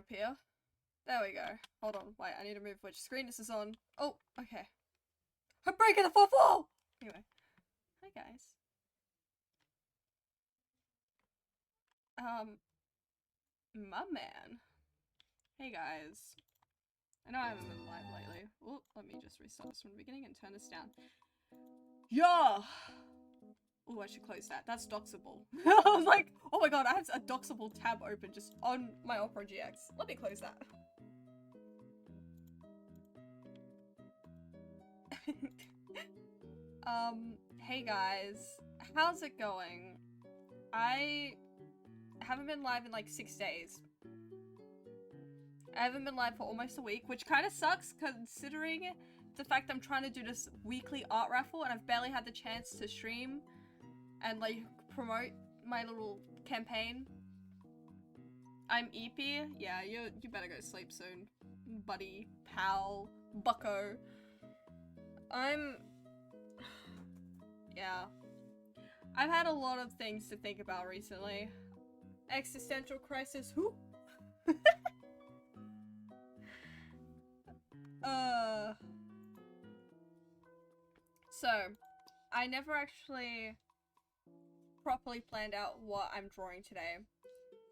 up here. There we go. Hold on, wait, I need to move which screen this is on. Oh, okay. I'm breaking the fourth wall! Anyway. Hi, guys. My man. Hey, guys. I know I haven't been live lately. Oh, let me just restart this from the beginning and turn this down. Yeah! Oh, I should close that. That's doxable. I was like, oh my god, I have a doxable tab open just on my Opera GX. Let me close that. Hey guys. How's it going? I haven't been live in like 6 days. I haven't been live for almost a week, which kind of sucks considering the fact I'm trying to do this weekly art raffle and I've barely had the chance to stream and like promote my little campaign. I'm EP. Yeah, you better go sleep soon, buddy, pal, bucko. Yeah. I've had a lot of things to think about recently. Existential crisis. Who? So, I never actually properly planned out what I'm drawing today.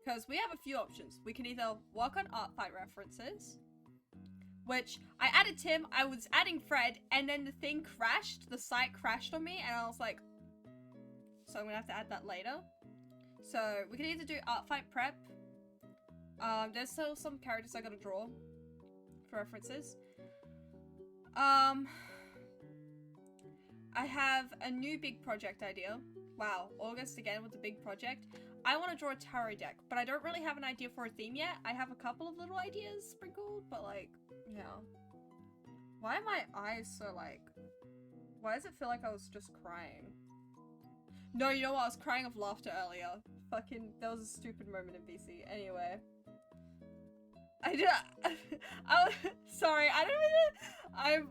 Because we have a few options. We can either work on art fight references, which I added Tim, I was adding Fred, and then the thing crashed, the site crashed on me, and I was like, so I'm gonna have to add that later. So, we can either do art fight prep. There's still some characters I gotta draw for references. I have a new big project idea. Wow, August again with the big project. I want to draw a tarot deck, but I don't really have an idea for a theme yet. I have a couple of little ideas sprinkled, but like, yeah. Why are my eyes so like... Why does it feel like I was just crying? No, you know what? I was crying of laughter earlier. Fucking, there was a stupid moment in BC. Anyway. Sorry, I don't even...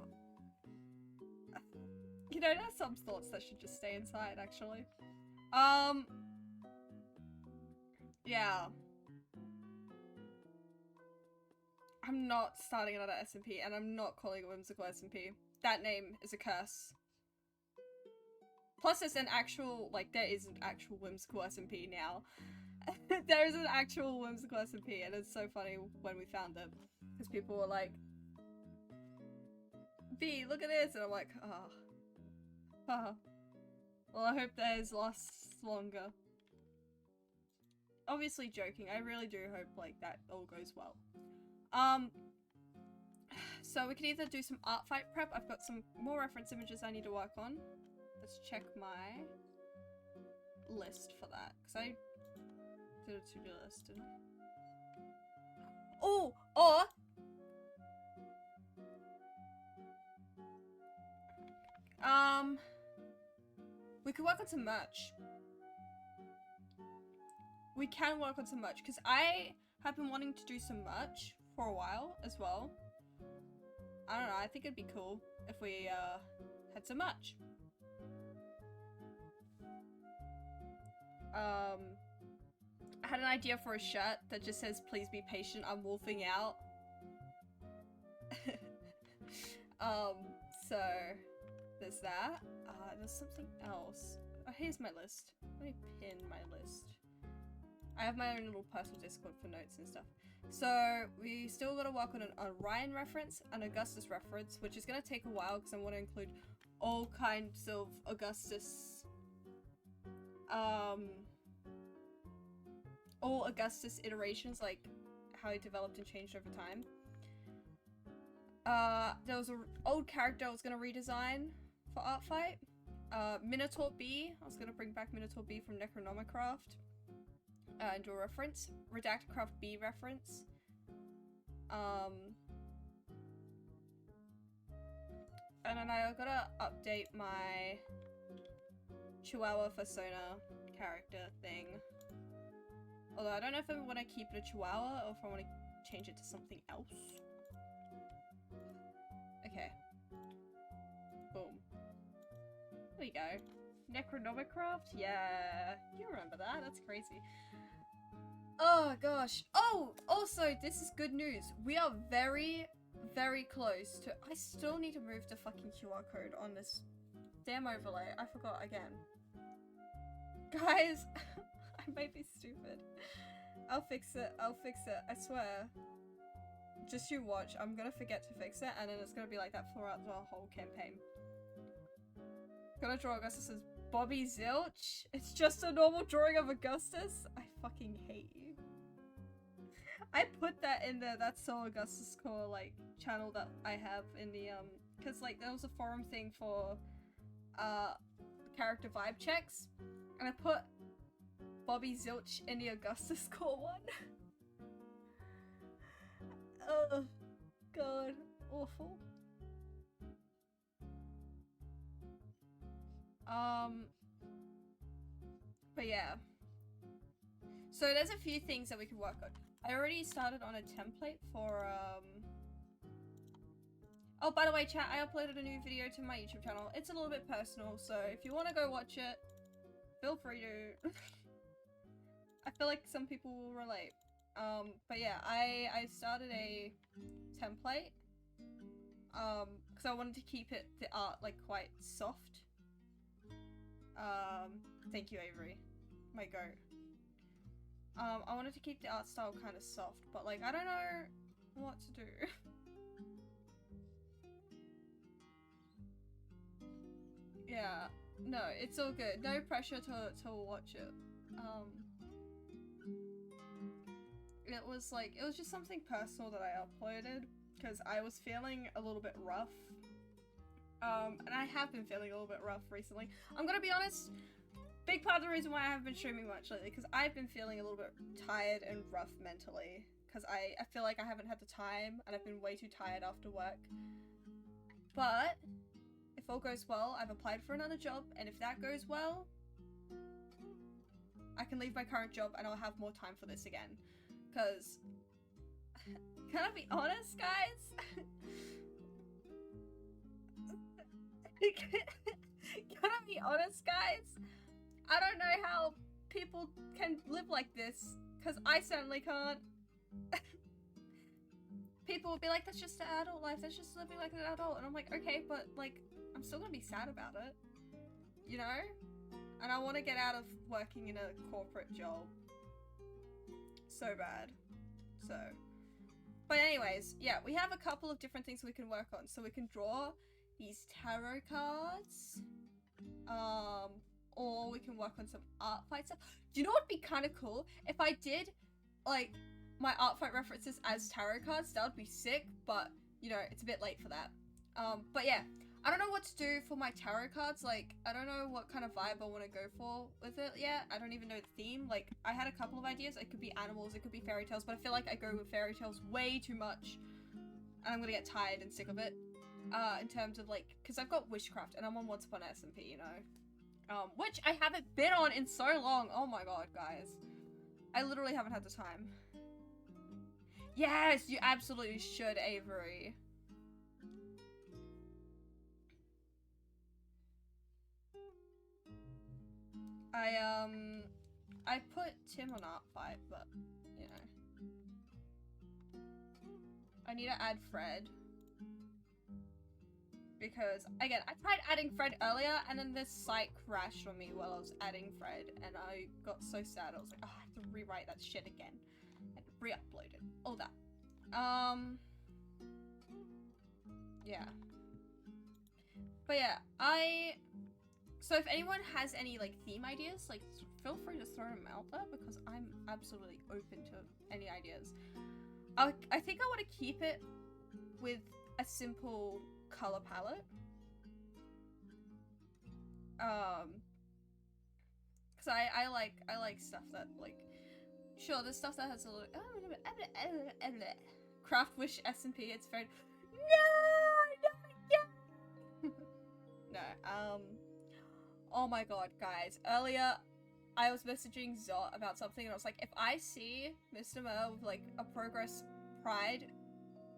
You know, there's some thoughts that should just stay inside, actually. Yeah. I'm not starting another SMP, and I'm not calling it Whimsical SMP. That name is a curse. Plus, there's an actual, like, there is an actual Whimsical SMP now. There is an actual Whimsical SMP, and it's so funny when we found it. Because people were like, B, look at this! And I'm like, oh. Well, I hope theirs lasts longer. Obviously joking, I really do hope, like, that all goes well. So we can either do some art fight prep. I've got some more reference images I need to work on. Let's check my list for that, because I did a to-do list. And... Oh! Or... we could work on some merch. We can work on some merch, because I have been wanting to do some merch for a while as well. I don't know, I think it'd be cool if we had some merch. I had an idea for a shirt that just says, please be patient, I'm wolfing out. So there's that. There's something else. Oh, here's my list. Let me pin my list. I have my own little personal Discord for notes and stuff. So we still gotta work on an Orion reference, an Augustus reference, which is gonna take a while because I want to include all kinds of Augustus, all Augustus iterations, like how he developed and changed over time. There was an old character I was gonna redesign for art fight. Minotaur B. I was gonna bring back Minotaur B from Necronomicraft. And do a reference. Redactedcraft B reference. And then I gotta update my Chihuahua Persona character thing. Although I don't know if I want to keep it a Chihuahua or if I want to change it to something else. Okay. Boom. There we go. Necronomicraft? Yeah. You remember that? That's crazy. Oh gosh. Oh, also, this is good news. We are very, very close to. I still need to move the fucking QR code on this damn overlay. I forgot again. Guys, I might be stupid. I'll fix it. I'll fix it. I swear. Just you watch. I'm gonna forget to fix it, and then it's gonna be like that throughout the whole campaign. Gonna draw Augustus as Bobby Zilch. It's just a normal drawing of Augustus. I fucking hate you. I put that in there. That's so Augustus core like channel that I have in the because like there was a forum thing for character vibe checks, and I put Bobby Zilch in the Augustus core one. Oh god, awful. But yeah. So there's a few things that we can work on. I already started on a template for oh, by the way, chat, I uploaded a new video to my YouTube channel. It's a little bit personal, so if you want to go watch it, feel free to. I feel like some people will relate. But yeah, I started a template because I wanted to keep it, the art, like quite soft. Thank you, Avery, my goat. I wanted to keep the art style kind of soft, but like I don't know what to do. Yeah, no, it's all good. No pressure to watch it. It was just something personal that I uploaded because I was feeling a little bit rough. And I have been feeling a little bit rough recently. I'm gonna be honest, big part of the reason why I haven't been streaming much lately, because I've been feeling a little bit tired and rough mentally. Because I feel like I haven't had the time, and I've been way too tired after work. But, if all goes well, I've applied for another job, and if that goes well, I can leave my current job and I'll have more time for this again. Because, can I be honest, guys? Can I be honest, guys? I don't know how people can live like this, because I certainly can't. People will be like, that's just an adult life, that's just living like an adult, and I'm like, okay, but like, I'm still gonna be sad about it, you know? And I want to get out of working in a corporate job so bad. So, but anyways, yeah, we have a couple of different things we can work on. So we can draw these tarot cards, or we can work on some art fight stuff. Do you know what'd be kind of cool? If I did, like, my art fight references as tarot cards, that would be sick, but, you know, it's a bit late for that. But yeah, I don't know what to do for my tarot cards. Like, I don't know what kind of vibe I want to go for with it yet. I don't even know the theme. Like, I had a couple of ideas. It could be animals, it could be fairy tales, but I feel like I go with fairy tales way too much, and I'm gonna get tired and sick of it. In terms of, like, because I've got WISHCRAFT, and I'm on Once Upon SMP, you know? Which I haven't been on in so long. Oh my god, guys. I literally haven't had the time. Yes, you absolutely should, Avery. I put Tim on art fight, but, you know. I need to add Fred. Because, again, I tried adding Fred earlier, and then this site crashed on me while I was adding Fred, and I got so sad. I was like, oh, I have to rewrite that shit again. And re-upload it. All that. Yeah. But yeah, so if anyone has any, like, theme ideas, like, feel free to throw them out there, because I'm absolutely open to any ideas. I think I want to keep it with a simple color palette. Because I like stuff that, like, sure, there's stuff that has a little Craft Wish SMP, it's very no, oh my god, guys, earlier I was messaging Zot about something, and I was like, if I see Mr. Mer with, like, a Progress Pride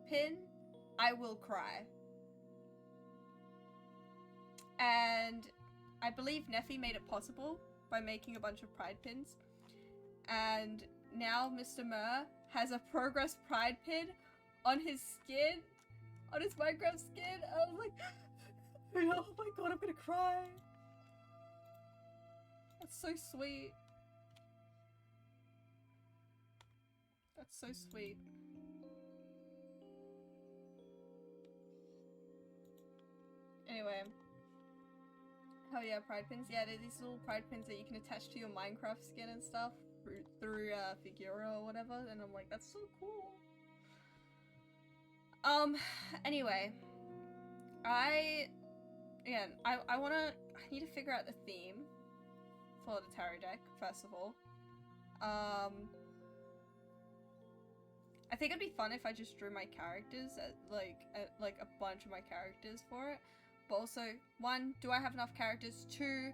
pin, I will cry. And I believe Neffy made it possible by making a bunch of Pride pins. And now Mr. Murr has a progress pride pin on his skin, on his Minecraft skin. I was like, oh my god, I'm gonna cry. That's so sweet. That's so sweet. Anyway. Hell yeah, pride pins. Yeah, they're these little pride pins that you can attach to your Minecraft skin and stuff through Figura or whatever, and I'm like, that's so cool. Anyway. I need to figure out the theme for the tarot deck, first of all. I think it'd be fun if I just drew my characters like a bunch of my characters for it. But also, one, do I have enough characters? Two,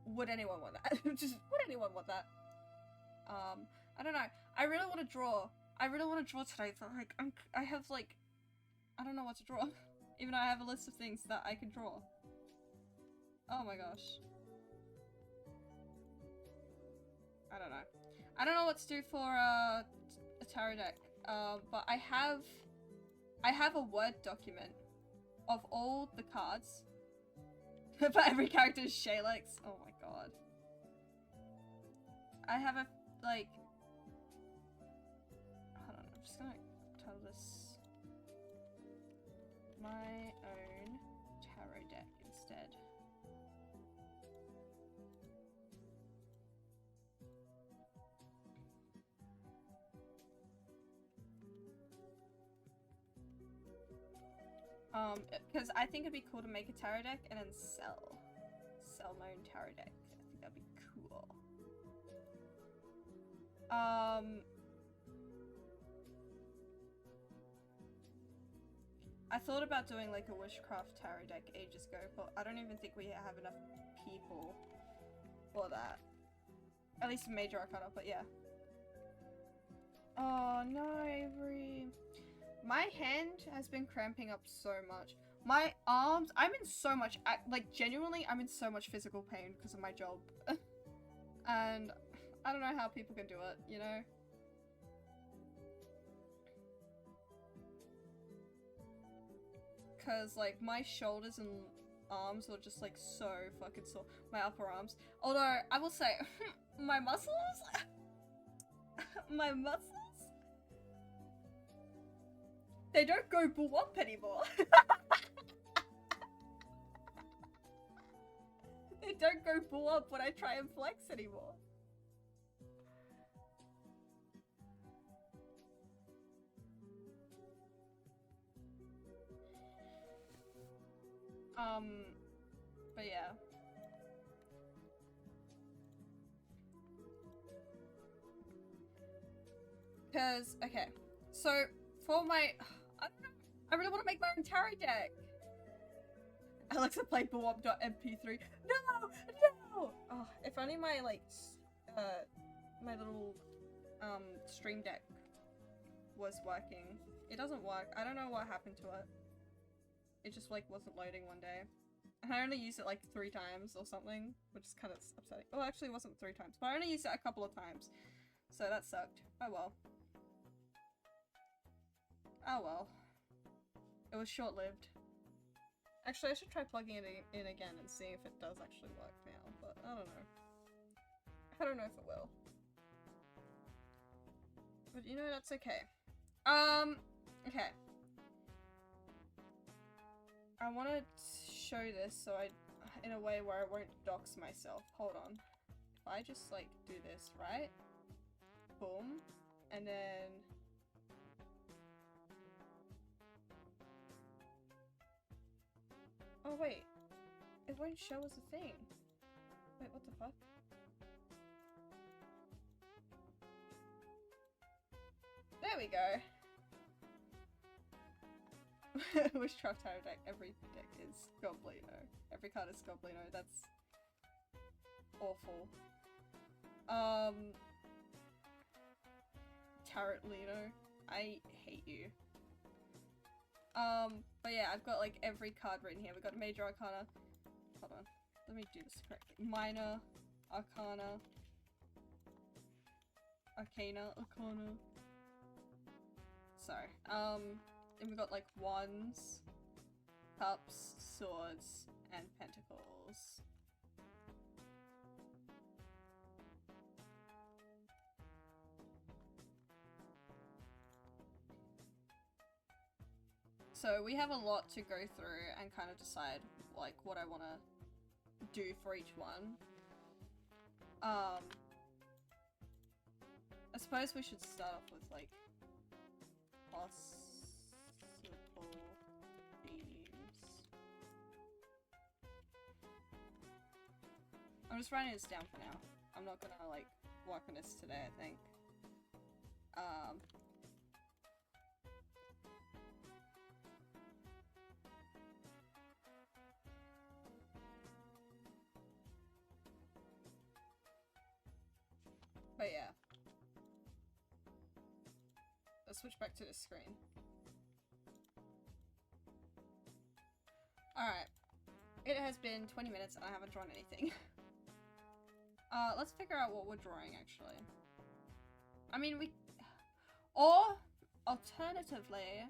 would anyone want that? Just, would anyone want that? I don't know. I really want to draw. I really want to draw today, but like, I have like, I don't know what to draw. Even though I have a list of things that I can draw. Oh my gosh. I don't know. I don't know what to do for a tarot deck. But I have a Word document of all the cards. But every character is Shaylex. Oh my god. I have a, like... Hold on, I'm just gonna title this my own tarot deck instead. Because I think it'd be cool to make a tarot deck and then sell my own tarot deck. I think that'd be cool. I thought about doing like a WISHCRAFT tarot deck ages ago, but I don't even think we have enough people for that. At least major arcana, but yeah. Oh no, Avery. My hand has been cramping up so much. My arms, I'm in so much, like genuinely, I'm in so much physical pain because of my job. And I don't know how people can do it, you know? Because like my shoulders and arms are just like so fucking sore. My upper arms. Although I will say, my muscles, my muscles, they don't go boo up anymore. They don't go boo up when I try and flex anymore. But yeah. Because, okay, so for my, I don't know, I really want to make my own tarot deck. Alexa play boop.mp3. No! No! Oh, if only my, like, my little, stream deck was working. It doesn't work. I don't know what happened to it. It just, like, wasn't loading one day. And I only used it, like, 3 times or something, which is kind of upsetting. Well, actually, it wasn't 3 times, but I only used it a couple of times. So that sucked. Oh well. Oh well. It was short-lived. Actually, I should try plugging it in again and seeing if it does actually work now, but I don't know. I don't know if it will. But you know, that's okay. Okay. I want to show this so in a way where I won't dox myself. Hold on. If I just, like, do this, right? Boom. And then... Oh, wait. It won't show us a thing. Wait, what the fuck? There we go. WISHCRAFT tarot deck. Every deck is Goblino. Every card is Goblino. That's awful. Tarot-lino. I hate you. But yeah, I've got like every card written here. We've got Major Arcana. Hold on. Let me do this correctly. Minor Arcana. Arcana. Sorry. Then we got like wands, cups, swords, and pentacles. So we have a lot to go through and kind of decide like what I want to do for each one. I suppose we should start off with like possible themes. I'm just writing this down for now. I'm not gonna like work on this today, I think. But yeah. Let's switch back to the screen. Alright. It has been 20 minutes and I haven't drawn anything. Let's figure out what we're drawing, actually. I mean, or, alternatively,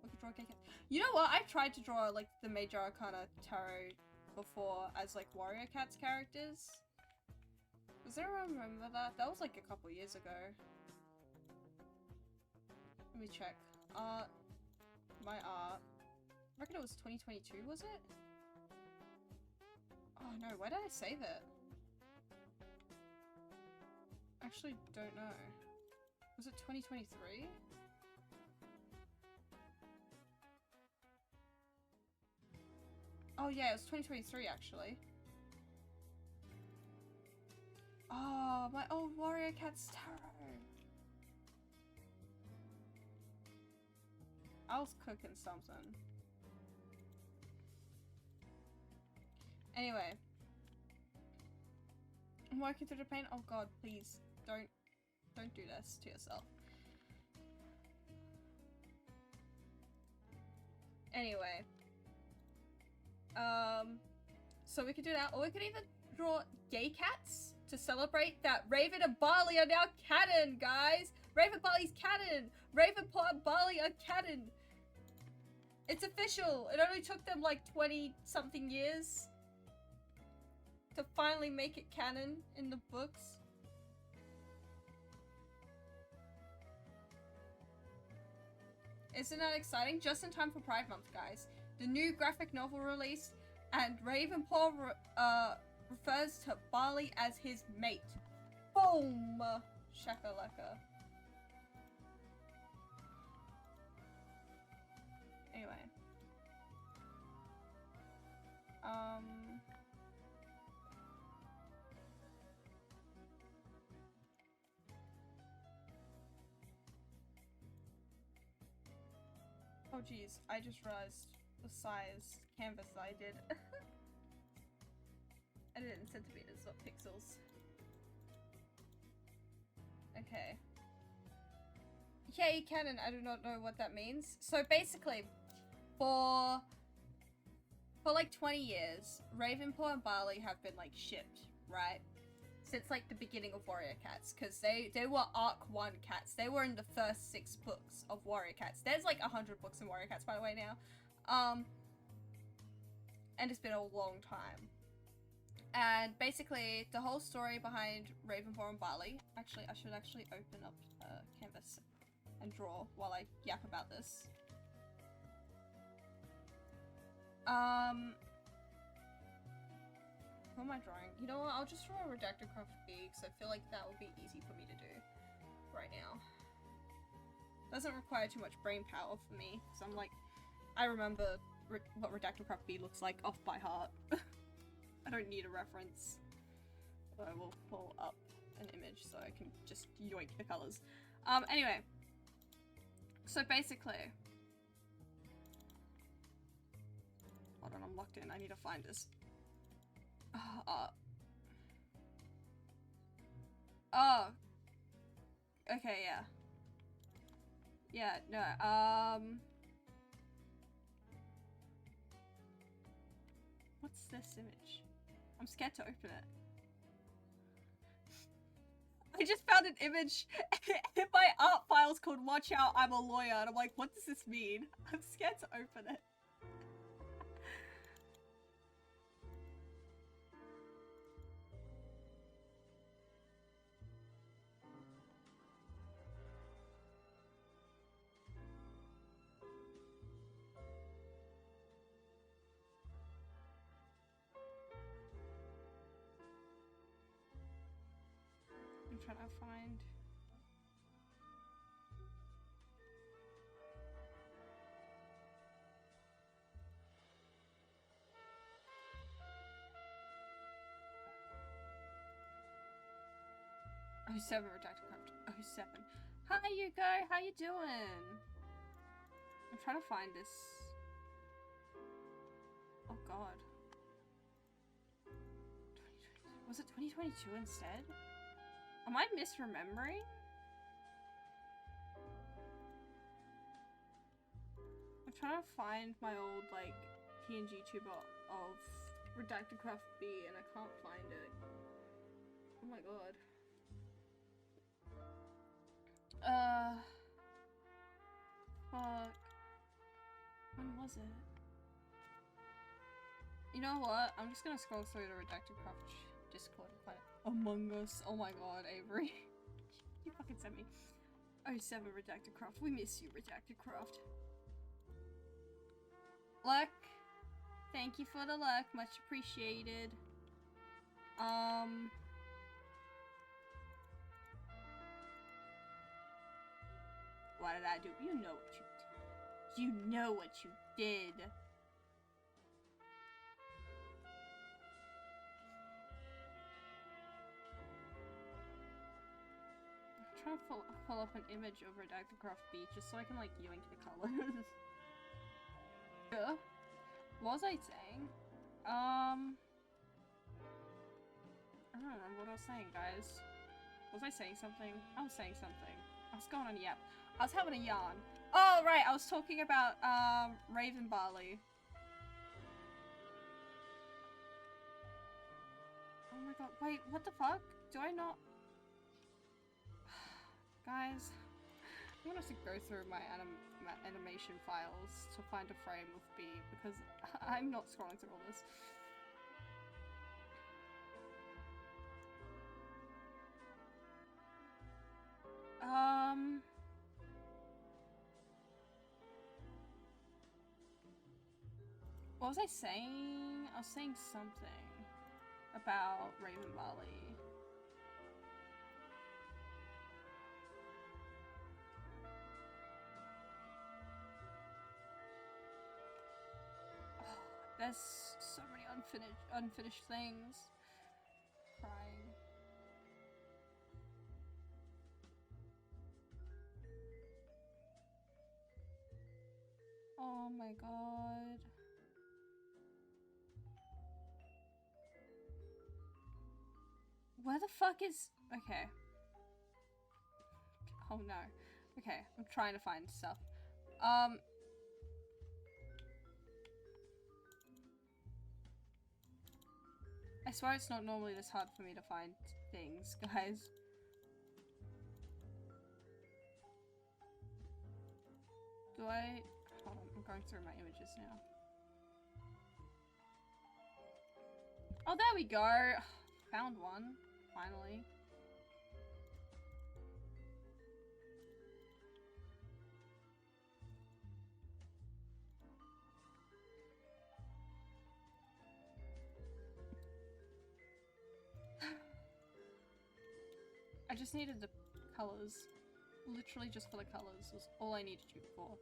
we could draw K-Cat. You know what? I tried to draw, like, the Major Arcana Tarot before as, like, Warrior Cats characters. Does anyone remember that? That was, like, a couple years ago. Let me check. Art. My art. I reckon it was 2022, was it? Oh no, why did I save it? Actually, don't know. Was it 2023? Oh yeah, it was 2023 actually. Oh, my old Warrior Cats Tarot. I was cooking something. Anyway. I'm working through the pain. Oh god, please. Don't do this to yourself. Anyway. So we could do that, or we could even draw gay cats to celebrate that Raven and Barley are now canon, guys! Raven Barley's canon! Ravenpaw and Barley are canon! It's official! It only took them like 20-something years to finally make it canon in the books. Isn't that exciting? Just in time for Pride Month, guys. The new graphic novel released, and Ravenpaw refers to Barley as his mate. Boom! Shakalaka. Anyway. Oh geez, I just realized the size canvas I did. I did it in centimeters, not pixels. Okay. Yay, canon! I do not know what that means. So basically, for like 20 years, Ravenpaw and Barley have been like shipped, right? Since like the beginning of Warrior Cats, because they were Arc 1 cats. They were in the first 6 books of Warrior Cats. There's like 100 books in Warrior Cats, by the way, now. And it's been a long time. And basically, the whole story behind Ravenpaw and Barley... Actually, I should actually open up canvas and draw while I yap about this. What am I drawing? You know what? I'll just draw a redacted craft B because I feel like that would be easy for me to do right now. Doesn't require too much brain power for me because I'm like, I remember what redacted craft B looks like off by heart. I don't need a reference. So I will pull up an image so I can just yoink the colors. Anyway. So basically. Hold on, I'm locked in. I need to find this. Oh. Okay, yeah. Yeah, no, what's this image? I'm scared to open it. I just found an image in my art files called "Watch Out, I'm a Lawyer," and I'm like, what does this mean? I'm scared to open it. I'm trying to find... Oh, 7 redacted craft. Oh, 7. Hi, you go. How you doing? I'm trying to find this. Oh God. Was it 2022 instead? Am I misremembering? I'm trying to find my old like PNG tuber of redacted craft B, and I can't find it. Oh my God. Fuck. When was it? You know what? I'm just gonna scroll through the redacted craft Discord and find it. Among Us. Oh my God, Avery. You fucking sent me. Oh, 7 redacted craft. We miss you, redacted craft. Luck. Thank you for the luck. Much appreciated. What did I do? You know what you did. You know what you did. I'm trying to pull up an image of redacted craft B just so I can like yoink the colors. Yeah. What was I saying? I don't remember what I was saying, guys. Was I saying something? I was saying something. I was going on a yap. I was having a yarn. Oh, right, I was talking about, Raven Barley. Oh my God, wait, what the fuck? Do I not... Guys, I'm gonna have to go through my animation files to find a frame with B, because I'm not scrolling through all this. What was I saying? I was saying something about Raven Barley. Oh, there's so many unfinished things. Crying. Oh my God. Where the fuck is... Okay. Oh no. Okay, I'm trying to find stuff. I swear it's not normally this hard for me to find things, guys. Do I... Hold on, I'm going through my images now. Oh, there we go! Found one, finally. I just needed the colors. Literally just for the colors was all I needed you for.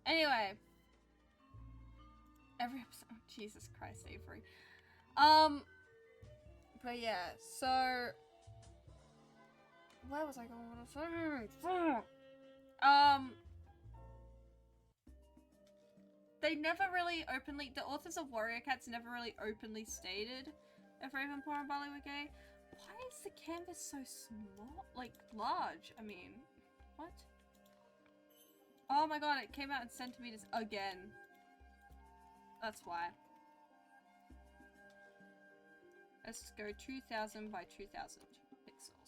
Anyway. Every episode. Oh, Jesus Christ, Avery. But yeah, so... Where was I going with this? They never really openly... The authors of Warrior Cats never really openly stated if Ravenpaw and Barley were gay. Why is the canvas so small? Like, large? I mean, what? Oh my God, it came out in centimeters again. That's why. Let's go 2000 by 2000 pixels.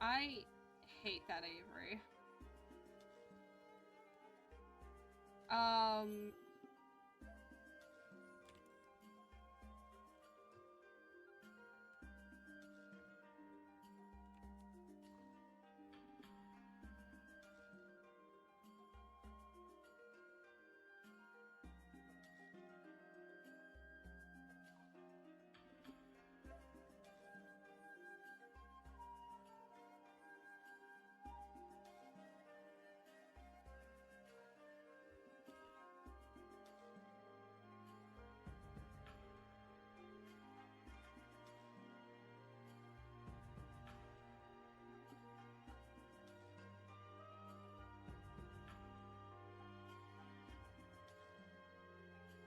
I hate that Avery.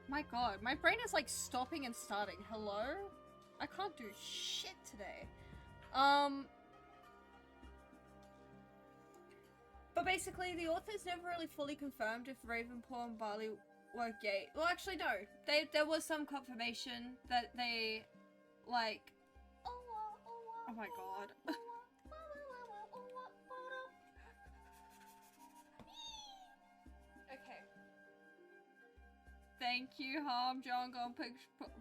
My god, my brain is like stopping and starting. Hello? I can't do shit today. But basically, the authors never really fully confirmed if Ravenpaw and Barley were gay. Well, actually, no. There was some confirmation that they, like... Oh my god. Okay. Thank you, Harm, John, Gun, Pig...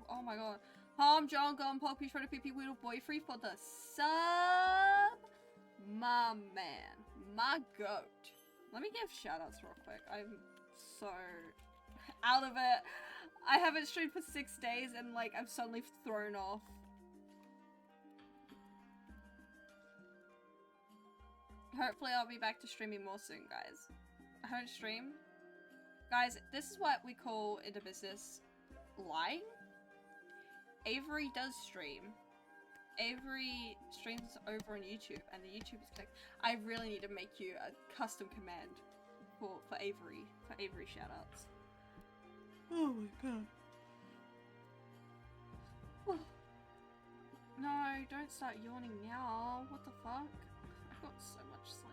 Oh my god. Harm, John, Gun, Poppy, Shredder, PP, Weedle, Boy Free for the sub... My man. My goat. Let me give shoutouts real quick. I'm so out of it. I haven't streamed for 6 days and like I'm suddenly thrown off. Hopefully I'll be back to streaming more soon, guys. I don't stream. Guys, this is what we call in the business lying. Avery does stream. Avery streams over on YouTube, and the YouTube is connected. I really need to make you a custom command for Avery shoutouts. Oh my god. No, don't start yawning now. What the fuck? I got so much sleep.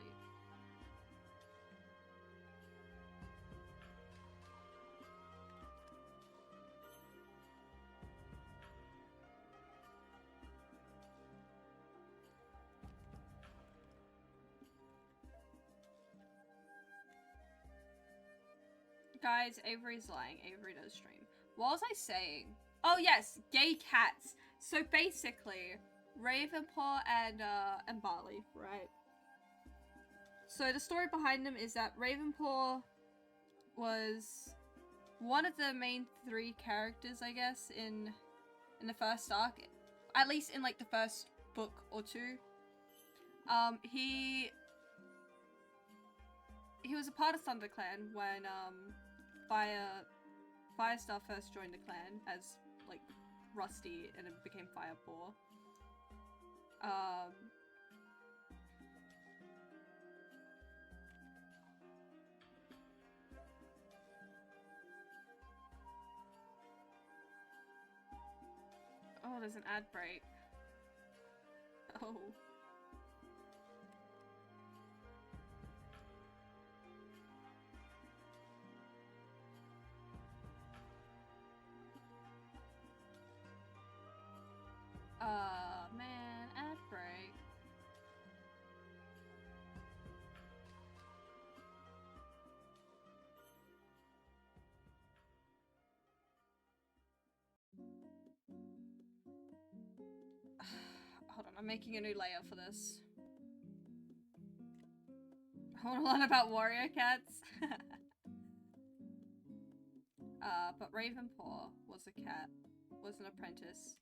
Guys, Avery's lying. Avery does stream. What was I saying? Oh yes, gay cats. So basically, Ravenpaw and Barley, right? So the story behind them is that Ravenpaw was one of the main 3 characters, I guess, in the first arc. At least in like the first book or 2. He was a part of ThunderClan when Firestar first joined the clan as like Rusty, and it became Firepaw. Oh, there's an ad break. Oh. Man, ad break. Hold on, I'm making a new layer for this. I want to learn about warrior cats. But Ravenpaw was a cat, was an apprentice.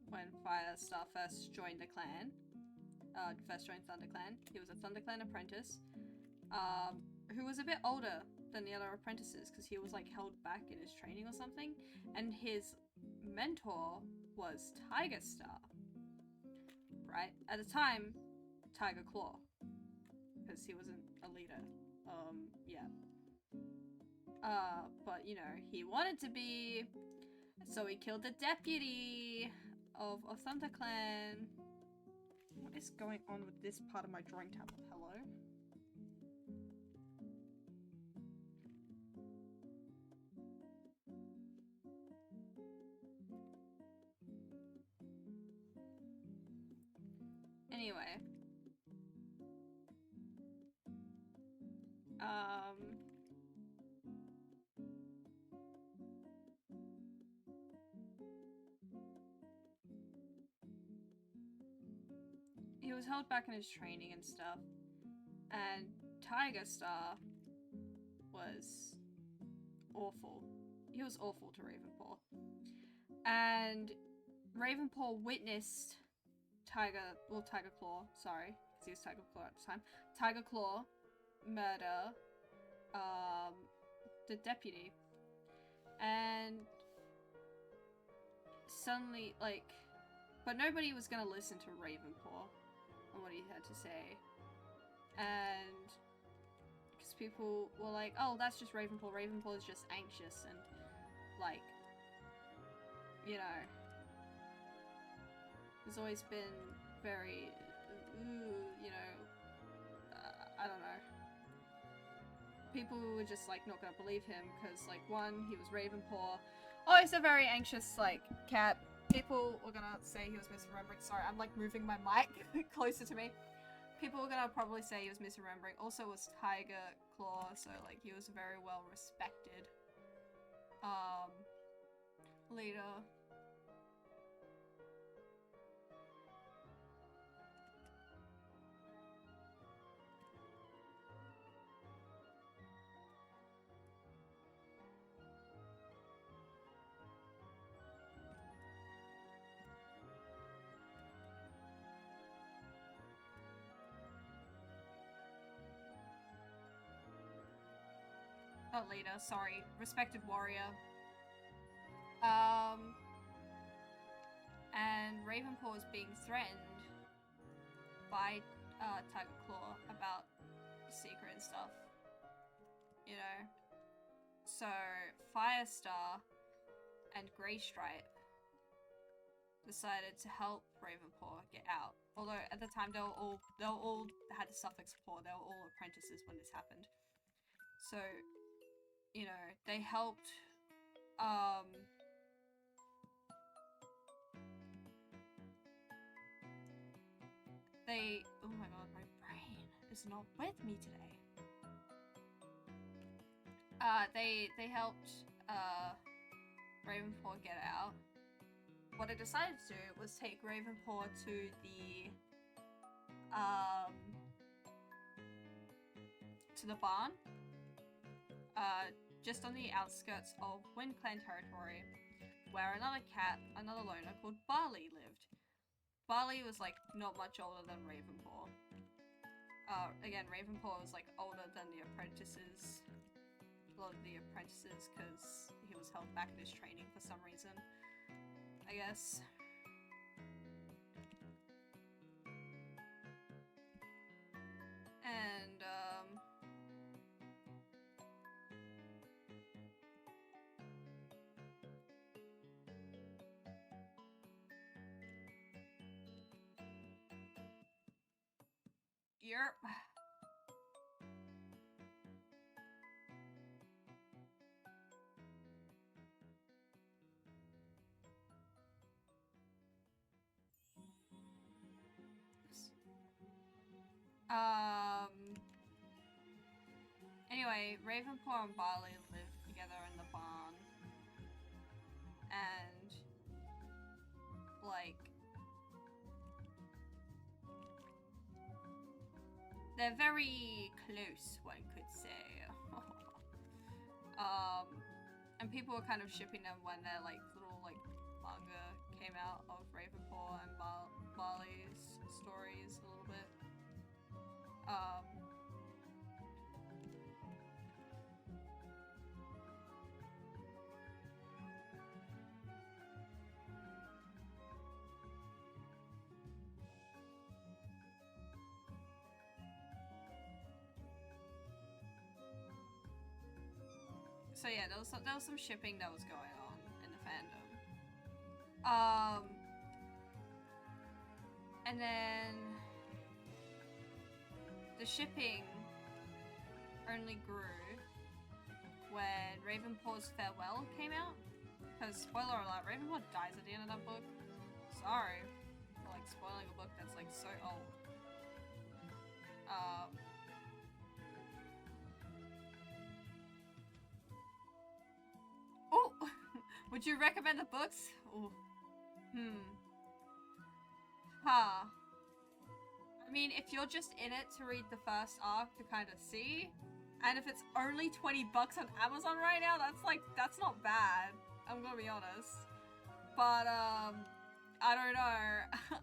When Firestar first joined the clan, first joined ThunderClan, he was a ThunderClan apprentice, who was a bit older than the other apprentices because he was like held back in his training or something, and his mentor was Tigerstar, right? At the time, Tiger Claw, because he wasn't a leader. Yeah. But you know, he wanted to be, so he killed the deputy of ThunderClan. What is going on with this part of my drawing tablet? Hello? Anyway. He was held back in his training and stuff. And Tiger Star was awful. He was awful to Ravenpaw. And Ravenpaw witnessed Tiger Claw, sorry, because he was Tiger Claw at the time. Tiger Claw murder the deputy. And suddenly, like, but nobody was gonna listen to Ravenpaw and what he had to say. And because people were like, oh, that's just Ravenpaw. Ravenpaw is just anxious and, like, you know, there's always been very, you know, I don't know. People were just, like, not gonna believe him because, like, one, he was Ravenpaw. Oh, he's a very anxious, like, cat. People were gonna say he was misremembering. Sorry, I'm, like, moving my mic closer to me. People were gonna probably say he was misremembering. Also, it was Tiger Claw, so, like, he was a very well respected leader. Not leader, sorry. Respected warrior. And Ravenpaw was being threatened by Tiger Claw about the secret and stuff. You know? So, Firestar and Greystripe decided to help Ravenpaw get out. Although at the time they were all had the suffix paw, they were all apprentices when this happened. So, you know, they helped oh my god, my brain is not with me today. They helped Ravenpaw get out. What I decided to do was take Ravenpaw to the barn, just on the outskirts of Wind Clan territory, where another loner called Barley lived. Barley was, like, not much older than Ravenpaw. Again, Ravenpaw was, like, older than the apprentices. A lot of the apprentices, because he was held back in his training for some reason, I guess. And, Yep. Anyway, Ravenpaw and Barley lived together in the barn. And, like, they're very close, one could say. And people were kind of shipping them when their, like, little, like, manga came out of Ravenpaw and Barley's stories a little bit. So yeah, there was some shipping that was going on in the fandom. And then the shipping only grew when Ravenpaw's Farewell came out. Because, spoiler alert, Ravenpaw dies at the end of that book. Sorry for, like, spoiling a book that's, like, so old. Would you recommend the books? Ooh. Huh. I mean, if you're just in it to read the first arc to kind of see, and if it's only $20 on Amazon right now, that's not bad. I'm gonna be honest. But, I don't know.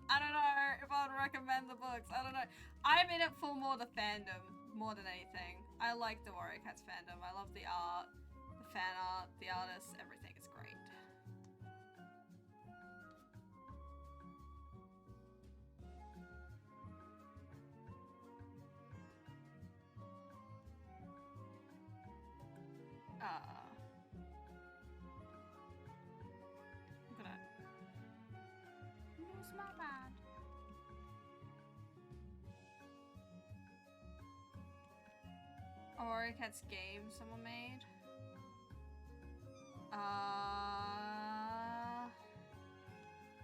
I don't know if I would recommend the books. I don't know. I'm in it for more the fandom, more than anything. I like the Warrior Cats fandom. I love the art, the fan art, the artists, everything is great. I'm gonna lose my mind. Warrior Cats game someone made.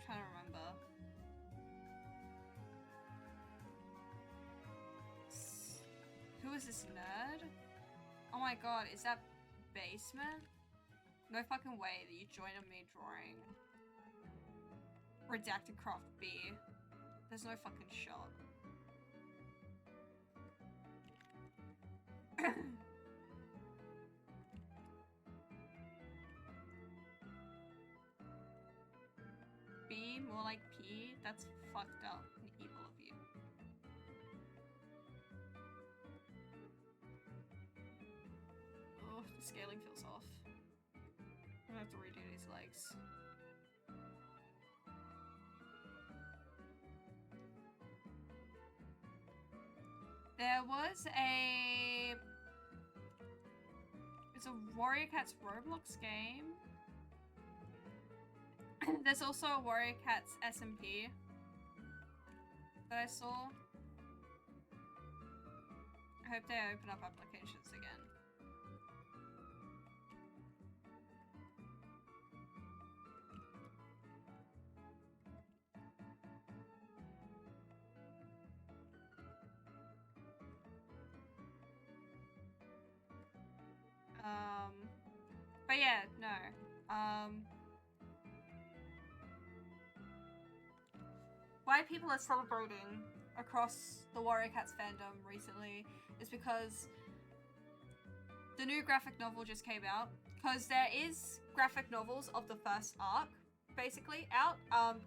Trying to remember. Who is this nerd? Oh my god, is that Basement? No fucking way that you joined on me drawing. Redacted Craft B. There's no fucking shot. B, more like P? That's fucked up and evil of you. Oh, the scaling feels off. I'm gonna have to redo these legs. There was a... It's a Warrior Cats Roblox game. There's also a Warrior Cats SMP that I saw. I hope they open up applications again. But yeah, no. Why people are celebrating across the Warrior Cats fandom recently is because the new graphic novel just came out. Because there is graphic novels of the first arc, basically, out.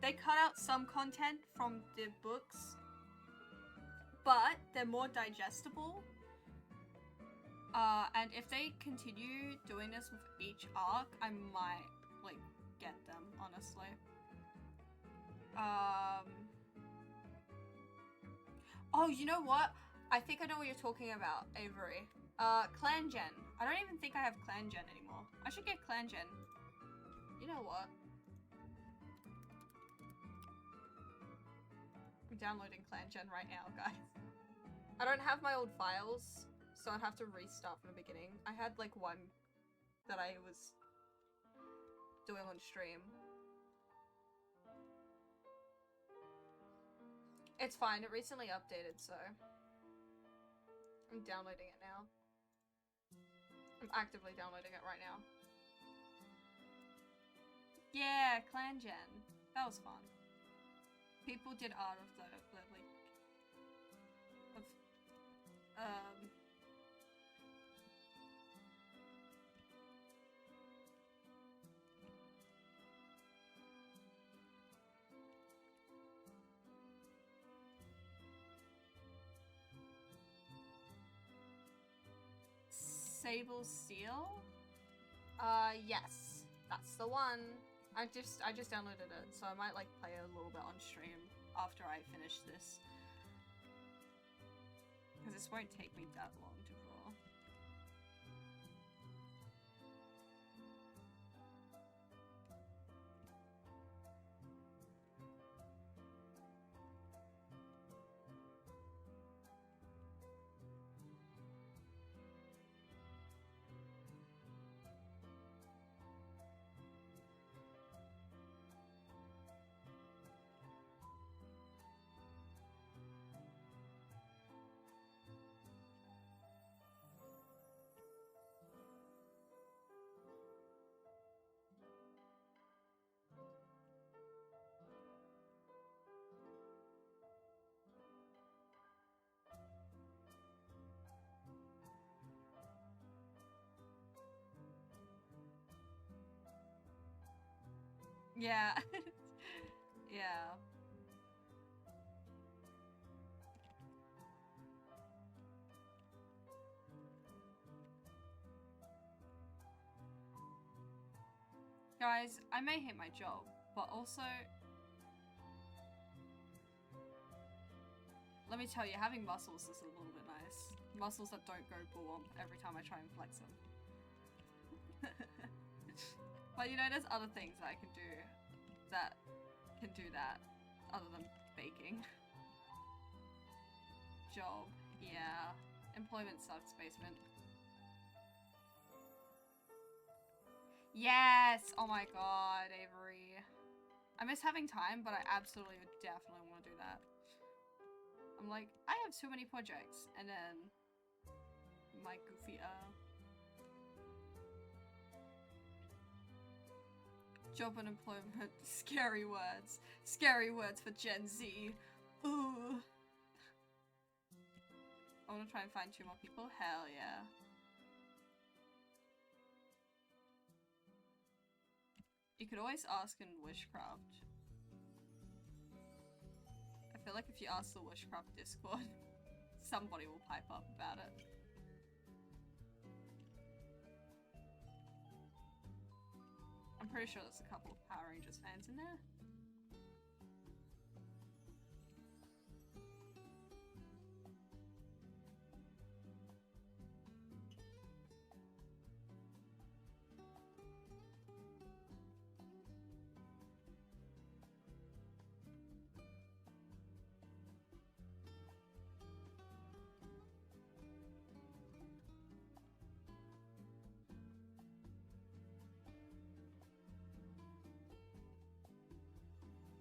They cut out some content from the books, but they're more digestible. And if they continue doing this with each arc, I might, like, get them, honestly. Oh, you know what? I think I know what you're talking about, Avery. Clan Gen. I don't even think I have Clan Gen anymore. I should get Clan Gen. You know what? I'm downloading Clan Gen right now, guys. I don't have my old files, so I'd have to restart from the beginning. I had like one that I was doing on stream. It's fine, it recently updated, so I'm downloading it now. I'm actively downloading it right now. Yeah, Clan Gen. That was fun. People did art of the like, Sable Steel? Yes. That's the one. I just downloaded it, so I might like play a little bit on stream after I finish this. Because this won't take me that long to draw. Yeah. Yeah. Guys, I may hate my job, but also, let me tell you, having muscles is a little bit nice. Muscles that don't go boom every time I try and flex them. But you know, there's other things that I can do that other than baking. Job, yeah. Employment sucks, basement. Yes! Oh my god, Avery. I miss having time, but I absolutely definitely want to do that. I'm like, I have too many projects, and then my goofy job and employment, scary words. Scary words for Gen Z. Ooh. I want to try and find 2 more people. Hell yeah. You could always ask in WISHCRAFT. I feel like if you ask the WISHCRAFT Discord, somebody will pipe up about it. I'm pretty sure there's a couple of Power Rangers fans in there.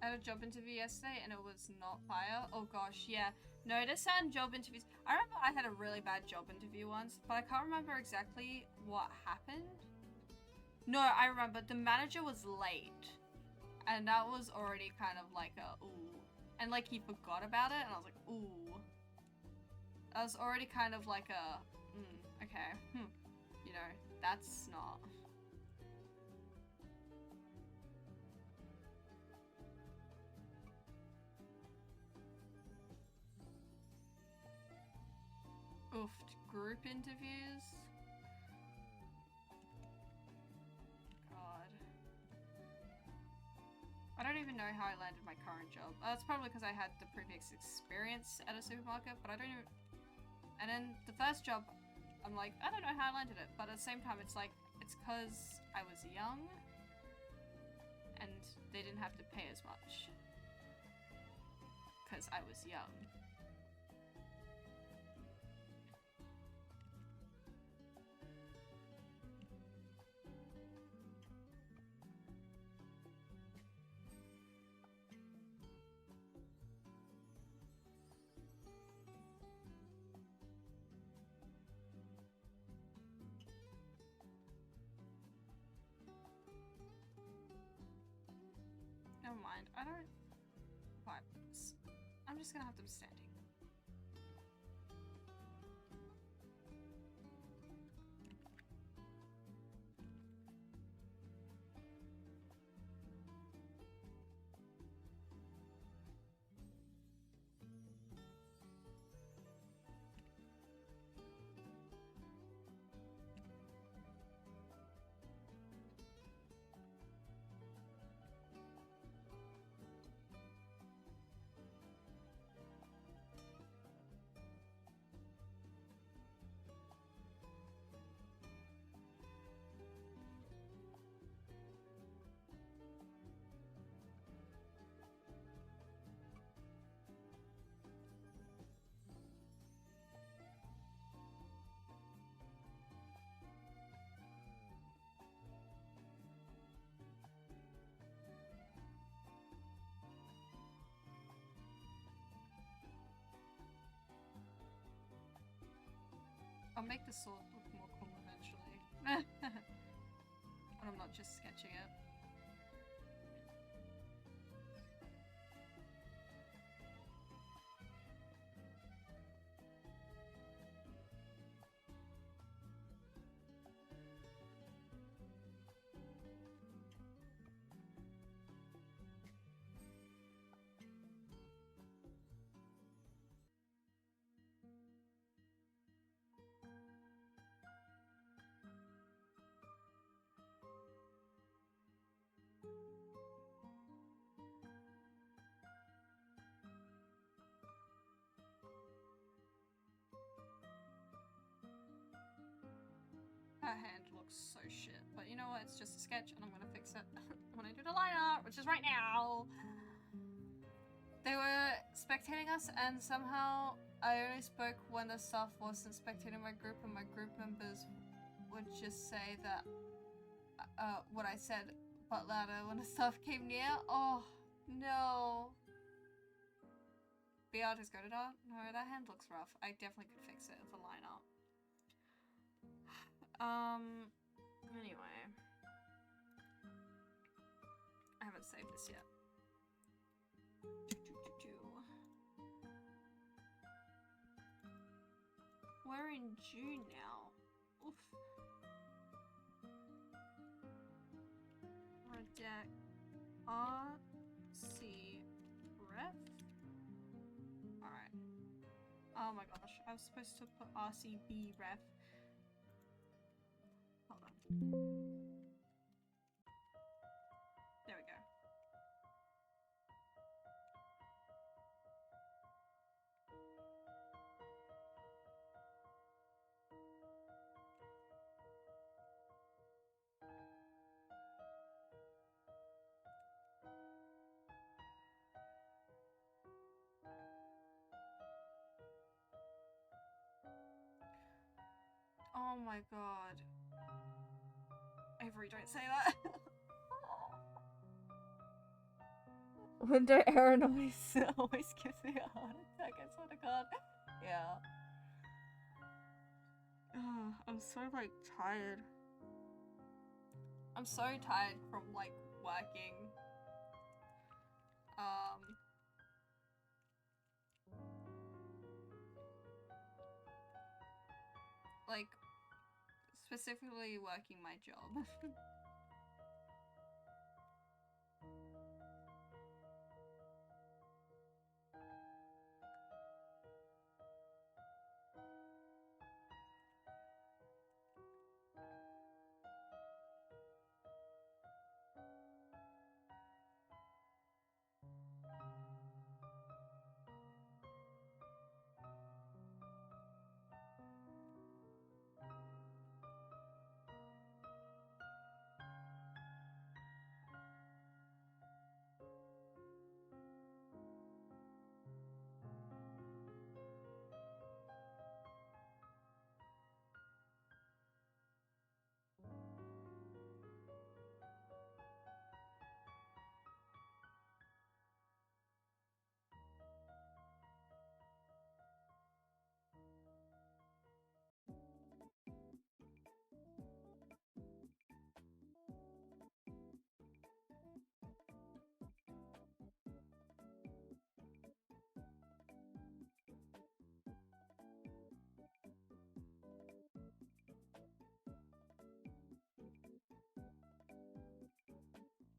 I had a job interview yesterday and it was not fire. Oh gosh, yeah. Notice on job interviews. I remember I had a really bad job interview once, but I can't remember exactly what happened. No, I remember the manager was late. And that was already kind of like a ooh. And like he forgot about it and I was like, ooh. That was already kind of like a okay. You know, that's not. Oofed. Group interviews? God. I don't even know how I landed my current job. That's probably because I had the previous experience at a supermarket, but I don't even... And then the first job, I'm like, I don't know how I landed it, but at the same time it's like, it's because I was young and they didn't have to pay as much. Because I was young. Never mind, I don't vibe this. I'm just gonna have them standing. I'll make the sword look more cool eventually. When I'm not just sketching it. Her hand looks so shit. But you know what? It's just a sketch and I'm gonna fix it when I do the line art, which is right now. They were spectating us and somehow I only spoke when the staff wasn't spectating my group and my group members would just say that what I said but louder when the staff came near. Oh no. Be artist go to that? No, that hand looks rough. I definitely could fix it with a line art. Anyway. I haven't saved this yet. We're in June now. Oof. Redact RC ref. Alright. Oh my gosh, I was supposed to put RCB ref. Hold on. There we go. Oh my god. Avery, don't say that. Window error noise always gives me a heart attack, I swear to god. Yeah. Oh, I'm so like tired. I'm so tired from like working. Like specifically working my job.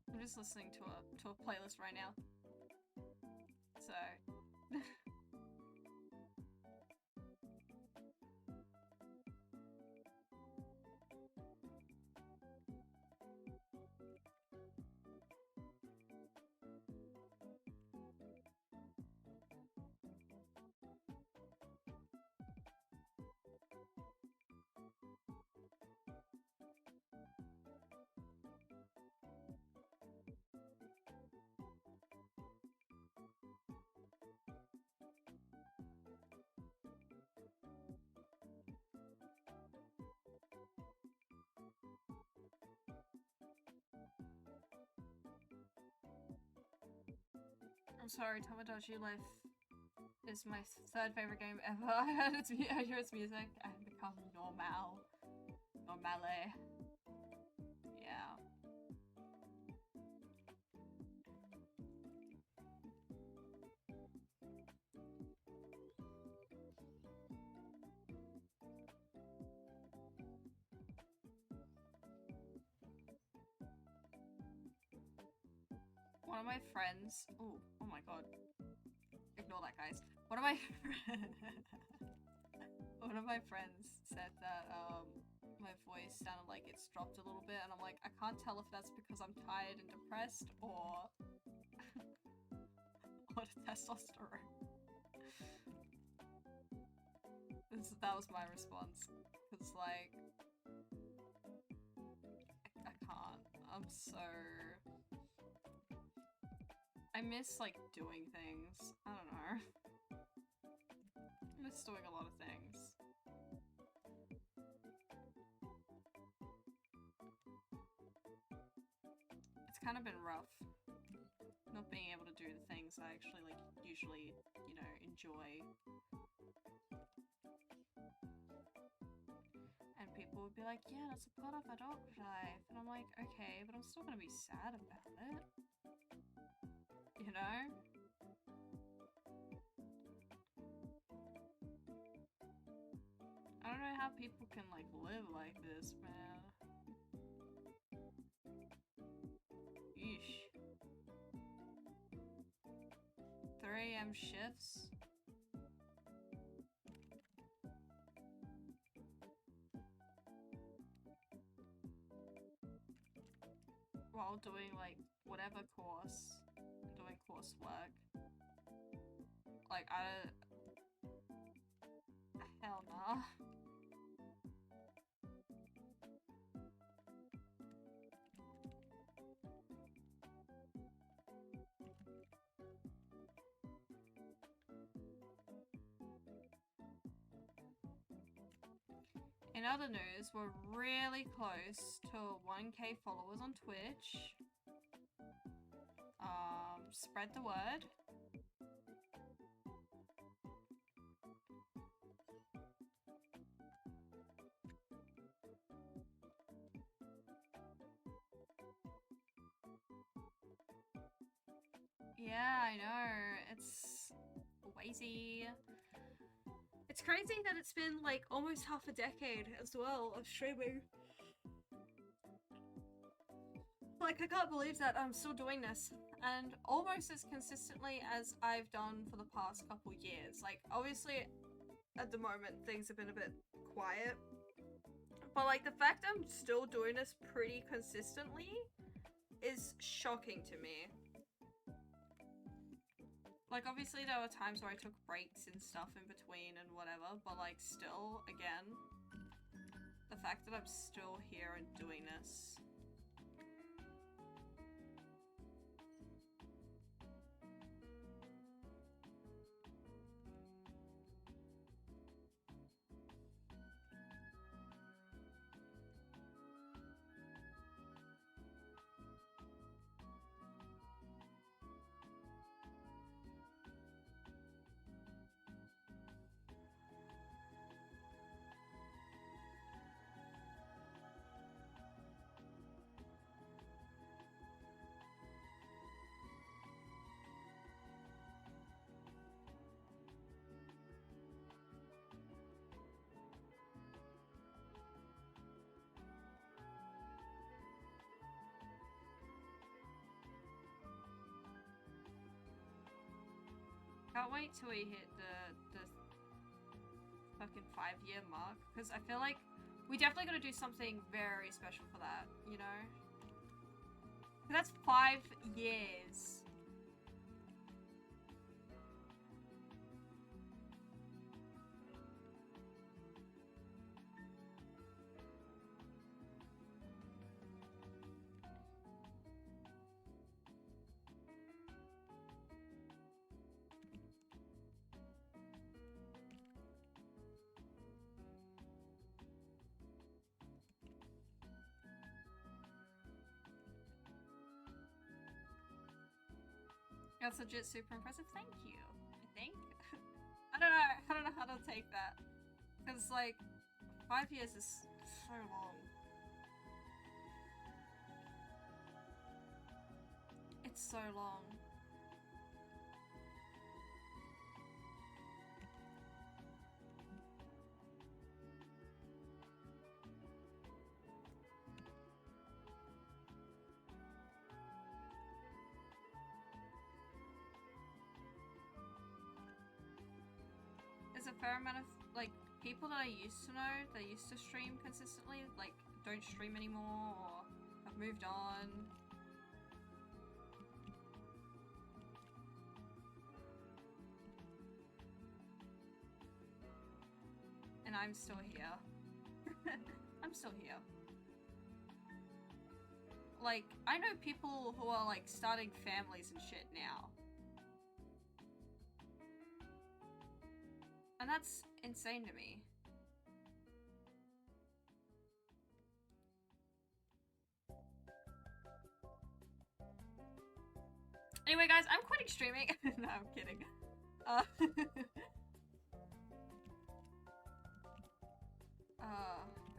I'm just listening to a playlist right now. So I'm sorry, Tamagotchi Life is my third favorite game ever. I hear its music and become normale. Yeah. One of my friends. Oh my god. Ignore that, guys. One of my friends said that my voice sounded like it's dropped a little bit, and I'm like, I can't tell if that's because I'm tired and depressed or or the testosterone. That was my response. It's like I'm so... I miss, like, doing things. I don't know. I miss doing a lot of things. It's kind of been rough. Not being able to do the things I actually, like, usually, you know, enjoy. And people would be like, yeah, that's a part of adult life. And I'm like, okay, but I'm still gonna be sad about it. You know? I don't know how people can, like, live like this, man. Yeesh. 3 AM shifts? While doing, like, whatever course, doing coursework. Like, hell nah. In other news, we're really close to 1K followers on Twitch. Spread the word. Yeah, I know. It's crazy. It's crazy that it's been like almost half a decade as well of streaming. Like, I can't believe that I'm still doing this, and almost as consistently as I've done for the past couple years. Like, obviously, at the moment, things have been a bit quiet, but like, the fact I'm still doing this pretty consistently is shocking to me. Like, obviously there were times where I took breaks and stuff in between and whatever, but like, still, again, the fact that I'm still here and doing this. Can't wait till we hit the fucking 5-year mark, because I feel like we definitely gotta do something very special for that, you know? That's 5 years. That's legit super impressive. Thank you. I think. I don't know how to take that. Because, like, 5 years is so long. It's so long. There's a fair amount of, like, people that I used to know that used to stream consistently, like, don't stream anymore or have moved on. And I'm still here. I'm still here. like, I know people who are, like, starting families and shit now. And that's insane to me. Anyway, guys, I'm quitting streaming. No, I'm kidding. Oh,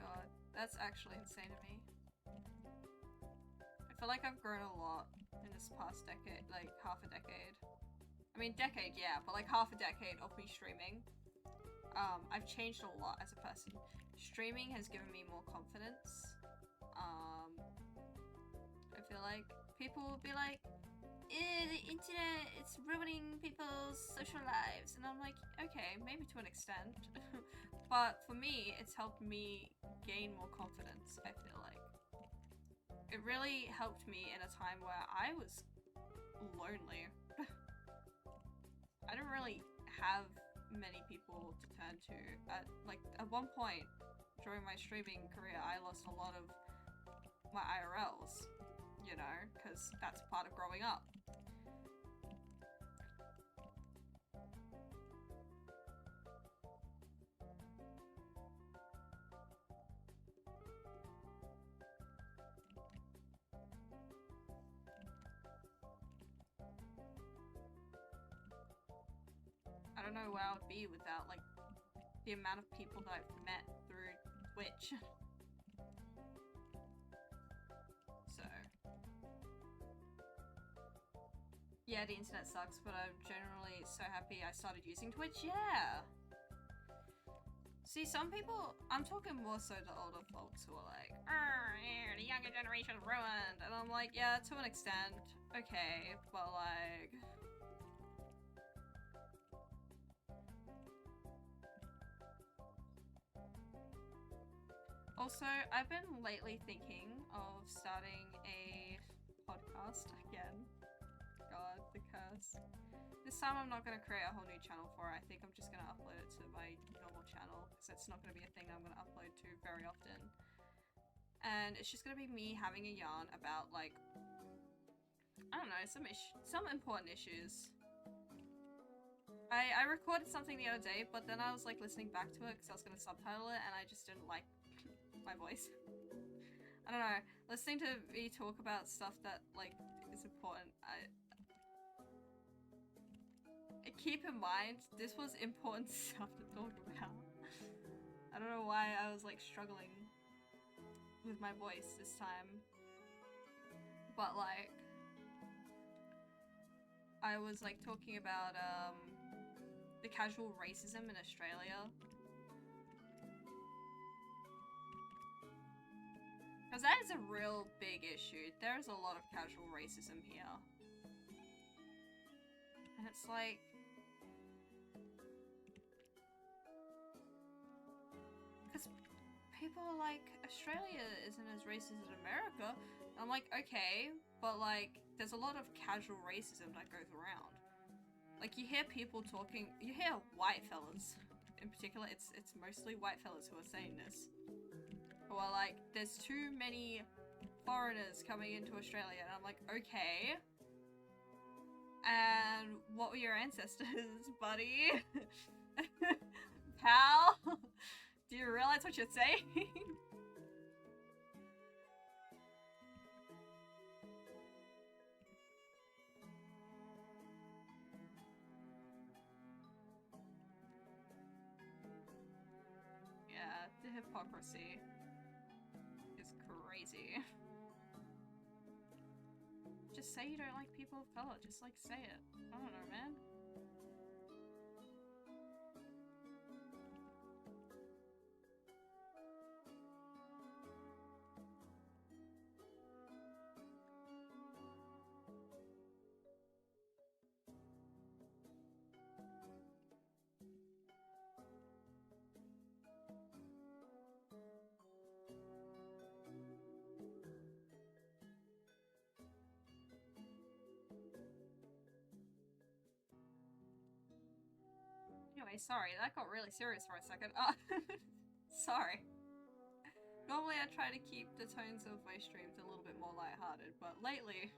God. That's actually insane to me. I feel like I've grown a lot in this past decade, like, half a decade. I mean, decade, yeah, but like half a decade of me streaming. I've changed a lot as a person. Streaming has given me more confidence. I feel like people will be like, the internet, it's ruining people's social lives. And I'm like, okay, maybe to an extent. But for me, it's helped me gain more confidence, I feel like. It really helped me in a time where I was lonely. I didn't really have many people to turn to. At one point during my streaming career, I lost a lot of my IRLs, you know, because that's part of growing up. I don't know where I would be without, like, the amount of people that I've met through Twitch. So. Yeah, the internet sucks, but I'm generally so happy I started using Twitch. Yeah! See, some people, I'm talking more so to older folks who are like, yeah, the younger generation's ruined. And I'm like, yeah, to an extent. Okay, but like... Also, I've been lately thinking of starting a podcast again. God, the curse. This time I'm not going to create a whole new channel for it. I think I'm just going to upload it to my normal channel, because it's not going to be a thing I'm going to upload to very often. And it's just going to be me having a yarn about, like, I don't know, some important issues. I recorded something the other day, but then I was, like, listening back to it because I was going to subtitle it, and I just didn't like my voice. I don't know, listening to me talk about stuff that, like, is important, keep in mind, this was important stuff to talk about. I don't know why I was, like, struggling with my voice this time. But, like, I was, like, talking about, the casual racism in Australia. Because that is a real big issue. There's a lot of casual racism here. And it's like... Because people are like, Australia isn't as racist as America. And I'm like, okay, but like, there's a lot of casual racism that goes around. Like, you hear people talking, you hear white fellas, in particular, it's mostly white fellas who are saying this. Who are like, there's too many foreigners coming into Australia, and I'm like, okay. And what were your ancestors, buddy? Pal? Do you realize what you're saying? Yeah, the hypocrisy is crazy. Just say you don't like people of color. Just, like, say it. I don't know, man. Anyway, sorry, that got really serious for a second. Oh, sorry. Normally I try to keep the tones of my streams a little bit more lighthearted, but lately...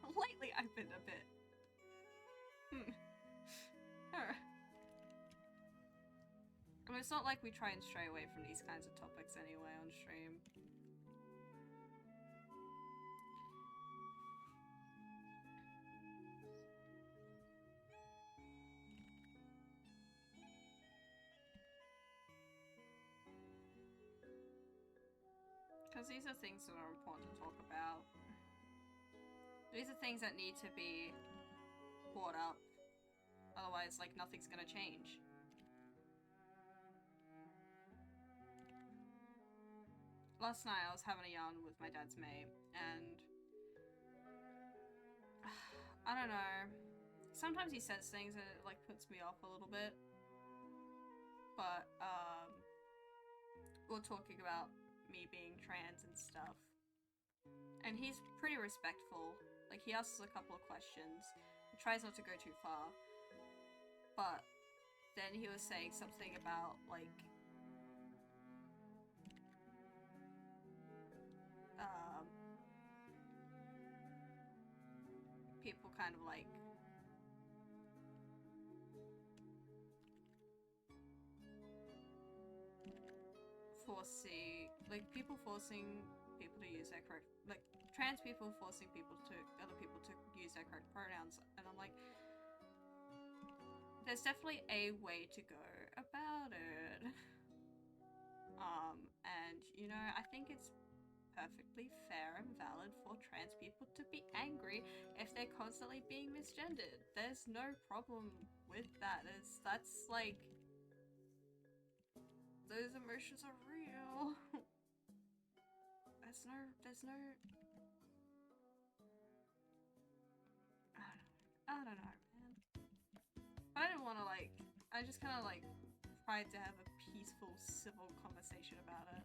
lately I've been a bit... I mean, it's not like we try and stray away from these kinds of topics anyway on stream. Because these are things that are important to talk about. These are things that need to be brought up. Otherwise, like, nothing's gonna change. Last night I was having a yarn with my dad's mate, and I don't know. Sometimes he says things that it, like, puts me off a little bit. But, we're talking about me being trans and stuff. And he's pretty respectful. Like, he asks a couple of questions. He tries not to go too far. But then he was saying something about, like, people kind of like people forcing people to use their correct, like, trans people forcing other people to use their correct pronouns, and I'm like, there's definitely a way to go about it. And you know, I think it's perfectly fair and valid for trans people to be angry if they're constantly being misgendered. There's no problem with that. That's like, those emotions are real. there's no I don't know, man. But I didn't want to, like, I just kind of like tried to have a peaceful, civil conversation about it.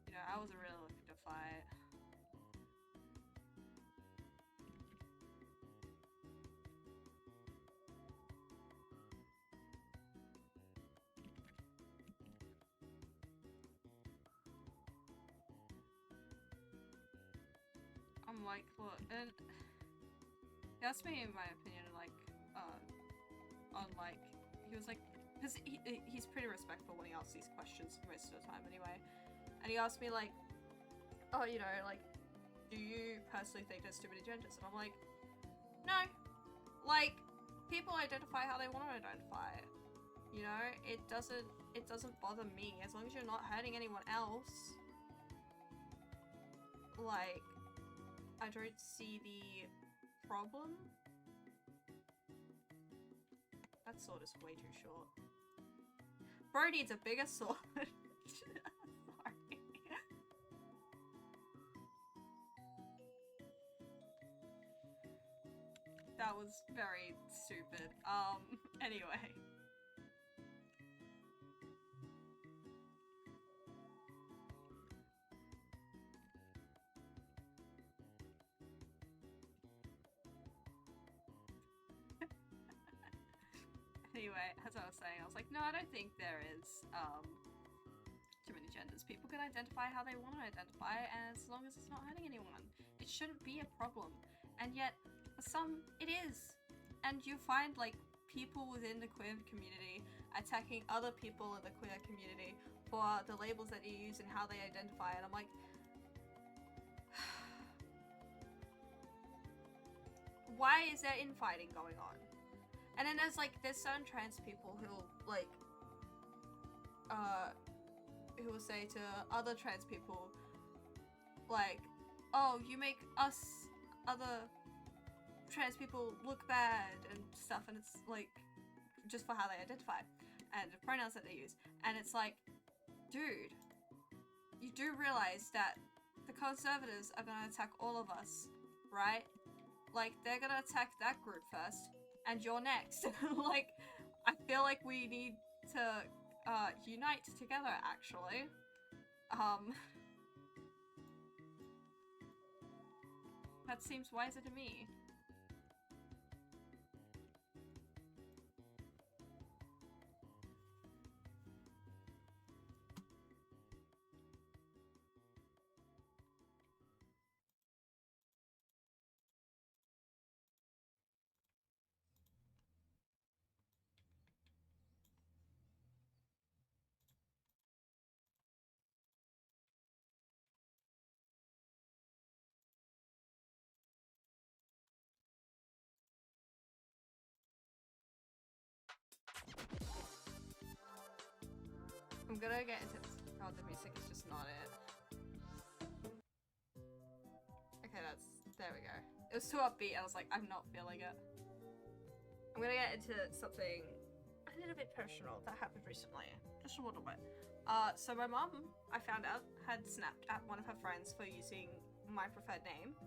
You know, I wasn't really looking to fight. I'm like, look, and he asked me in my opinion, like, on, like, he was like, because he's pretty respectful when he asks these questions most of the time anyway. And he asked me, like, oh, you know, like, do you personally think there's too many genders? And I'm like, no. Like, people identify how they want to identify. You know, it doesn't bother me as long as you're not hurting anyone else. Like, I don't see the problem. That sword is way too short. Bro needs a bigger sword. Sorry. That was very stupid. Anyway. Anyway, as I was saying, I was like, no, I don't think there is, too many genders. People can identify how they want to identify as long as it's not hurting anyone. It shouldn't be a problem. And yet, for some, it is. And you find, like, people within the queer community attacking other people in the queer community for the labels that you use and how they identify. And I'm like, why is there infighting going on? And then there's certain trans people who'll, like, who will say to other trans people, like, oh, you make us other trans people look bad and stuff, and it's, like, just for how they identify and the pronouns that they use. And it's like, dude, you do realize that the conservatives are gonna attack all of us, right? Like, they're gonna attack that group first, and you're next. Like, I feel like we need to unite together, actually. That seems wiser to me. gonna get into this. God, the music is just not it. Okay, there we go. It was too upbeat, I was like, I'm not feeling it. I'm gonna get into something a little bit personal that happened recently. Just a little bit. So my mom, I found out, had snapped at one of her friends for using my preferred name,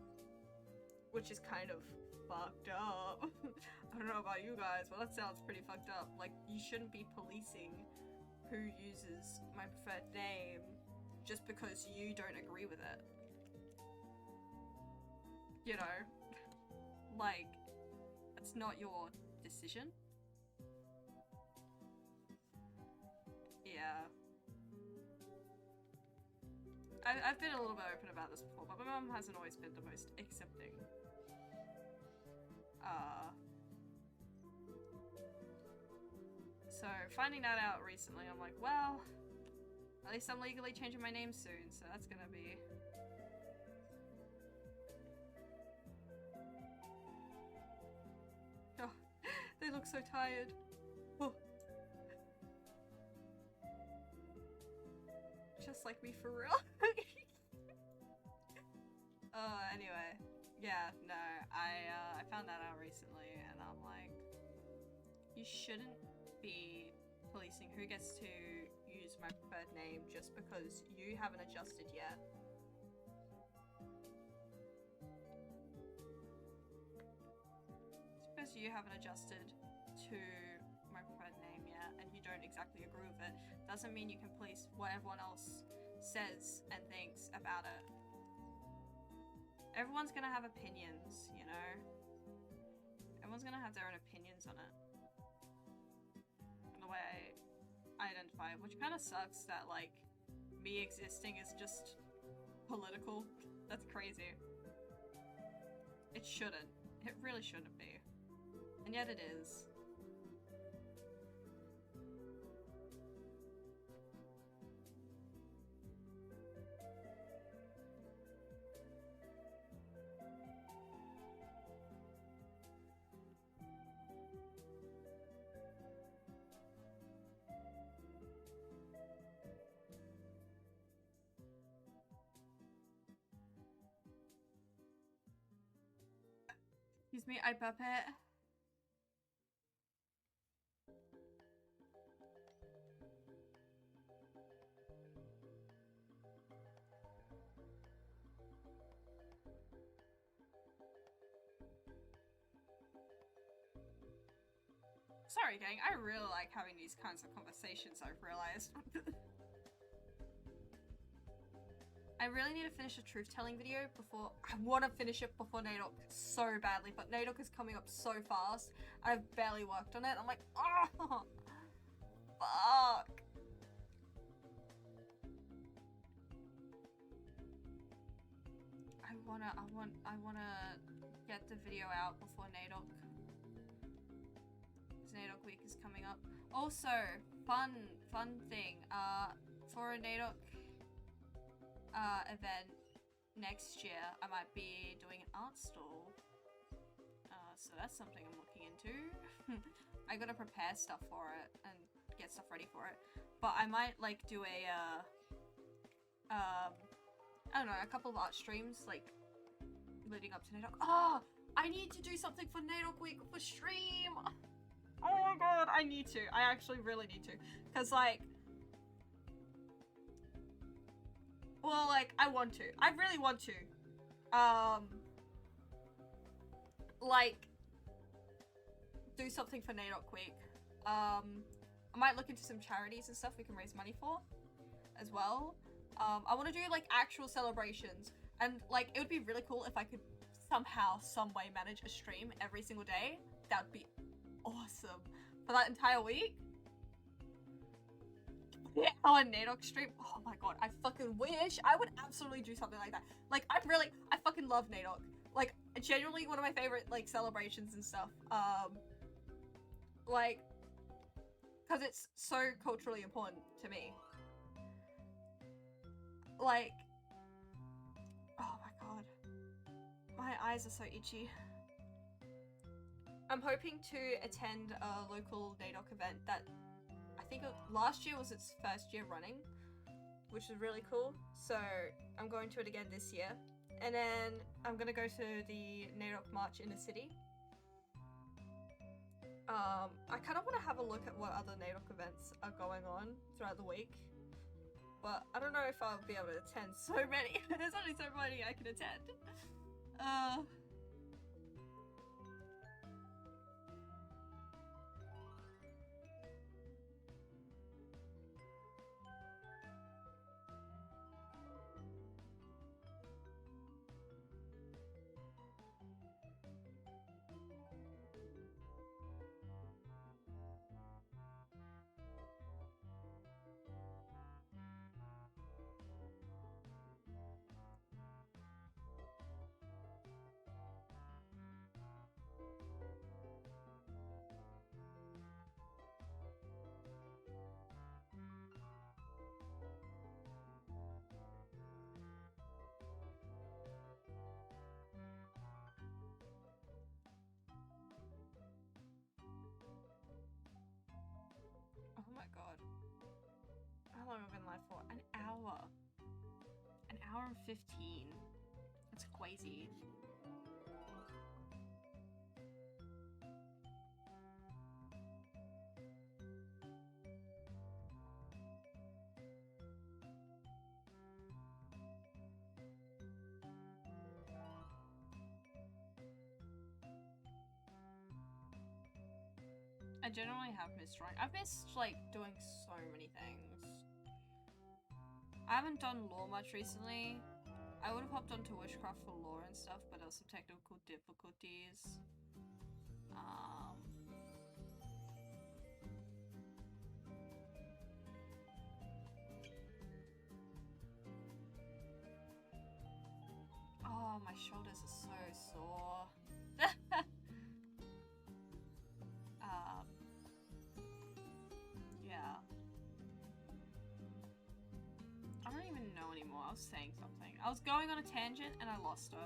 which is kind of fucked up. I don't know about you guys, but that sounds pretty fucked up. Like, you shouldn't be policing who uses my preferred name just because you don't agree with it. You know? Like, it's not your decision. Yeah. I've been a little bit open about this before, but my mum hasn't always been the most accepting. So finding that out recently, I'm like, well, at least I'm legally changing my name soon, so that's gonna be... Oh, they look so tired. Oh. Just like me for real. Anyway, yeah, no, I found that out recently, and I'm like, you shouldn't be policing who gets to use my preferred name just because you haven't adjusted yet. Just because you haven't adjusted to my preferred name yet, and you don't exactly agree with it, doesn't mean you can police what everyone else says and thinks about it. Everyone's gonna have opinions, you know? Everyone's gonna have their own opinions on it. And the way I identify it, which kind of sucks that, like, me existing is just political. That's crazy. It shouldn't. It really shouldn't be. And yet it is. Excuse me, I puppet. Sorry, gang, I really like having these kinds of conversations, I've realized. I really need to finish a truth-telling video before- I want to finish it before NAIDOC so badly, but NAIDOC is coming up so fast. I've barely worked on it. I'm like, oh, fuck. I wanna get the video out before NAIDOC. NAIDOC week is coming up. Also, fun thing, for a NAIDOC event next year, I might be doing an art stall. So that's something I'm looking into. I gotta prepare stuff for it and get stuff ready for it. But I might, like, do a, I don't know, a couple of art streams, like, leading up to NAIDOC. Oh! I need to do something for NAIDOC week for stream! Oh my god, I need to. I actually really need to. Because, like... Well, like, I want to. I really want to. Like, do something for NAIDOC week. I might look into some charities and stuff we can raise money for as well. I want to do, like, actual celebrations. And, like, it would be really cool if I could somehow, some way manage a stream every single day. That would be awesome. For that entire week. Yeah, on a NAIDOC stream. Oh my god, I fucking wish. I would absolutely do something like that. Like, I fucking love NAIDOC. Like, genuinely one of my favorite, like, celebrations and stuff. Like, because it's so culturally important to me. Like, oh my god. My eyes are so itchy. I'm hoping to attend a local NAIDOC event that I think last year was its first year running, which is really cool. So I'm going to it again this year. And then I'm gonna go to the NAIDOC March in the city. I kind of want to have a look at what other NAIDOC events are going on throughout the week. But I don't know if I'll be able to attend so many. There's only so many I can attend. Oh my god. How long have I been live for? An hour. An hour and 15. That's crazy. I generally have missed drawing. I've missed, like, doing so many things. I haven't done lore much recently. I would have hopped onto Wishcraft for lore and stuff, but there was some technical difficulties. Oh, my shoulders are so sore. Yeah. I don't even know anymore. I was saying something. I was going on a tangent and I lost it.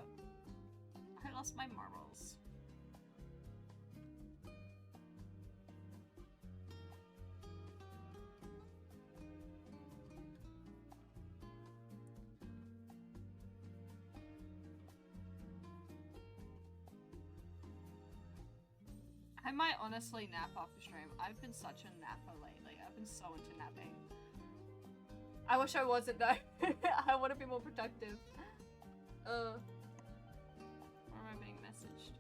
I lost my marbles. I might honestly nap after stream. I've been such a napper lately. I've been so into napping. I wish I wasn't though. I want to be more productive. Or am I being messaged?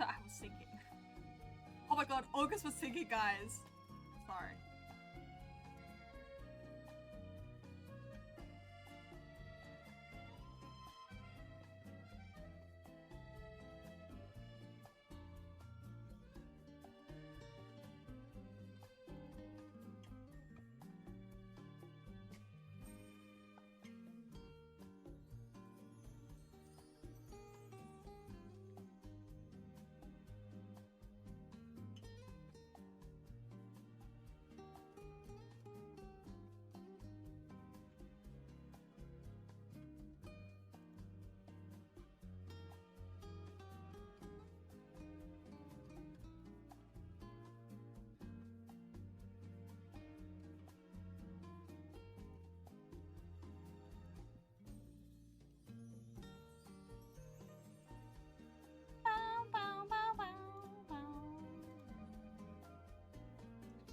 I was thinking. Oh my god, August was thinking, guys. Sorry.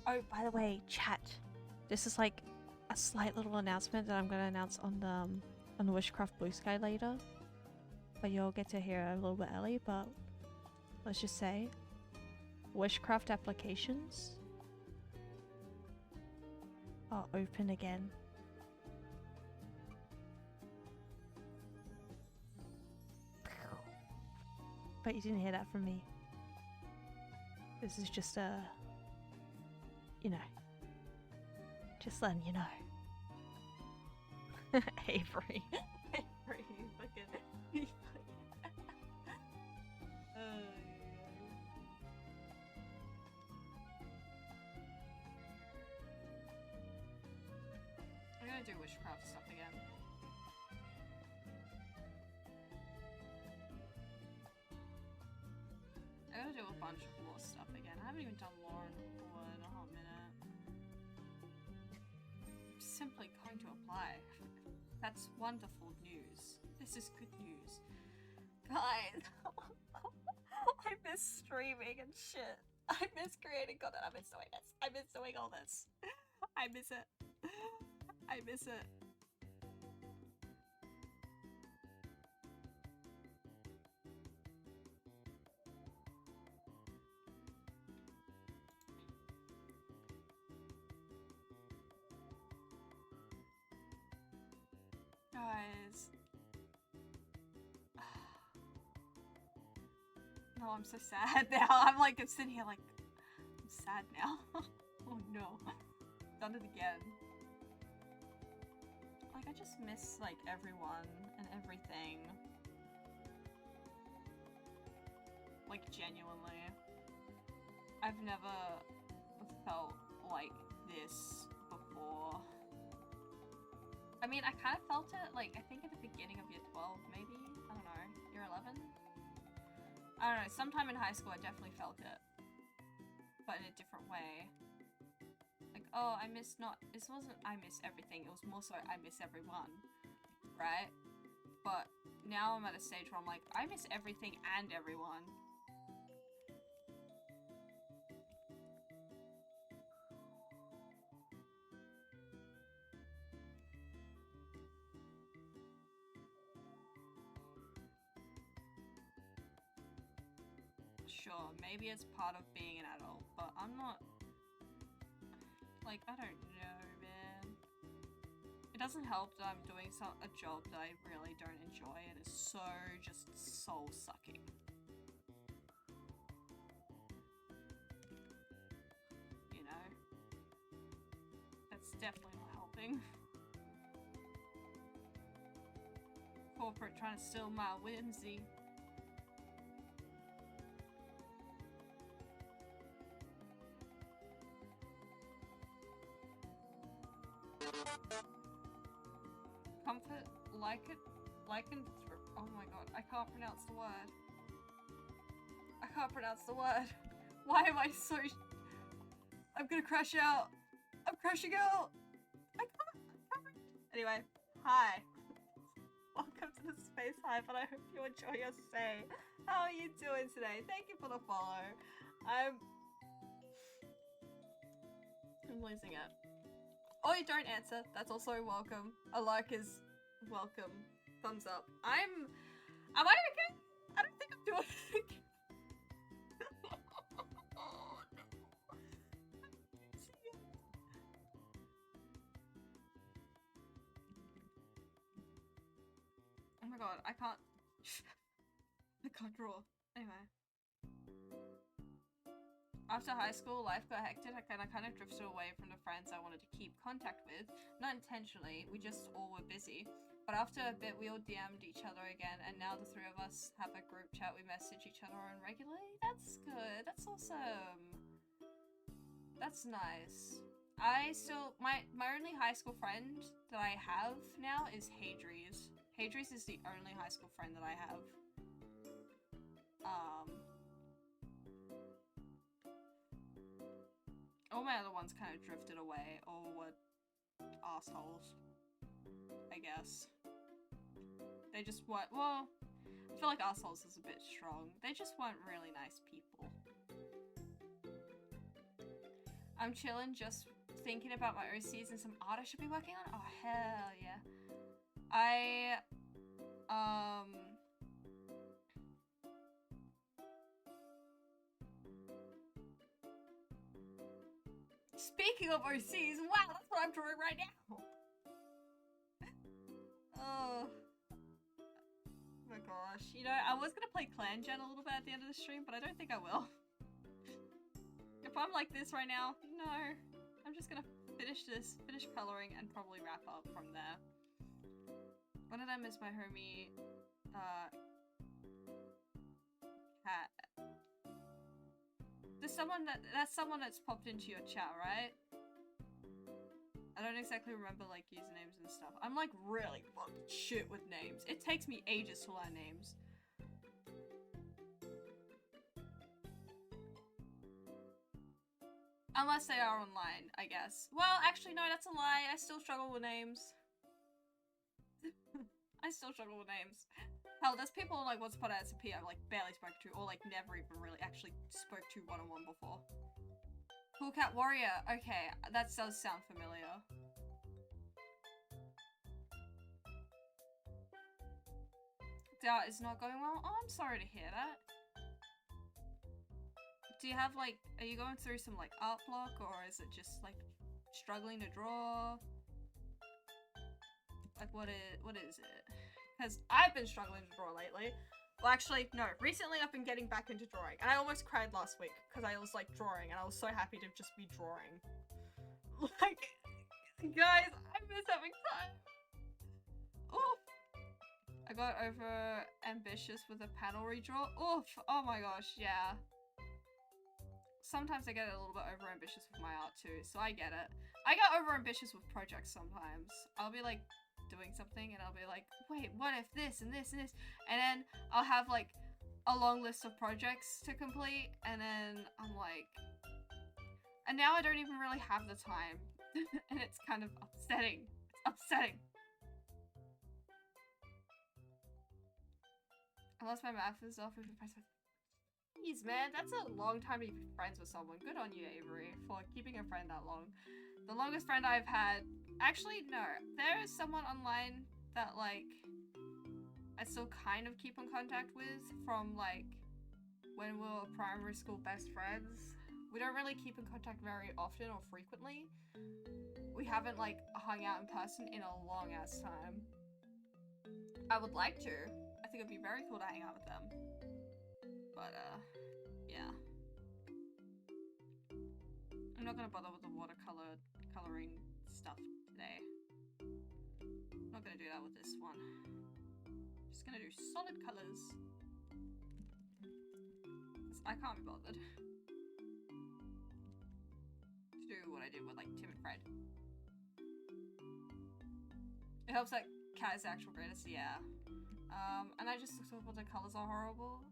Oh, by the way, chat. This is like a slight little announcement that I'm going to announce on the Wishcraft Blue Sky later. But you'll get to hear it a little bit early, but let's just say Wishcraft applications are open again. But you didn't hear that from me. This is just a, you know, just letting you know. Avery. Avery, you fucking. I'm gonna do witchcraft stuff again. I'm gonna do a bunch of lore stuff again. I haven't even done lore in a hot minute. I'm simply going to apply. That's wonderful news. This is good news. Guys, I miss streaming and shit. I miss creating content. I miss doing this. I miss doing all this. I miss it. I miss it. Guys. No, I'm so sad now. I'm sitting here like, I'm sad now. Oh no. Done it again. Like, I just miss, like, everyone and everything. Like, genuinely. I've never felt like this before. I mean, I kind of felt it, like, I think at the beginning of year 12, maybe? I don't know. Year 11? I don't know. Sometime in high school, I definitely felt it. But in a different way. Like, oh, I miss this wasn't I miss everything, it was more so I miss everyone, right? But now I'm at a stage where I'm like, I miss everything and everyone. Sure, maybe it's part of being an adult, but I'm not. Like, I don't know, man. It doesn't help that I'm doing a job that I really don't enjoy and is so just soul-sucking. You know? That's definitely not helping. Corporate trying to steal my whimsy. Comfort, oh my god, I can't pronounce the word. I can't pronounce the word. Why am I so I'm gonna crash out. I'm crashing out. I can't. Anyway, hi. Welcome to the Space Hive, and I hope you enjoy your stay. How are you doing today? Thank you for the follow. I'm losing it. Or you don't answer, that's also welcome. A like is welcome. Thumbs up. Am I okay? I don't think I'm doing okay. Oh no. Oh my god, I can't I can't draw. Anyway. After high school, life got hectic and I kind of drifted away from the friends I wanted to keep contact with. Not intentionally, we just all were busy. But after a bit, we all DM'd each other again, and now the three of us have a group chat we message each other on regularly. That's good. That's awesome. That's nice. My only high school friend that I have now is Hadries. Hadries is the only high school friend that I have. All my other ones kind of drifted away, or were assholes, I guess. They just weren't, well, I feel like assholes is a bit strong. They just weren't really nice people. I'm chilling, just thinking about my OCs and some art I should be working on. Oh, hell yeah. Speaking of OCs, wow, that's what I'm drawing right now! Oh my gosh. You know, I was gonna play Clan Gen a little bit at the end of the stream, but I don't think I will. If I'm like this right now, no. I'm just gonna finish coloring, and probably wrap up from there. When did I miss my homie, Cat? There's someone that's someone that's popped into your chat, right? I don't exactly remember, like, usernames and stuff. I'm, like, really fucking shit with names. It takes me ages to learn names. Unless they are online, I guess. Well, actually, no, that's a lie. I still struggle with names. I still struggle with names. Hell, there's people on, like, Once Upon a SMP I've, like, barely spoke to, or, like, never even really actually spoke to one-on-one before. Cool Cat Warrior. Okay, that does sound familiar. The art is not going well? Oh, I'm sorry to hear that. Do you have, like, are you going through some, like, art block, or is it just, like, struggling to draw? Like, what is it? Because I've been struggling to draw lately. Well, actually, no. Recently, I've been getting back into drawing. And I almost cried last week because I was, like, drawing. And I was so happy to just be drawing. Like, guys, I miss having time. Oof. I got over ambitious with a panel redraw. Oof. Oh my gosh, yeah. Sometimes I get a little bit over ambitious with my art too, so I get it. I get over ambitious with projects sometimes. I'll be, like, doing something and I'll be like, wait, what if this and this and this? And then I'll have, like, a long list of projects to complete, and then I'm like, and now I don't even really have the time. And it's kind of upsetting. It's upsetting. Unless my math is off, jeez, man, that's a long time to be friends with someone. Good on you, Avery, for keeping a friend that long. The longest friend I've had... Actually, no. There is someone online that, like, I still kind of keep in contact with from, like, when we were primary school best friends. We don't really keep in contact very often or frequently. We haven't, like, hung out in person in a long-ass time. I would like to. I think it'd be very cool to hang out with them. But, yeah. I'm not gonna bother with the coloring stuff today. I'm not gonna do that with this one. Just gonna do solid colors. 'Cause I can't be bothered to do what I did with, like, Tim and Fred. It helps that Cat is the actual greatest, yeah. And I just looked up the colors are horrible.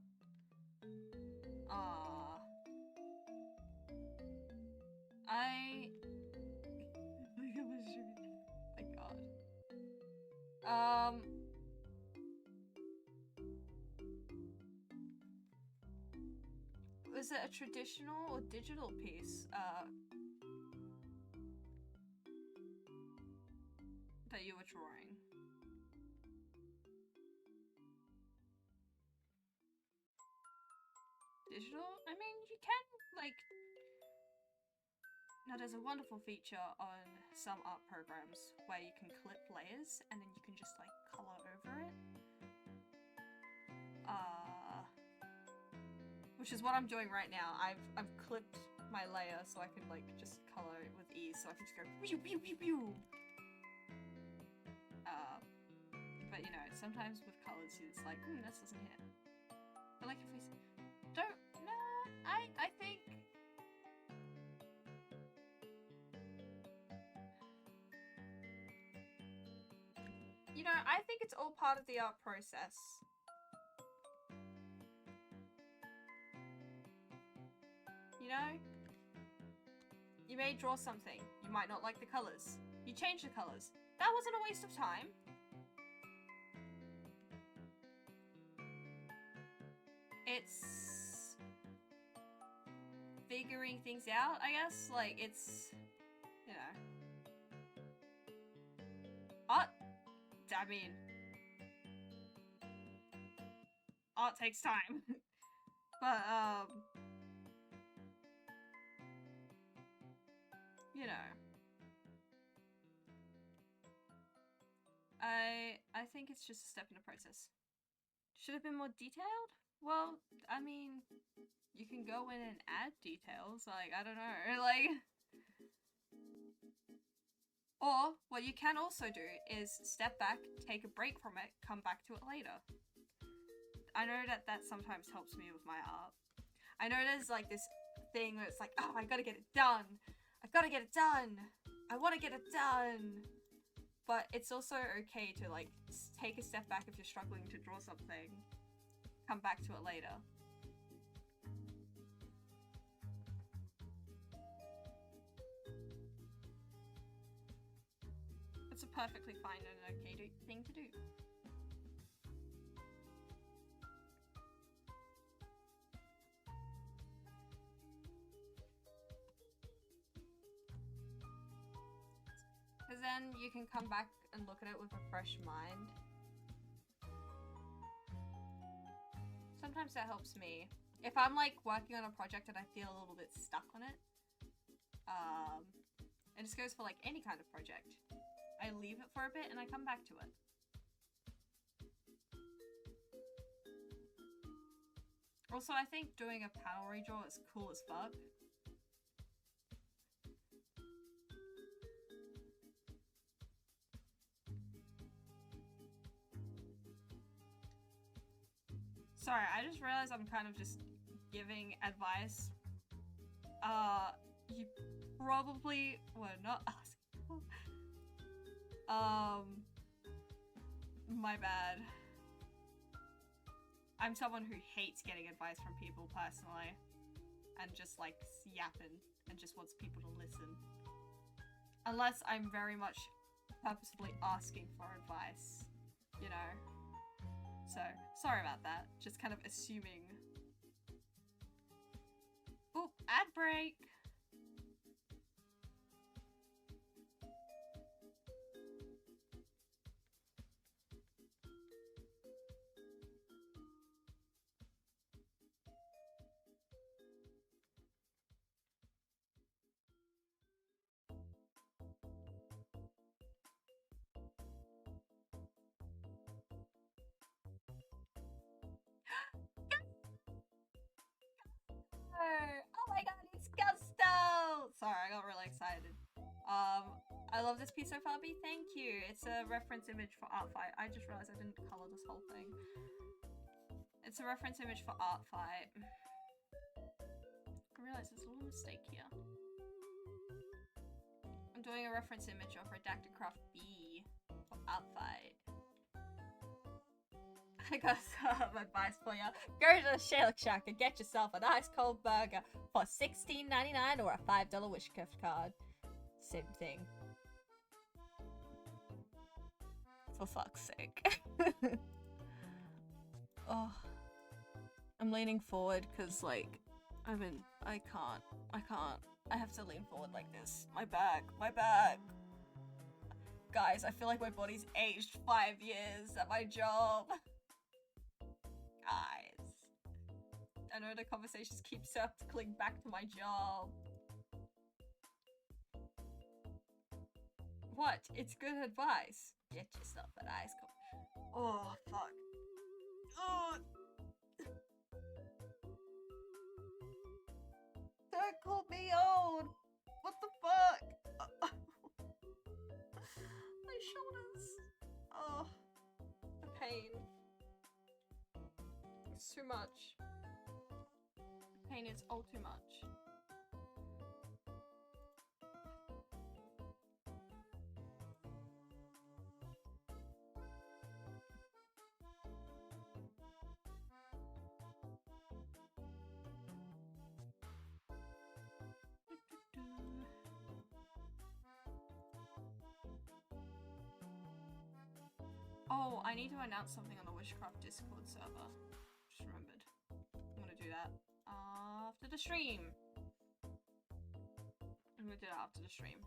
My god. Was it a traditional or digital piece, that you were drawing? Digital? I mean, you can, like... Now, there's a wonderful feature on some art programs where you can clip layers and then you can just, like, color over it. Which is what I'm doing right now. I've clipped my layer so I can, like, just color it with ease, so I can just go pew pew pew pew. But you know, sometimes with colors it's like, this doesn't hit. But like if we I think you know, I think it's all part of the art process. You know? You may draw something. You might not like the colors. You change the colors. That wasn't a waste of time. It's figuring things out, I guess. Like, it's, you know. Art, I mean, art takes time. But, you know. I think it's just a step in the process. Should have been more detailed? Well, I mean, you can go in and add details, like, I don't know, like... Or, what you can also do is step back, take a break from it, come back to it later. I know that sometimes helps me with my art. I know there's like this thing where it's like, oh, I gotta get it done. I've gotta get it done. I wanna get it done. But it's also okay to like take a step back if you're struggling to draw something. Come back to it later. It's a perfectly fine and okay thing to do. Because then you can come back and look at it with a fresh mind. Sometimes that helps me. If I'm like working on a project and I feel a little bit stuck on it, and this goes for like any kind of project, I leave it for a bit and I come back to it. Also, I think doing a panel redraw is cool as fuck. Sorry, I just realized I'm kind of just giving advice. You probably were not asking for. My bad. I'm someone who hates getting advice from people personally. And just like yapping and just wants people to listen. Unless I'm very much purposefully asking for advice, you know? So, sorry about that. Just kind of assuming. Oop, ad break! Oh my god, it's Gusto! Sorry, I got really excited. I love this piece so far, B. Thank you. It's a reference image for Art Fight. I just realized I didn't color this whole thing. It's a reference image for Art Fight. I realized there's a little mistake here. I'm doing a reference image of Redacted Craft B for Art Fight. I got some advice for you. Go to the Shake Shack and get yourself an ice cold burger for $16.99 or a $5 WISHCRAFT card. Same thing. For fuck's sake. Oh. I'm leaning forward because, like, I can't. I have to lean forward like this. My back. Guys, I feel like my body's aged 5 years at my job. Guys. I know the conversations keep circling back to my job. What? It's good advice. Get yourself an ice cold. Oh, fuck. Oh. Don't call me old. What the fuck? My shoulders. Oh. The pain. It's too much. The pain is all too much. Oh, I need to announce something on the WISHCRAFT Discord server. Just remembered. I'm gonna do that after the stream. I'm gonna do that after the stream.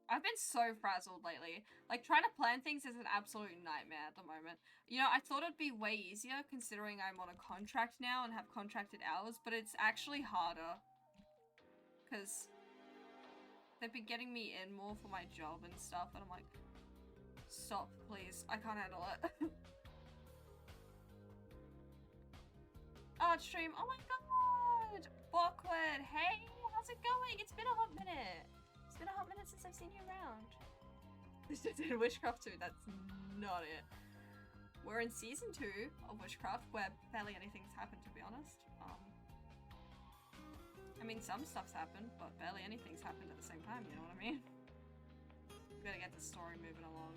I've been so frazzled lately. Like, trying to plan things is an absolute nightmare at the moment. You know, I thought it'd be way easier considering I'm on a contract now and have contracted hours, but it's actually harder. Because they've been getting me in more for my job and stuff, and I'm like, Stop, please. I can't handle it. Art stream. Oh my god! Awkward. Hey, how's it going? It's been a hot minute. It's been a hot minute since I've seen you around. This is in Wishcraft 2. That's not it. We're in season 2 of Wishcraft, where barely anything's happened, to be honest. I mean, some stuff's happened, but barely anything's happened at the same time, you know what I mean? We gotta get the story moving along.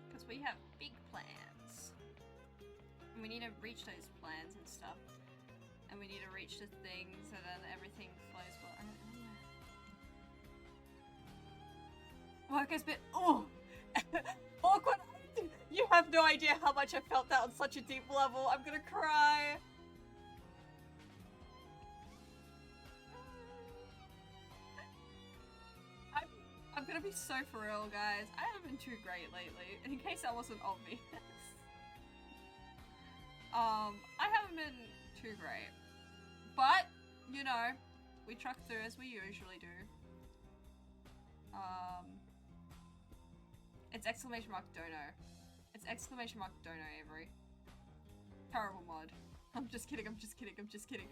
Because we have big plans. And we need to reach those plans and stuff. And we need to reach the things so then everything flows well. Work has been awkward. You have no idea how much I felt that on such a deep level. I'm gonna cry. I'm gonna be so for real, guys. I haven't been too great lately. In case that wasn't obvious. I haven't been too great. But, you know, we truck through as we usually do. It's exclamation mark dono. It's exclamation mark dono, Avery. Terrible mod. I'm just kidding, I'm just kidding, I'm just kidding.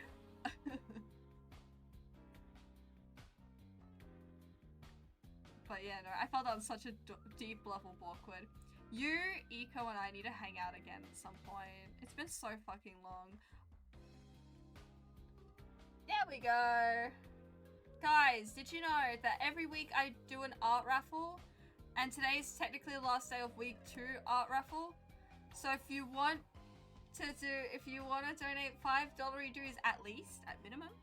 But yeah, no, I felt that on such a deep level awkward. You, Eco, and I need to hang out again at some point. It's been so fucking long. There we go. Guys, did you know that every week I do an art raffle? And today's technically the last day of week 2 art raffle. So if you want to donate $5 dues at least, at minimum,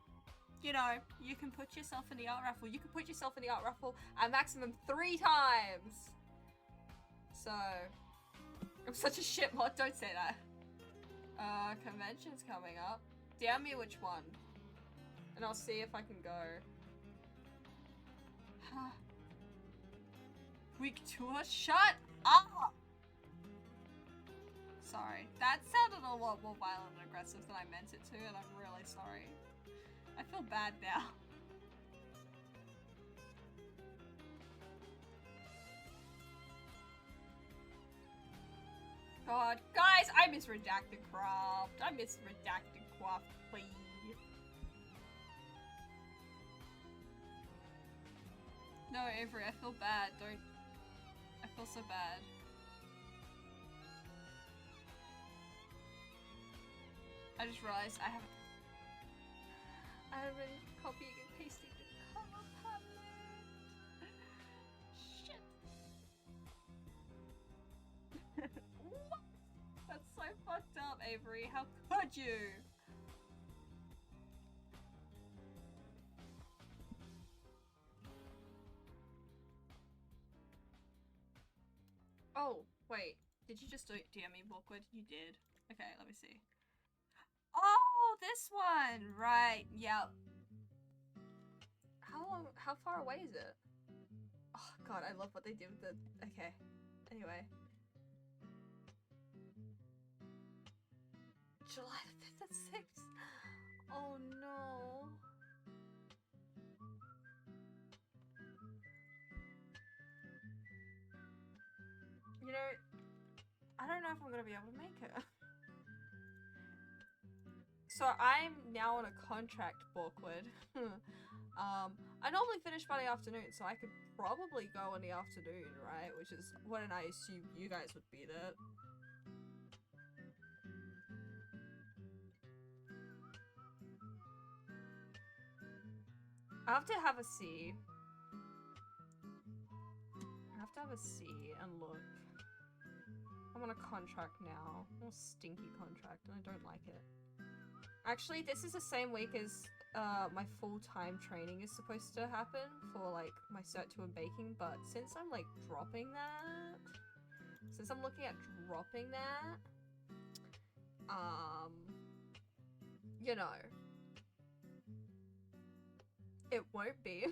you know, you can put yourself in the art raffle. You can put yourself in the art raffle a maximum 3 times. So, I'm such a shit mod, don't say that. Convention's coming up. DM me which one. And I'll see if I can go. Week tour? Shut up! Sorry. That sounded a lot more violent and aggressive than I meant it to, and I'm really sorry. I feel bad now. God. Guys, I miss Redacted Craft. I miss Redacted Craft, please. No, Avery, I feel bad. Don't. I feel so bad. I just realized I haven't been copying and pasting the color palette. Shit. What? That's so fucked up, Avery. How could you? Oh, wait. Did you just DM me awkward? You did. Okay, let me see. Oh, this one! Right, yep. How far away is it? Oh god, I love what they did with the... Okay. Anyway. July the 5th at 6? Oh no. You know, I don't know if I'm gonna be able to make it. So I'm now on a contract, awkward. I normally finish by the afternoon, so I could probably go in the afternoon, right? Which is when I assume you guys would be there. I have to have a C. I have to have a C and look. I'm on a contract now. A stinky contract, and I don't like it. Actually, this is the same week as my full-time training is supposed to happen for like my Cert 2 in baking, but since I'm like dropping that, since I'm looking at dropping that, you know, it won't be.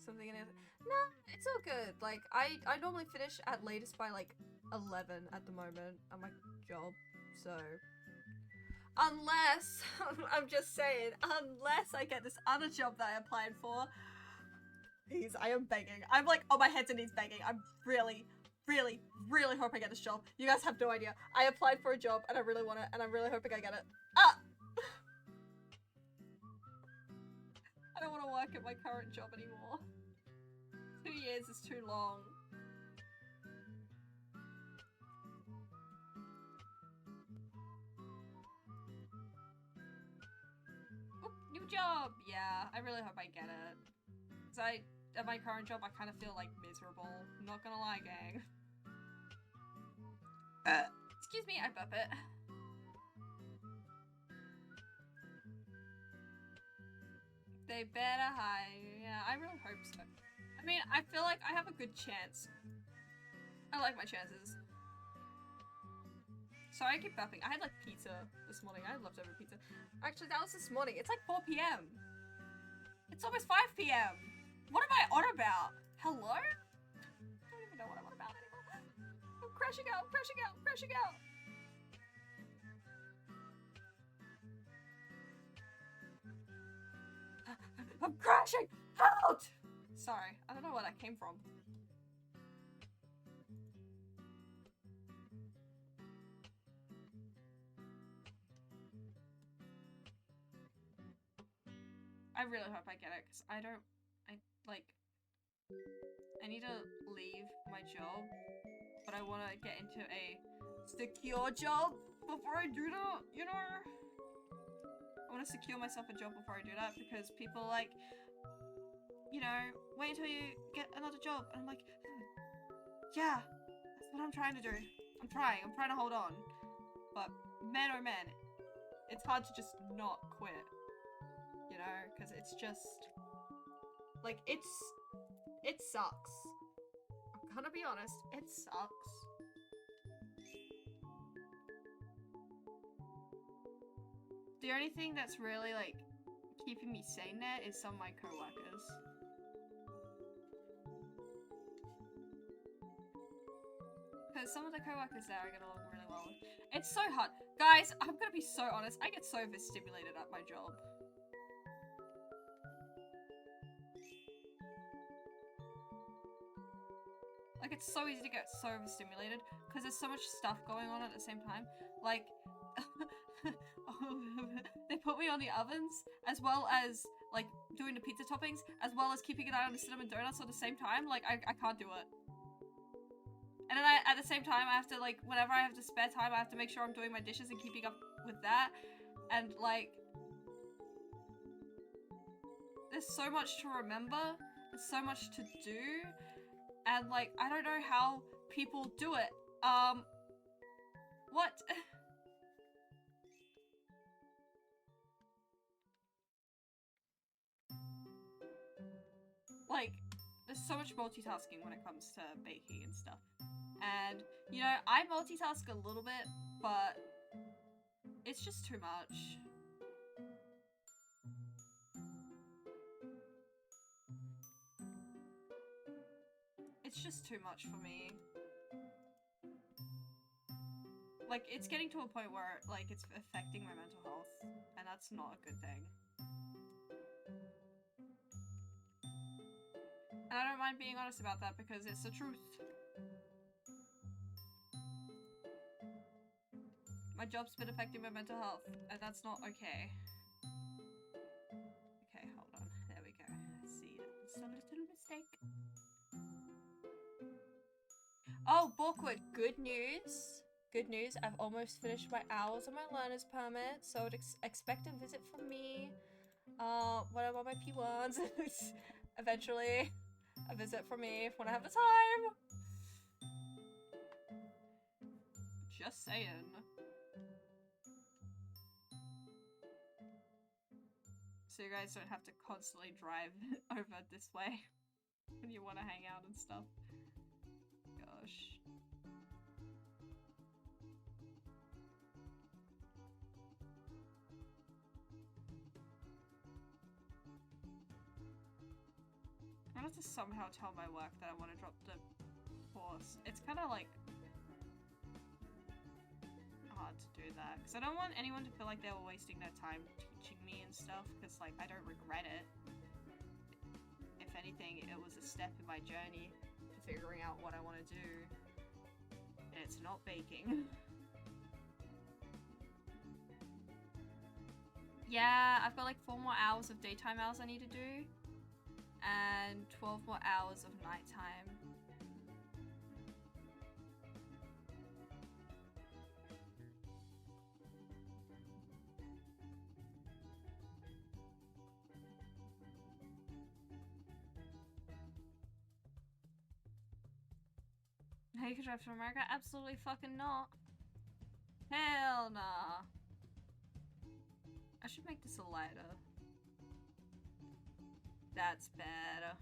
Something in it. No, it's all good. Like, I normally finish at latest by like 11 at the moment at my job, so unless I'm just saying, unless I get this other job that I applied for, please, I am begging. I'm like on my heads and knees begging. I'm really hope I get this job. You guys have no idea. I applied for a job and I really want it, and I'm really hoping I get it. Ah! I don't want to work at my current job anymore. 2 years is too long. Oop, new job! Yeah, I really hope I get it. Cause at my current job, I kind of feel like miserable. I'm not gonna lie, gang. Excuse me, I burp it. They better hide. Yeah, I really hope so. I mean, I feel like I have a good chance. I like my chances. Sorry, I keep burping. I had like pizza this morning. I had leftover pizza. Actually, that was this morning. It's like 4 p.m. It's almost 5 p.m. What am I on about? Hello? I don't even know what I'm on about anymore. I'm crashing out, I'm crashing out, I'm crashing out. I'm crashing out! Sorry, I don't know where that came from. I really hope I get it, because I need to leave my job, but I want to get into a secure job before I do that, you know? I want to secure myself a job before I do that, because people like, you know, wait until you get another job, and I'm like, yeah, that's what I'm trying to do. I'm trying to hold on, but man oh man, it's hard to just not quit, you know, because it's just, like, it sucks. I'm gonna be honest, it sucks. The only thing that's really, like, keeping me sane there is some of my co-workers. Because some of the co-workers there I get along really well with. It's so hard. Guys, I'm gonna be so honest, I get so overstimulated at my job. Like, it's so easy to get so overstimulated because there's so much stuff going on at the same time. Like, they put me on the ovens, as well as, like, doing the pizza toppings, as well as keeping an eye on the cinnamon donuts at the same time. Like, I can't do it. And then at the same time, I have to, like, whenever I have the spare time, I have to make sure I'm doing my dishes and keeping up with that. And, like, there's so much to remember. There's so much to do. And, like, I don't know how people do it. What? Like, there's so much multitasking when it comes to baking and stuff. And, you know, I multitask a little bit, but it's just too much. It's just too much for me. Like, it's getting to a point where, like, it's affecting my mental health, and that's not a good thing. And I don't mind being honest about that because it's the truth. My job's been affecting my mental health, and that's not okay. Okay, hold on. There we go. See, it's a little mistake. Oh, Bawkwood, good news. Good news, I've almost finished my hours on my learner's permit, so I'd expect a visit from me when I'm on my P1s. Eventually, a visit from me when I have the time. Just saying. So you guys don't have to constantly drive over this way when you want to hang out and stuff. Gosh. I have to somehow tell my work that I want to drop the course. It's kind of like Because I don't want anyone to feel like they were wasting their time teaching me and stuff, because, like, I don't regret it. If anything, it was a step in my journey to figuring out what I want to do. And it's not baking. Yeah, I've got like 4 more hours of daytime hours I need to do. And 12 more hours of nighttime. How you can drive to America? Absolutely fucking not. Hell nah. I should make this a lighter. That's better.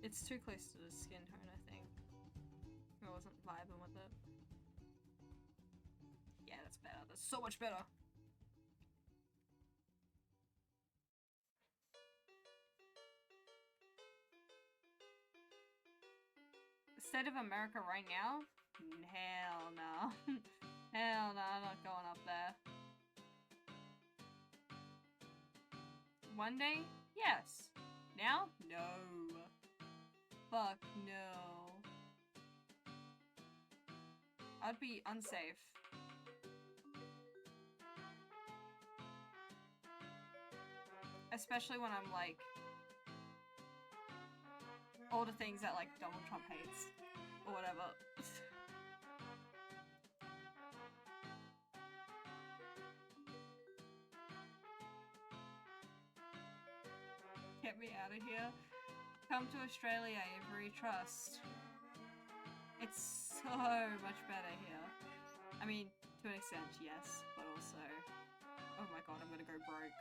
It's too close to the skin tone, I think. I wasn't vibing with it. Yeah, that's better. That's so much better. The state of America right now? Hell no. Hell no, I'm not going up there. One day? Yes. Now? No. Fuck no. I'd be unsafe. Especially when I'm like all the things that like Donald Trump hates or whatever. Get me out of here. Come to Australia, Avery, trust. It's so much better here. I mean, to an extent, yes, but also, oh my god, I'm gonna go broke.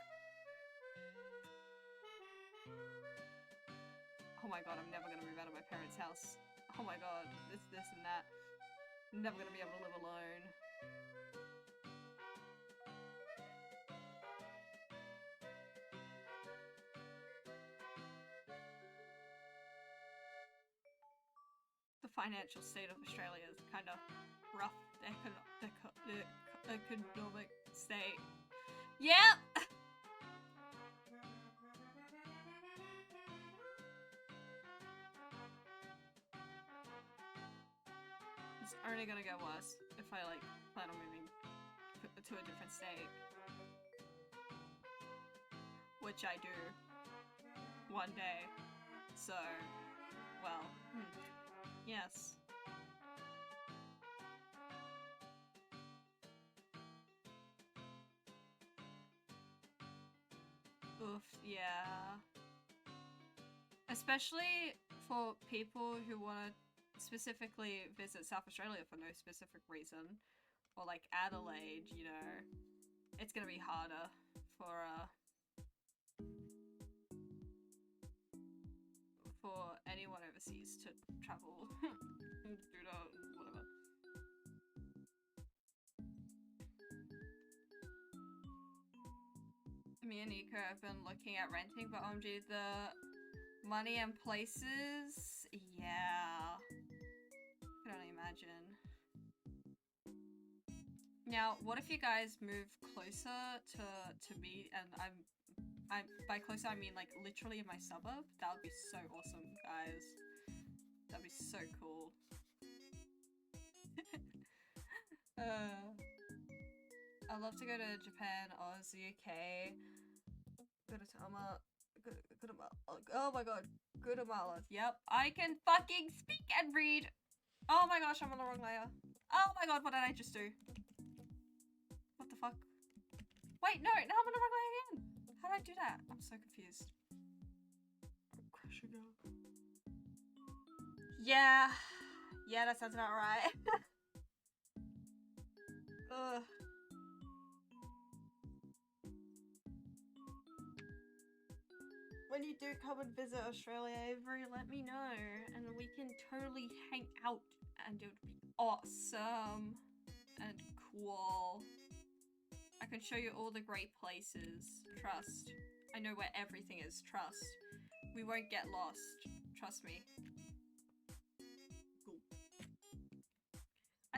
Oh my god, I'm never gonna move out of my parents' house. Oh my god, this and that. I'm never gonna be able to live alone. The financial state of Australia is kind of rough. Economic state. Yep! It's only gonna get worse if I like plan on moving to a different state. Which I do one day. So, well, yes. Oof, yeah. Especially for people who want to specifically visit South Australia for no specific reason. Or like Adelaide, you know. It's gonna be harder for anyone overseas to travel due to whatever. Me and Nico have been looking at renting, but OMG, the money and places, yeah. I can only imagine. Now, what if you guys move closer to me, and I'm by closer I mean like literally in my suburb? That would be so awesome, guys. That'd be so cool. I'd love to go to Japan, Oz, UK. Go to Tama. Oh my god. Guatemala. Yep. I can fucking speak and read. Oh my gosh, I'm on the wrong layer. Oh my god, what did I just do? What the fuck? Wait, no, now I'm on the wrong layer again. How did I do that? I'm so confused. I'm crashing out. Yeah. Yeah, that sounds about right. Ugh. When you do come and visit Australia, Avery, let me know, and we can totally hang out, and it would be awesome and cool. I can show you all the great places. Trust. I know where everything is. Trust. We won't get lost. Trust me. Cool.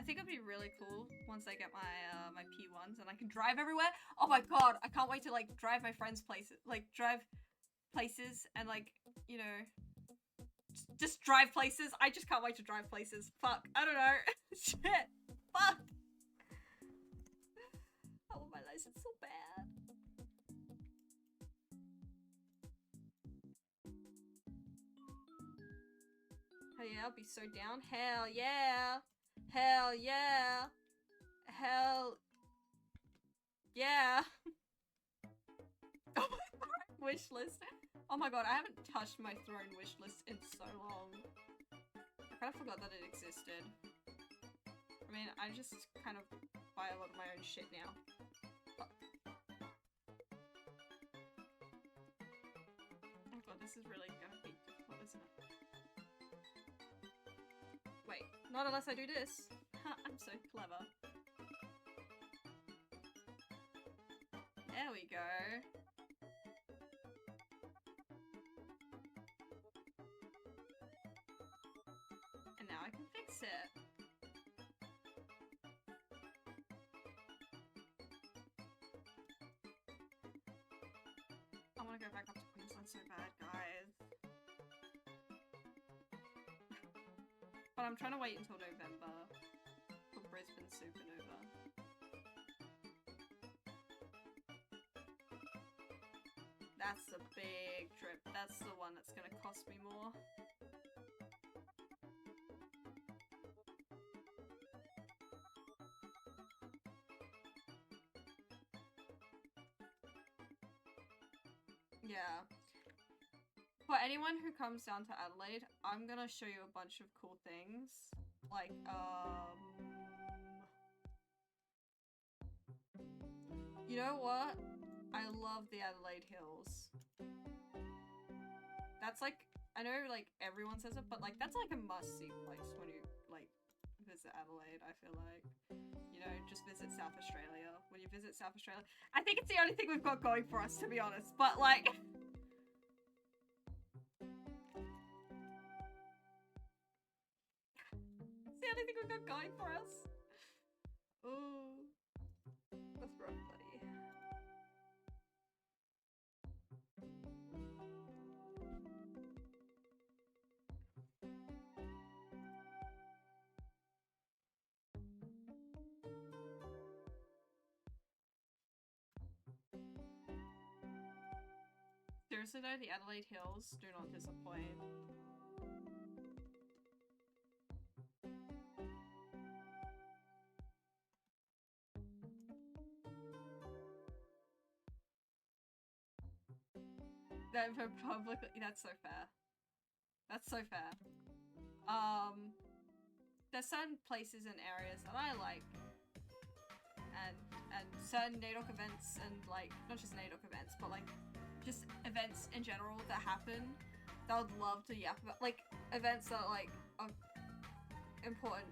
I think it'd be really cool once I get my my P1s and I can drive everywhere. Oh my god, I can't wait to like drive my friends' places, like drive places and like, you know, just drive places. I just can't wait to drive places. Fuck, I don't know. Shit, fuck. I want my license so bad. Hell yeah, I'll be so down. Hell yeah. Hell yeah. Hell yeah. Oh my throne wish list. Oh my god, I haven't touched my throne wish list in so long. I kind of forgot that it existed. I mean, I just kind of buy a lot of my own shit now. Fuck. Oh god, this is really gonna be difficult, isn't it? Wait, not unless I do this. I'm so clever. There we go. And now I can fix it. I want to go back up to Queensland so bad, guys. But I'm trying to wait until November for Brisbane Supernova. That's the big trip. That's the one that's gonna cost me more. Yeah. For anyone who comes down to Adelaide, I'm gonna show you a bunch of cool things. Like, you know what? I love the Adelaide Hills. That's like, I know like everyone says it, but like that's like a must-see place when you like visit Adelaide, I feel like. You know, just visit South Australia. When you visit South Australia, I think it's the only thing we've got going for us, to be honest, but like... It's the only thing we've got going for us. Ooh. That's rough, buddy. Seriously though, the Adelaide Hills do not disappoint. That for publicly, that's so fair. That's so fair. There's certain places and areas that I like, and certain NAIDOC events, and like not just NAIDOC events, but like just events in general that happen that I would love to yap about, like events that like are important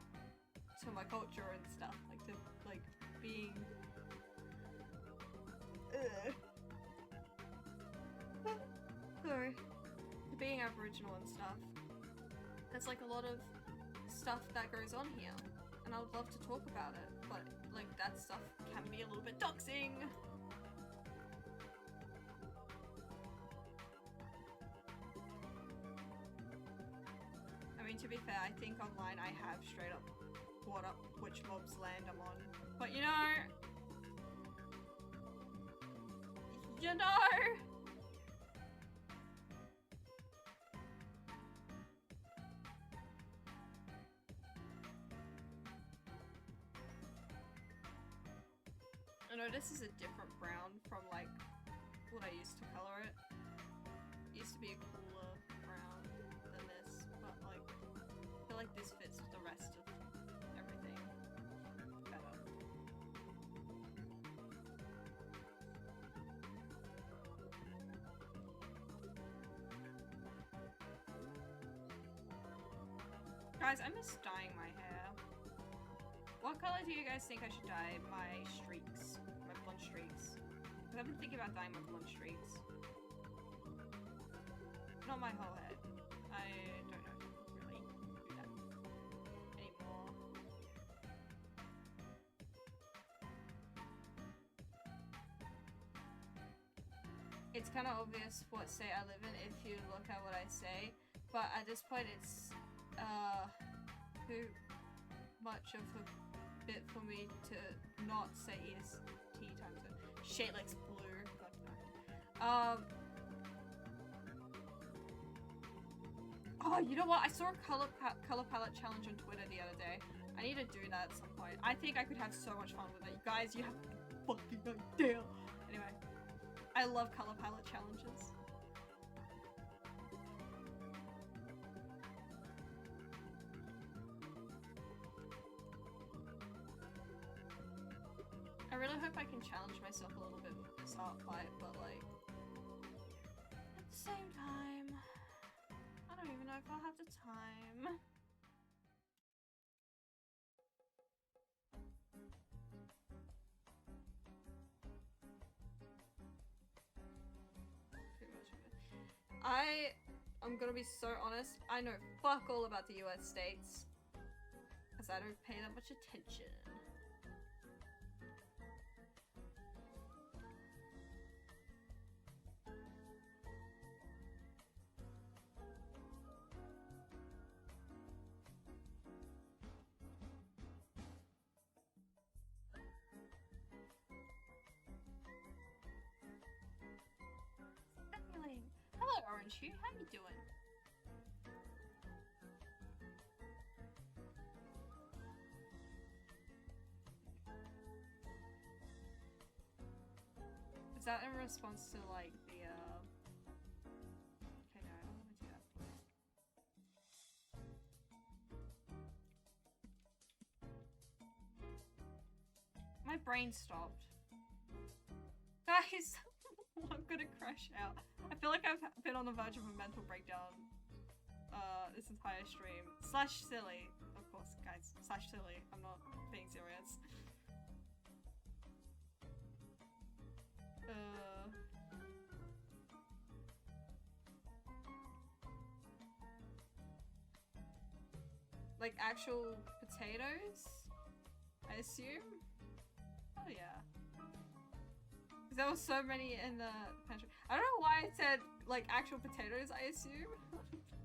to my culture and stuff, like the like being sorry, being Aboriginal and stuff. There's like a lot of stuff that goes on here, and I would love to talk about it, but like that stuff can be a little bit doxing. I mean, to be fair, I think online I have straight up brought up which mob's land I'm on, but you know, I know this is a different brown from like what I used to color it. It used to be a cooler brown than this, but like I feel like this fits with the rest of everything better. Guys, I miss dyeing my hair. What color do you guys think I should dye my streaks? My blonde streaks? Because I've been thinking about dyeing my blonde streaks. Not my whole head. I don't know really do that anymore. it's kind of obvious what state I live in if you look at what I say, but at this point it's too much of a bit for me to not say EST time zone. Shade likes blue. Oh, you know what? I saw a color palette challenge on Twitter the other day. I need to do that at some point. I think I could have so much fun with it. You guys, you have fucking no idea. Anyway, I love color palette challenges. I really hope I can challenge myself a little bit with this art fight, but like, at the same time, I don't even know if I'll have the time. I'm gonna be so honest, I know fuck all about the US states, because I don't pay that much attention. Hello, Orange Hue. How you doing? Is that in response to like the okay, no, I don't want to do that. My brain stopped. Guys, I'm gonna crash out. I feel like I've been on the verge of a mental breakdown this entire stream. Slash silly, of course, guys. Slash silly. I'm not being serious. Like actual potatoes, I assume? Oh yeah. There were so many in the pantry. I don't know why I said like actual potatoes, I assume.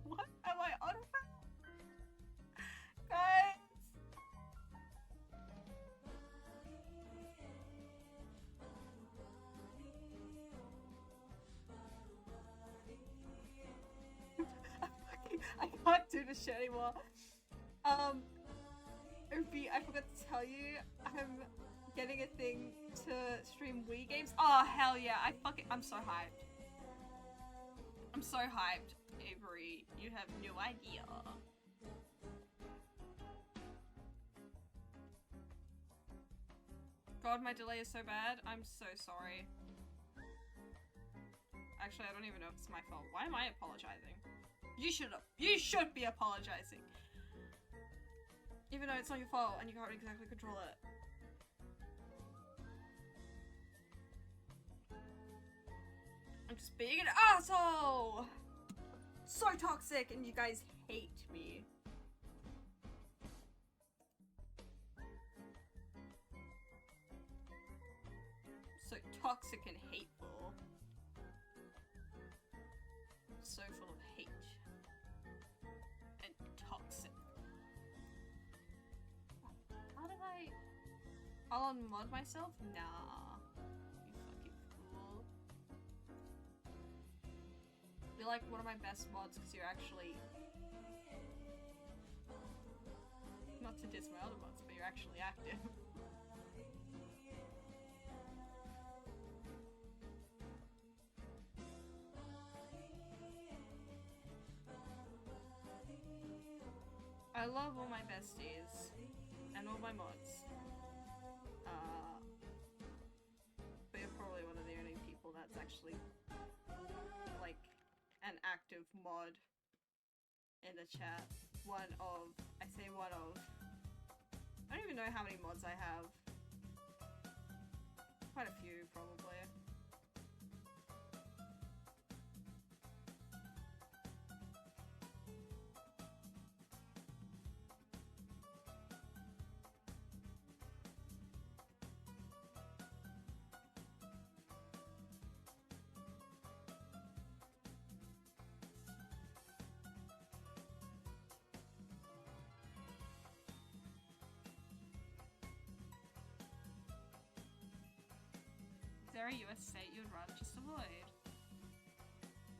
What am I on about? Guys! I can't do this shit anymore. Ruby, I forgot to tell you, I'm getting a thing to stream Wii games. Oh hell yeah! I'm so hyped. I'm so hyped, Avery. You have no idea. God, my delay is so bad. I'm so sorry. Actually, I don't even know if it's my fault. Why am I apologizing? You should be apologizing. Even though it's not your fault and you can't exactly control it. I'm just being an asshole! So toxic and you guys hate me. So toxic and hateful. So full of hate. And toxic. How did I'll unmod myself? Nah. You fucking fool. You're like one of my best mods because you're actually... Not to diss my other mods, but you're actually active. I love all my besties and all my mods. But you're probably one of the only people that's actually like an active mod in the chat. One of, I say one of, I don't even know how many mods I have. Quite a few, probably. there a US state you would rather just avoid?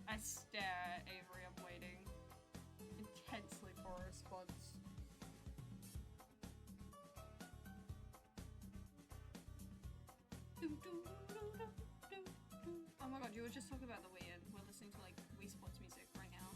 I stare at Avery, I'm waiting intensely for a response. Oh my god, you were just talking about the Wii and we're listening to like Wii Sports music right now.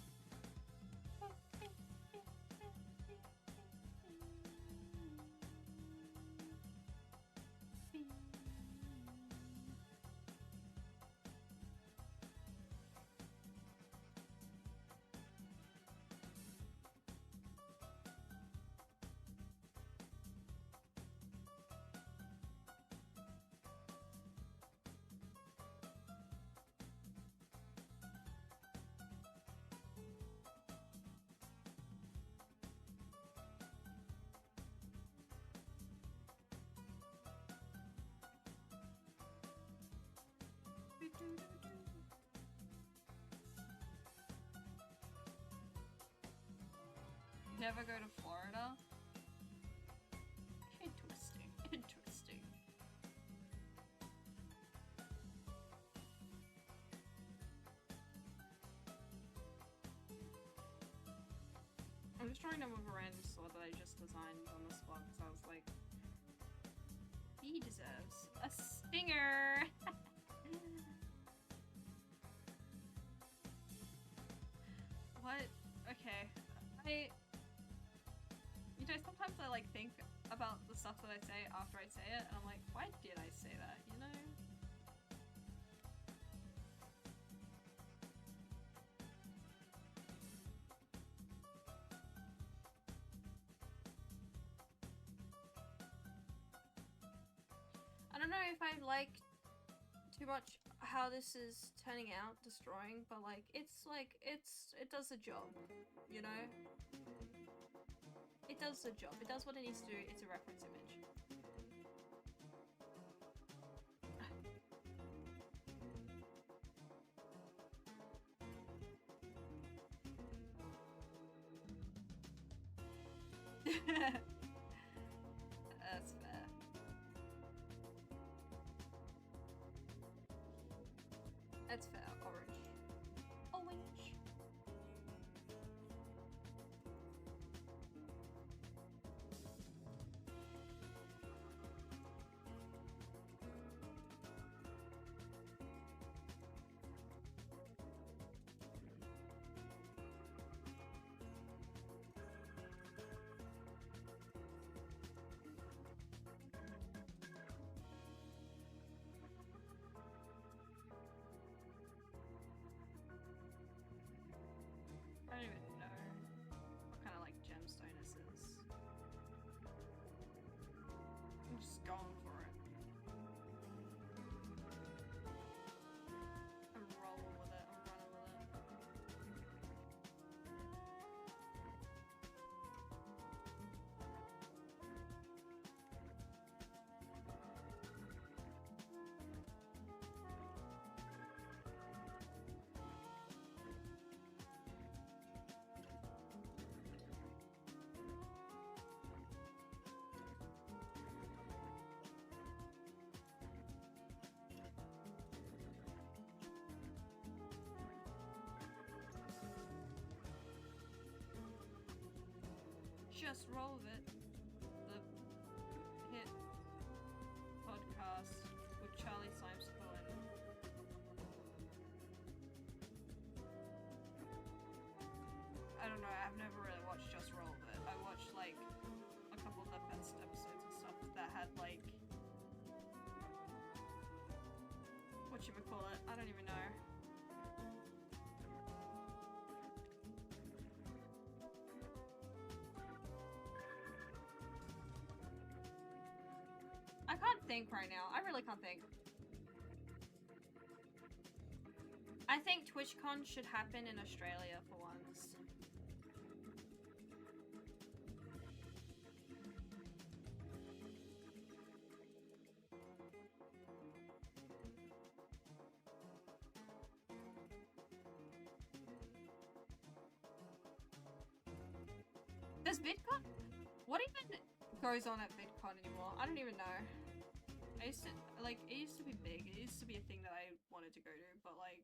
Never go to Florida? Interesting, interesting. I'm just trying to move around the sword that I just designed on the spot because I was like, he deserves a stinger! What? Okay. You know, sometimes I like think about the stuff that I say after I say it, and I'm like, why did I say that, you know? I don't know if I like too much how this is turning out, destroying, but like, it does the job, you know? It does the job. It does what it needs to do. It's a reference image. That's fair. That's fair. Orange. Orange. I don't even know what kind of like gemstone this is. I'm just going for it. I'm rolling with it. I'm running with it. Just roll with it. The hit podcast with Charlie Simespool and I don't know, I've never really watched Just Roll with it. I watched like a couple of the best episodes and stuff that had like whatchamacallit, I don't even know. I can't think right now. I really can't think. I think TwitchCon should happen in Australia for once. Does VidCon? What even goes on at VidCon anymore? I don't even know. Like, it used to be big. It used to be a thing that I wanted to go to, but like...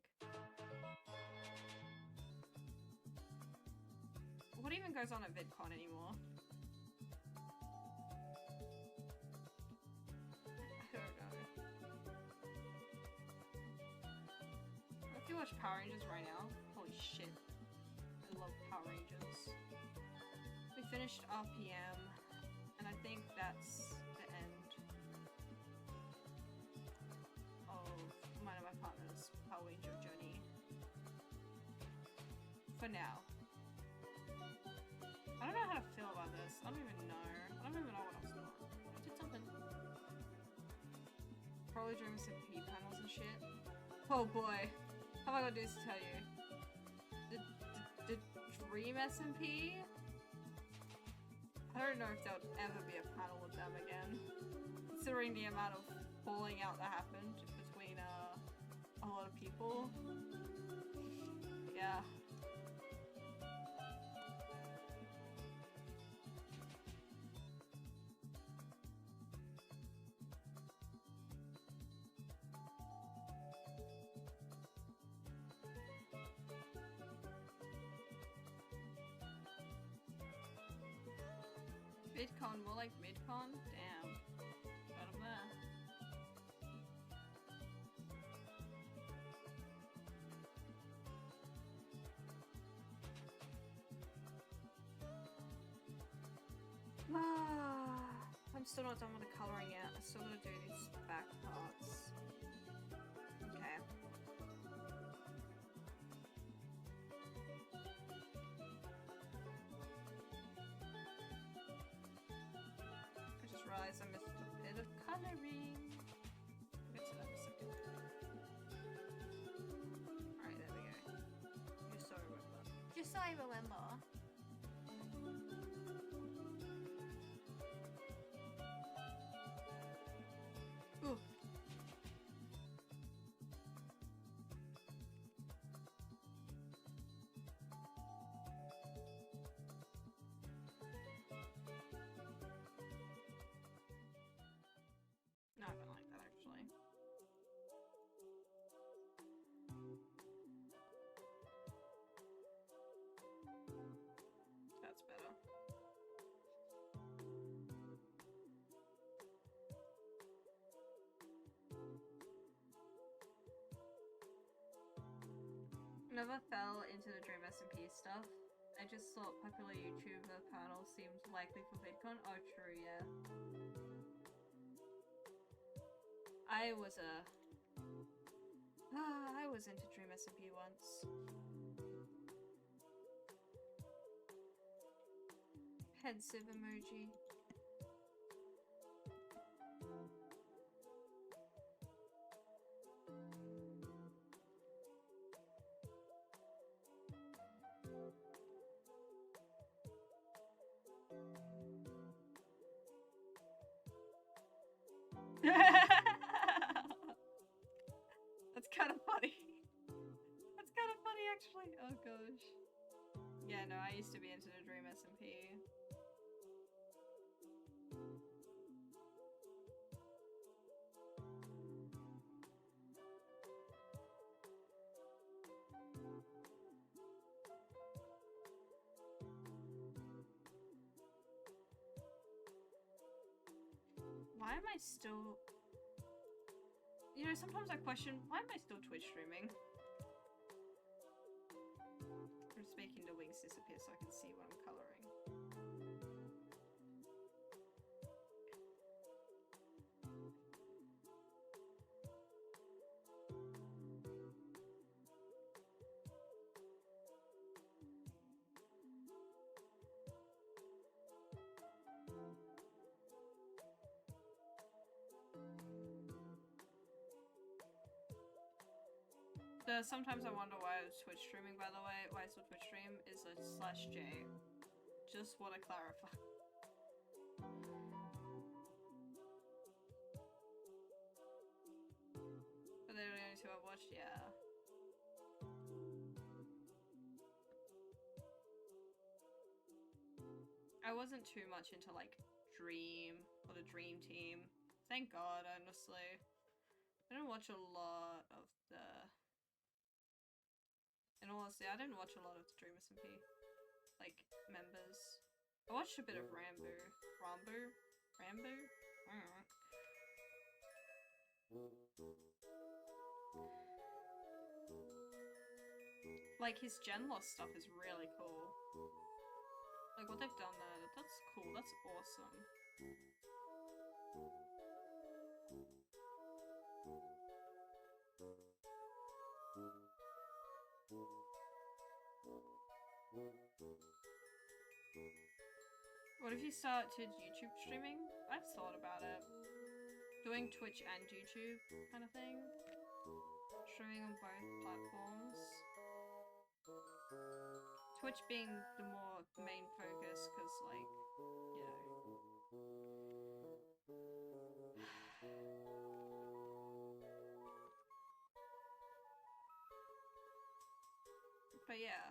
What even goes on at VidCon anymore? I don't know. If you watch Power Rangers right now, holy shit. I love Power Rangers. We finished RPM, and I think that's the end of mine and my partner's Power Ranger journey. For now. I don't know how to feel about this. I don't even know. I don't even know what else to do. I did something. Probably doing some P panels and shit. Oh boy. How am I gonna do this to tell you? The Dream SMP? I don't know if there'll ever be a panel with them again. Considering the amount of falling out that happened between a lot of people. Yeah. VidCon, more like MidCon? Damn. Got him there. I'm still not done with the colouring yet. I still gotta do these back parts. Okay. I just realised I missed a bit of colouring. We'll get to that in a second. Alright, there we go. Just so I remember. Just so I remember. Ooh. No, I don't like that actually. That's better. Never fell into the Dream SMP stuff. I just thought popular YouTuber panel seemed likely for VidCon. Oh, true, yeah. I was into Dream SMP once. Pensive emoji. That's kind of funny. That's kind of funny, actually. Oh gosh. Yeah, no, I used to be into the Dream SMP. Why am I still... You know, sometimes I question, why am I still Twitch streaming? I'm just making the wings disappear so I can see what I'm colouring. Sometimes I wonder why I was Twitch streaming, by the way. Why I still Twitch stream is a /J. Just want to clarify. But they're the only two I've watched, yeah. I wasn't too much into like Dream or the Dream Team. Thank God, honestly. I didn't watch a lot of the... In all honesty, I didn't watch a lot of the Dream SMP, like, members. I watched a bit of Rambo? I don't know. Like, his gen loss stuff is really cool. Like, what they've done there, that's cool, that's awesome. What if you started YouTube streaming? I've thought about it. Doing Twitch and YouTube kind of thing. Streaming on both platforms. Twitch being the more main focus, because, like, you know. But yeah,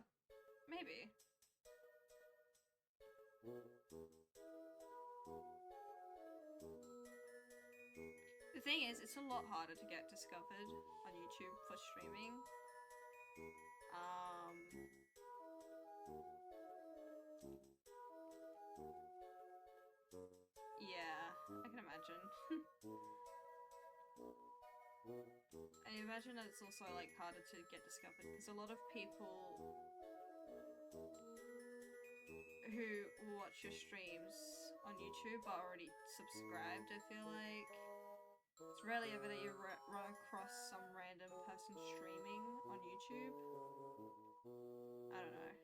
maybe. The thing is, it's a lot harder to get discovered on YouTube for streaming. Yeah, I can imagine. I imagine that it's also, like, harder to get discovered because a lot of people who watch your streams on YouTube are already subscribed, I feel like. It's rarely ever that you run across some random person streaming on YouTube. I don't know.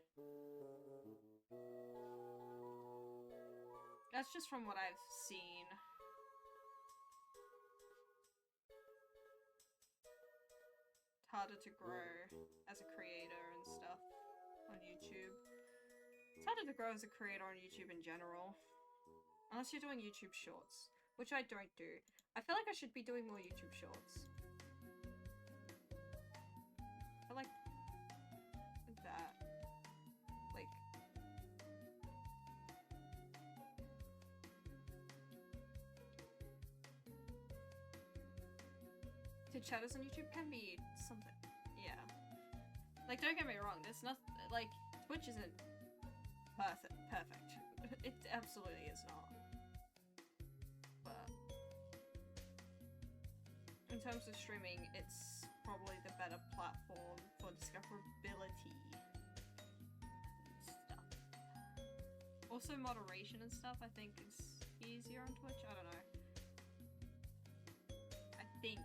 That's just from what I've seen. It's harder to grow as a creator and stuff on YouTube. It's harder to grow as a creator on YouTube in general. Unless you're doing YouTube shorts, which I don't do. I feel like I should be doing more YouTube shorts. I feel like that. Like... Dude, shadows on YouTube can be something. Yeah. Like, don't get me wrong, there's nothing... Like, Twitch isn't perfect. It absolutely is not. But... in terms of streaming, it's probably the better platform for discoverability stuff. Also, moderation and stuff, I think, is easier on Twitch. I don't know. I think.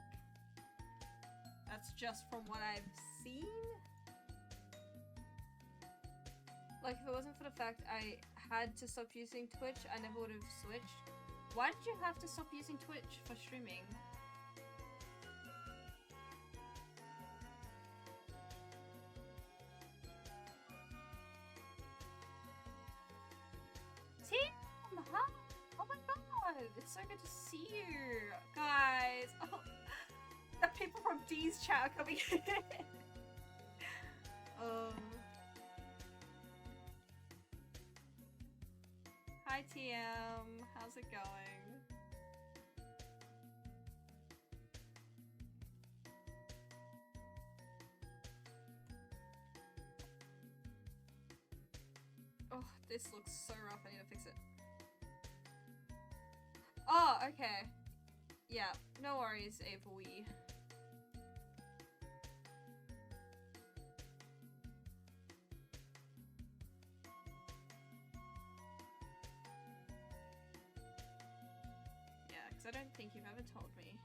That's just from what I've seen. Like, if it wasn't for the fact I had to stop using Twitch, I never would have switched. Why did you have to stop using Twitch for streaming? Tim! Hi! Oh my god! It's so good to see you! Guys! Oh, the people from D's chat are coming in! Hi TM! How's it going? Oh, this looks so rough, I need to fix it. Oh, okay. Yeah, no worries, Avery. Yeah, because I don't think you've ever told me.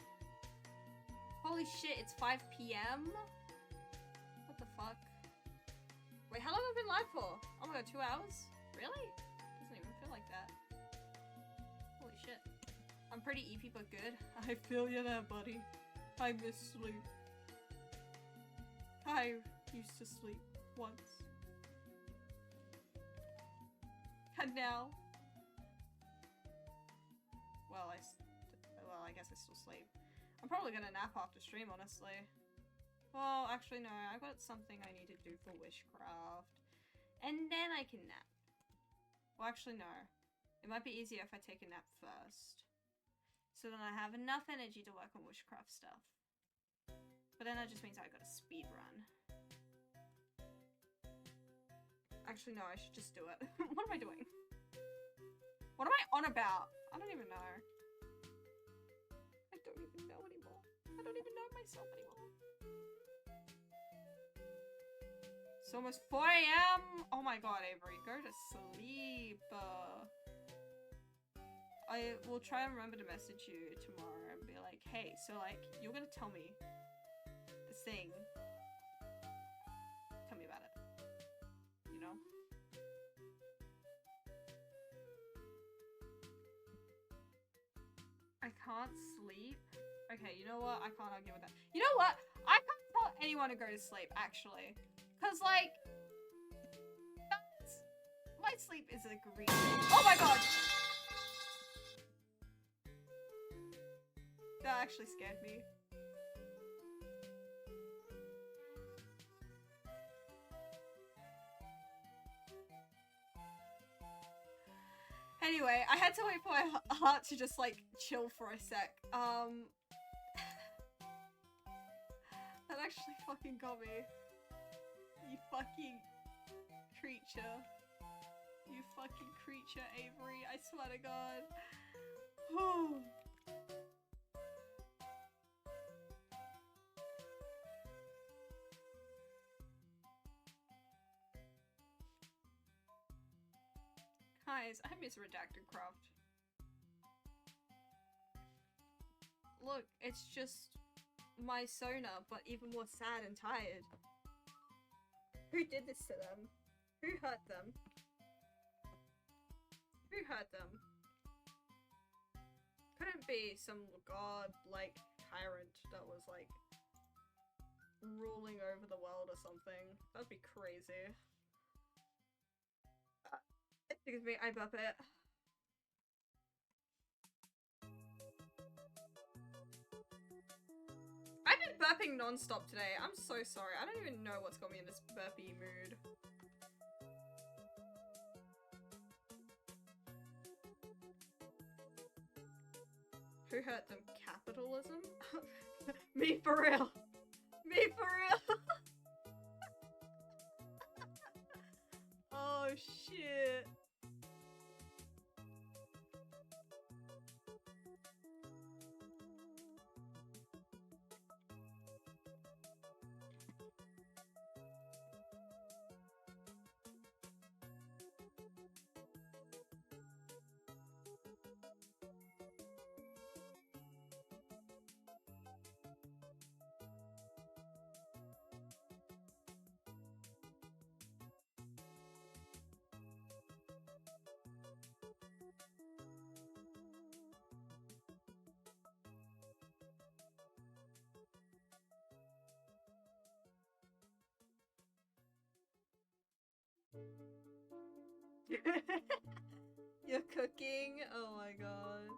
Holy shit, it's 5 PM? What the fuck? Wait, how long have I been live for? Oh my god, 2 hours? Really? Doesn't even feel like that. Holy shit. I'm pretty EP but good. I feel you there, buddy. I miss sleep. I used to sleep once. And now... Well, I guess I still sleep. I'm probably gonna nap after stream, honestly. Well, actually no, I got something I need to do for WISHCRAFT. And then I can nap. Well, actually no. It might be easier if I take a nap first. So then I have enough energy to work on WISHCRAFT stuff. But then that just means I gotta speed run. Actually, no, I should just do it. What am I doing? What am I on about? I don't even know. I don't even know anymore. I don't even know myself anymore. It's almost 4 AM! Oh my god, Avery, go to sleep. I will try and remember to message you tomorrow and be like, hey, so like, you're gonna tell me this thing. Tell me about it. You know? I can't sleep. Okay, you know what? I can't argue with that. You know what? I can't tell anyone to go to sleep, actually. Cause like, my sleep is a green. Oh my god! That actually scared me. Anyway, I had to wait for my heart to just like chill for a sec. That actually fucking got me. You fucking creature. You fucking creature, Avery. I swear to God. Guys, I miss Redacted Craft. Look, it's just my Sona, but even more sad and tired. Who did this to them? Who hurt them? Who hurt them? Couldn't be some god, like, tyrant that was, like, ruling over the world or something. That'd be crazy. Excuse me, I burp it. I've been burping non-stop today. I'm so sorry. I don't even know what's got me in this burpy mood. Who hurt them? Capitalism? Me for real. Me for real. Oh shit. You're cooking? Oh my god.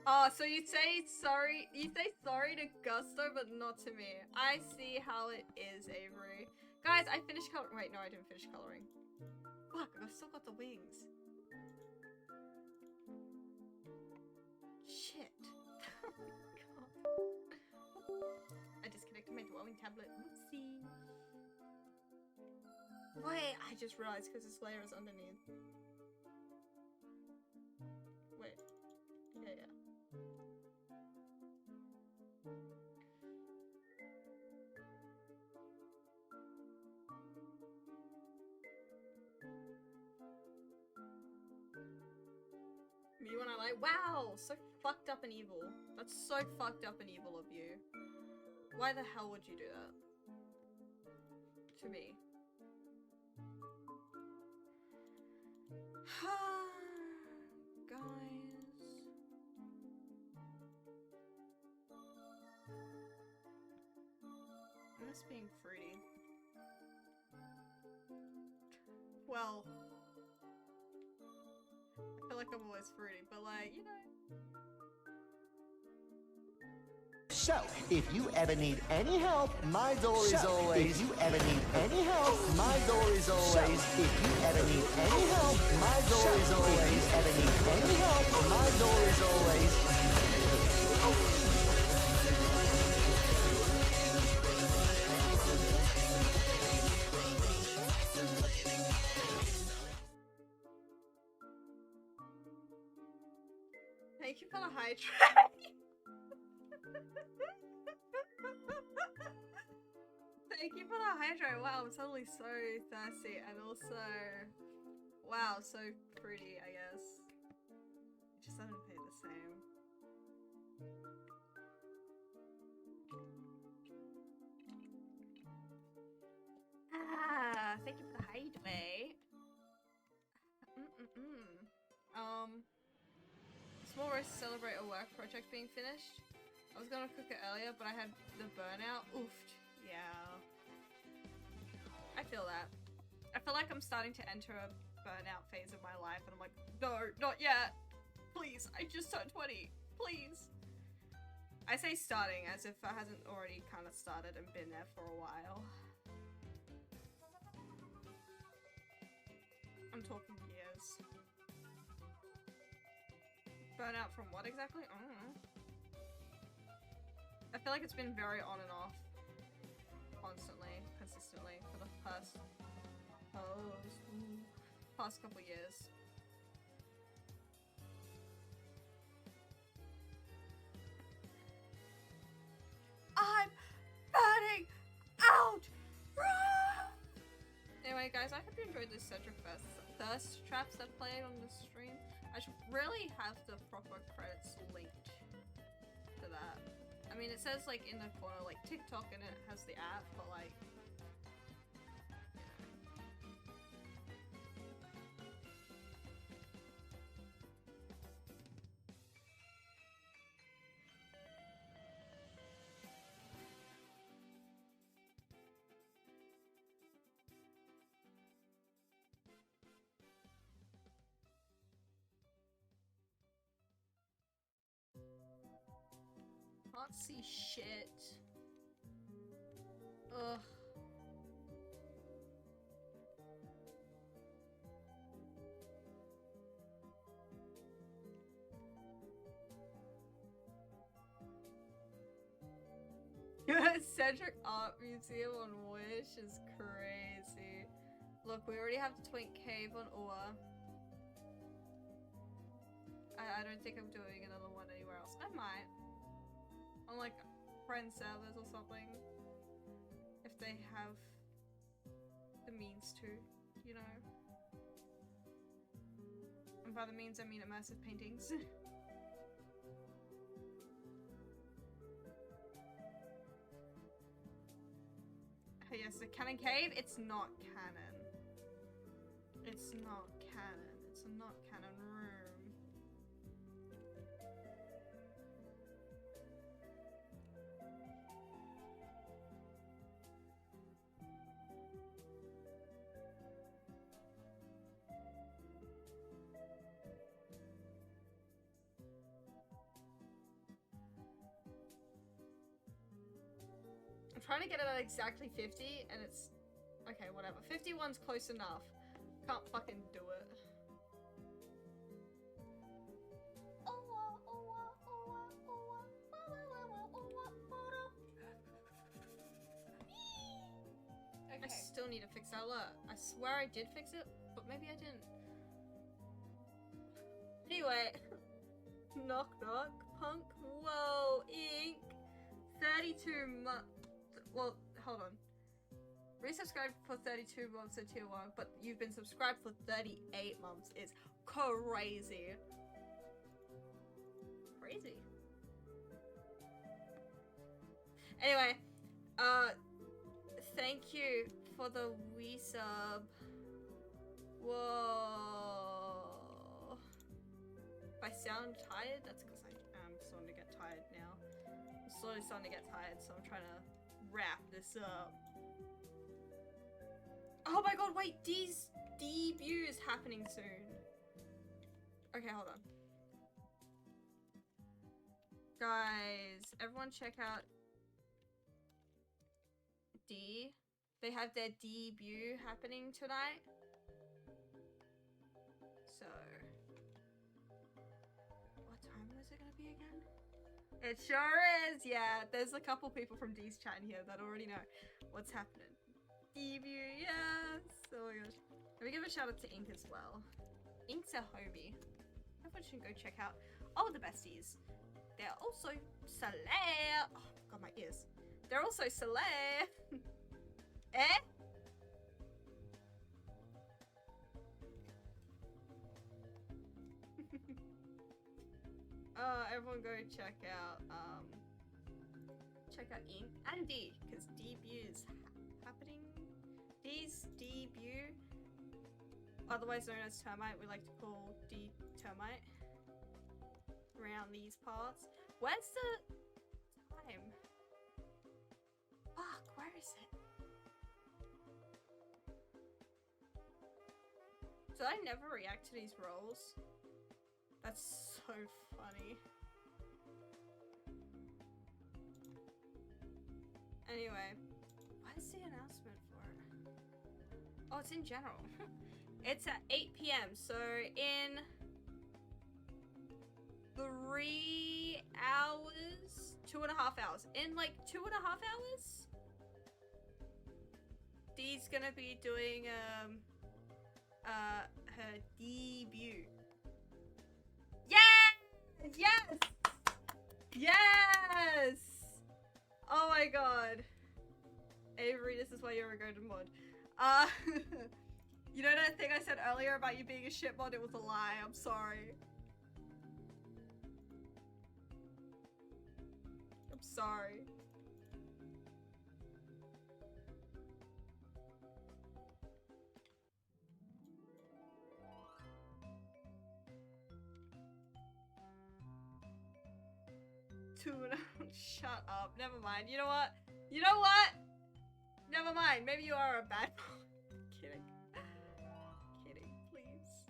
Oh, so you say sorry to Gusto, but not to me. I see how it is, Avery. Guys, I finished coloring. Wait, no, I didn't finish coloring. Fuck, I've still got the wings. Shit. Oh my god. I disconnected my dwelling tablet. Whoopsie. Wait, I just realized because this layer is underneath. Wait. Yeah. Me when I like, wow, so fucked up and evil. That's so fucked up and evil of you. Why the hell would you do that? To me. Guys. I miss being fruity. Well, I feel like I'm always fruity, but like, you know. So, if you ever need any help, my door is always. If you ever need any help, My door is always, if you ever need any help. My door is always, if you ever need any help. My door is always. Thank you for the hydrate. Thank you for the hydrate. Wow, I'm suddenly so thirsty, and also, wow, so pretty, I guess. It just doesn't pay the same. Ah, thank you for the hydrate. Small roast to celebrate a work project being finished. I was gonna cook it earlier, but I had the burnout. Oofed. Yeah. I feel that. I feel like I'm starting to enter a burnout phase of my life, and I'm like, no, not yet. Please, I just turned 20. Please. I say starting as if it hasn't already kind of started and been there for a while. I'm talking years. Burnout from what exactly? I don't know. I feel like it's been very on and off. Constantly, consistently, for the past couple years. I'm burning out! Anyway, guys, I hope you enjoyed this Cedric thirst traps that played on the stream. I should really have the proper credits linked to that. I mean, it says like in the corner like TikTok and it has the app, but like, can't see shit. Ugh. Cedric Art Museum on Wish is crazy. Look, we already have the Twink Cave on Ua. I don't think I'm doing another one anywhere else. I might. On like friend servers or something. If they have the means to, you know. And by the means I mean immersive paintings. Yes, the canon cave, it's not canon. It's not canon. It's a not canon room. I'm trying to get it at exactly 50 and it's... Okay, whatever. 51's close enough. Can't fucking do it. Okay. I still need to fix that alert. I swear I did fix it, but maybe I didn't. Anyway. Knock knock. Punk. Whoa. Ink. 32 months. Well, hold on. Resubscribed for 32 months at tier 1, but you've been subscribed for 38 months is crazy. Crazy. Anyway, thank you for the resub. Whoa. If I sound tired, that's because I am starting to get tired now. I'm slowly starting to get tired, so I'm trying to wrap this up. Oh my god, wait, debut is happening soon. Okay, hold on. Guys, everyone check out D They have their debut happening tonight. So, what time was it gonna be again? It sure is, yeah. There's a couple people from D's chat in here that already know what's happening. Debut, yes. Oh my gosh. Let me give a shout out to Ink as well. Ink's a homie. Everyone should go check out all the besties. They're also Soleil. Oh god, my ears. They're also Soleil. Eh? Everyone go check out Ink and D, because debut is happening. D's debut, otherwise known as termite, we like to call D termite around these parts. Where's the time? Fuck, where is it? Did I never react to these rolls? That's so funny. Anyway, what's the announcement for it? Oh, it's in general. It's at 8 p.m. So in 3 hours, 2.5 hours. In like 2.5 hours, Dee's gonna be doing her debut. Yes! Yes! Yes! Oh my god. Avery, this is why you're a go-to mod. You know that thing I said earlier about you being a shit mod? It was a lie. I'm sorry. I'm sorry. Shut up. Never mind. You know what? You know what? Never mind. Maybe you are a bad mod. Kidding. Kidding, please.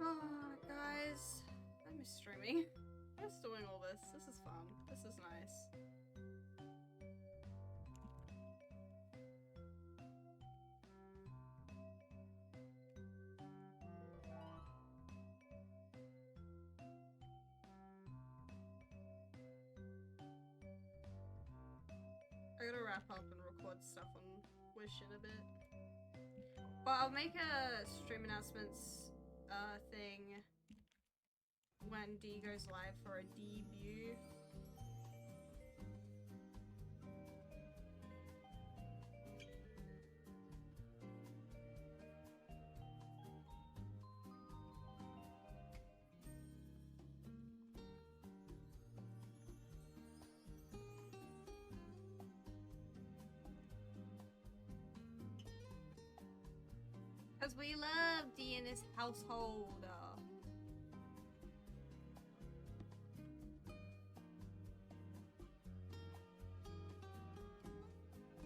Oh, guys, I miss streaming. I miss doing all this. This is fun. This is nice. I gotta wrap up and record stuff on Wish in a bit. But I'll make a stream announcements thing when D goes live for a debut. Because we love D in his household.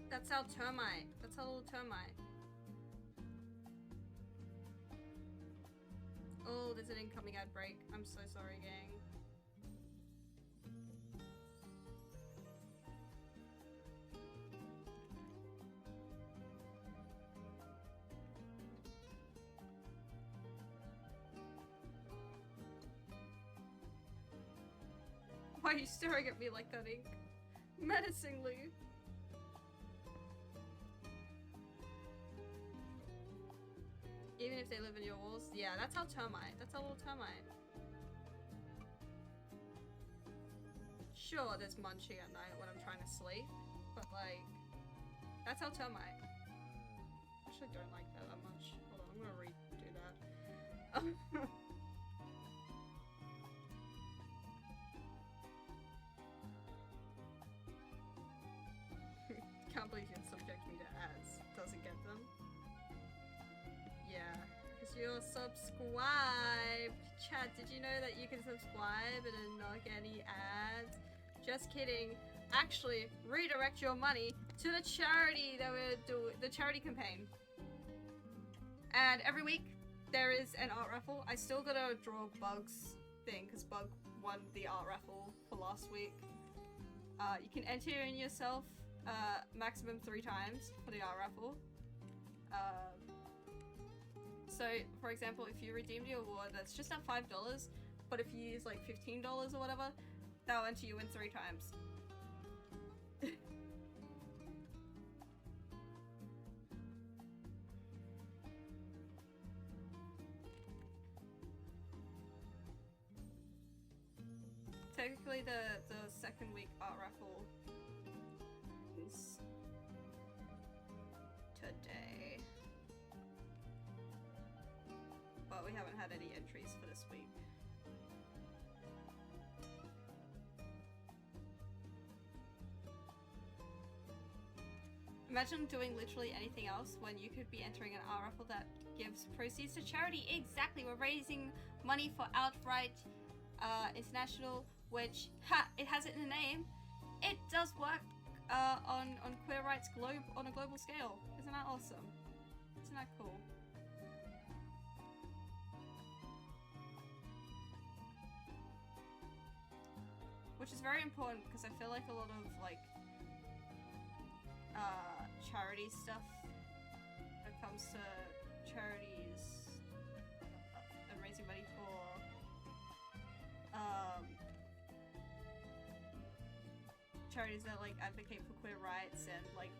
That's our termite. That's our little termite. Oh, there's an incoming ad break. I'm so sorry, gang. are you staring at me like that, Ink? Menacingly. Even if they live in your walls? Yeah, that's our termite. That's our little termite. Sure, there's munching at night when I'm trying to sleep, but like, that's our termite. I actually don't like that much. Hold on, I'm gonna redo that. Can't believe you subject me to ads. Doesn't get them. Yeah, because you're subscribed. Chat, did you know that you can subscribe and then not get any ads? Just kidding. Actually, redirect your money to the charity that we're doing, the charity campaign. And every week there is an art raffle. I still gotta draw Bug's thing because Bug won the art raffle for last week. You can enter in yourself maximum 3 times for the art raffle. So, for example, if you redeemed your award, that's just at $5, but if you use like $15 or whatever, that'll enter you in 3 times. Technically, the second week art raffle is today. But we haven't had any entries for this week. Imagine doing literally anything else when you could be entering an art raffle that gives proceeds to charity. Exactly, we're raising money for Outright International, which, it has it in the name. It does work on queer rights on a global scale. Isn't that awesome? Isn't that cool? Which is very important because I feel like a lot of like charity stuff when it comes to charities and raising money for charities that like advocate for queer rights and like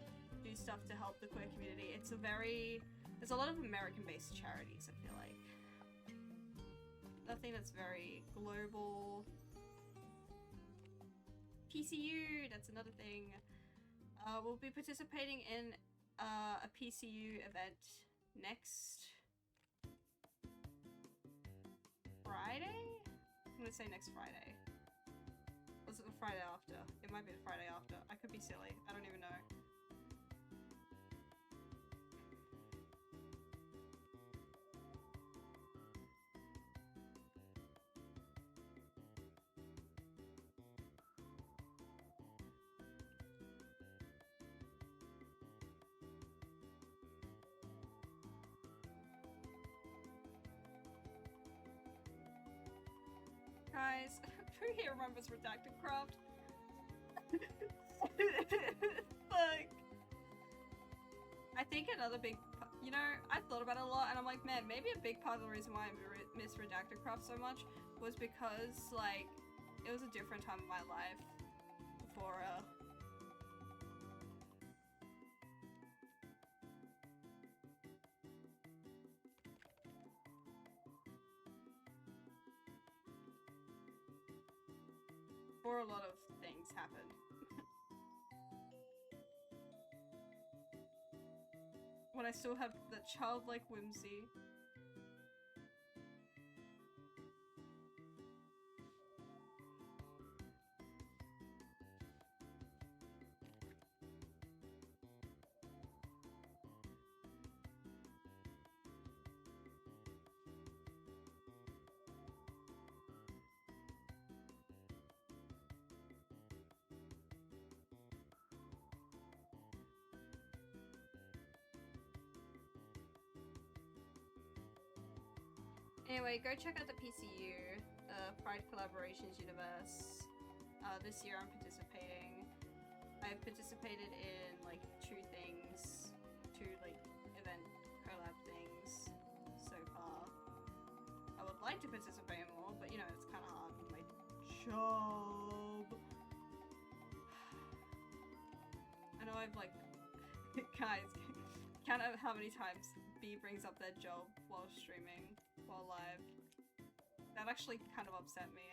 do stuff to help the queer community. There's a lot of American-based charities, I feel like. Nothing that's very global. PCU, that's another thing. We'll be participating in a PCU event next Friday? I'm gonna say next Friday. Was it the Friday after? It might be the Friday after. I could be silly. I don't even know. Guys, who here remembers Redacted Craft? Like, I think another big, you know, I thought about it a lot and I'm like, man, maybe a big part of the reason why I miss Redacted Craft so much was because, like, it was a different time of my life before, before a lot of things happened. When I still have that childlike whimsy. Anyway, go check out the PCU, Pride Collaborations Universe. This year I'm participating. I've participated in like 2 things, 2 like event collab things so far. I would like to participate in more, but you know, it's kind of hard with my job. I've like, guys, count out how many times B brings up their job while streaming, while live. That actually kind of upset me.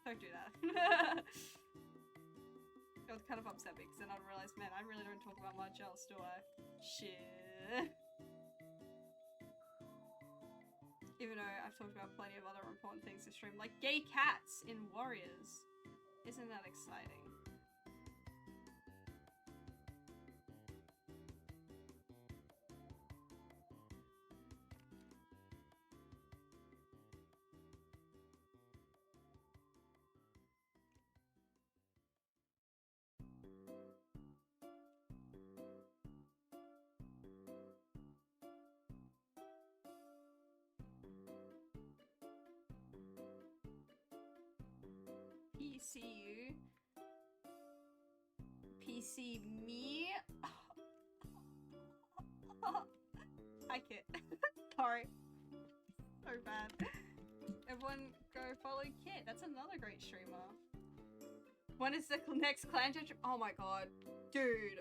Don't do that. It would kind of upset me because then I'd realize, man, I really don't talk about much else, do I? Shit. Even though I've talked about plenty of other important things to stream, like gay cats in Warriors. Isn't that exciting? PCU. PC me. I can't. Sorry. So bad. Everyone go follow Kit. That's another great streamer. When is the next clan judge? Oh my god. Dude.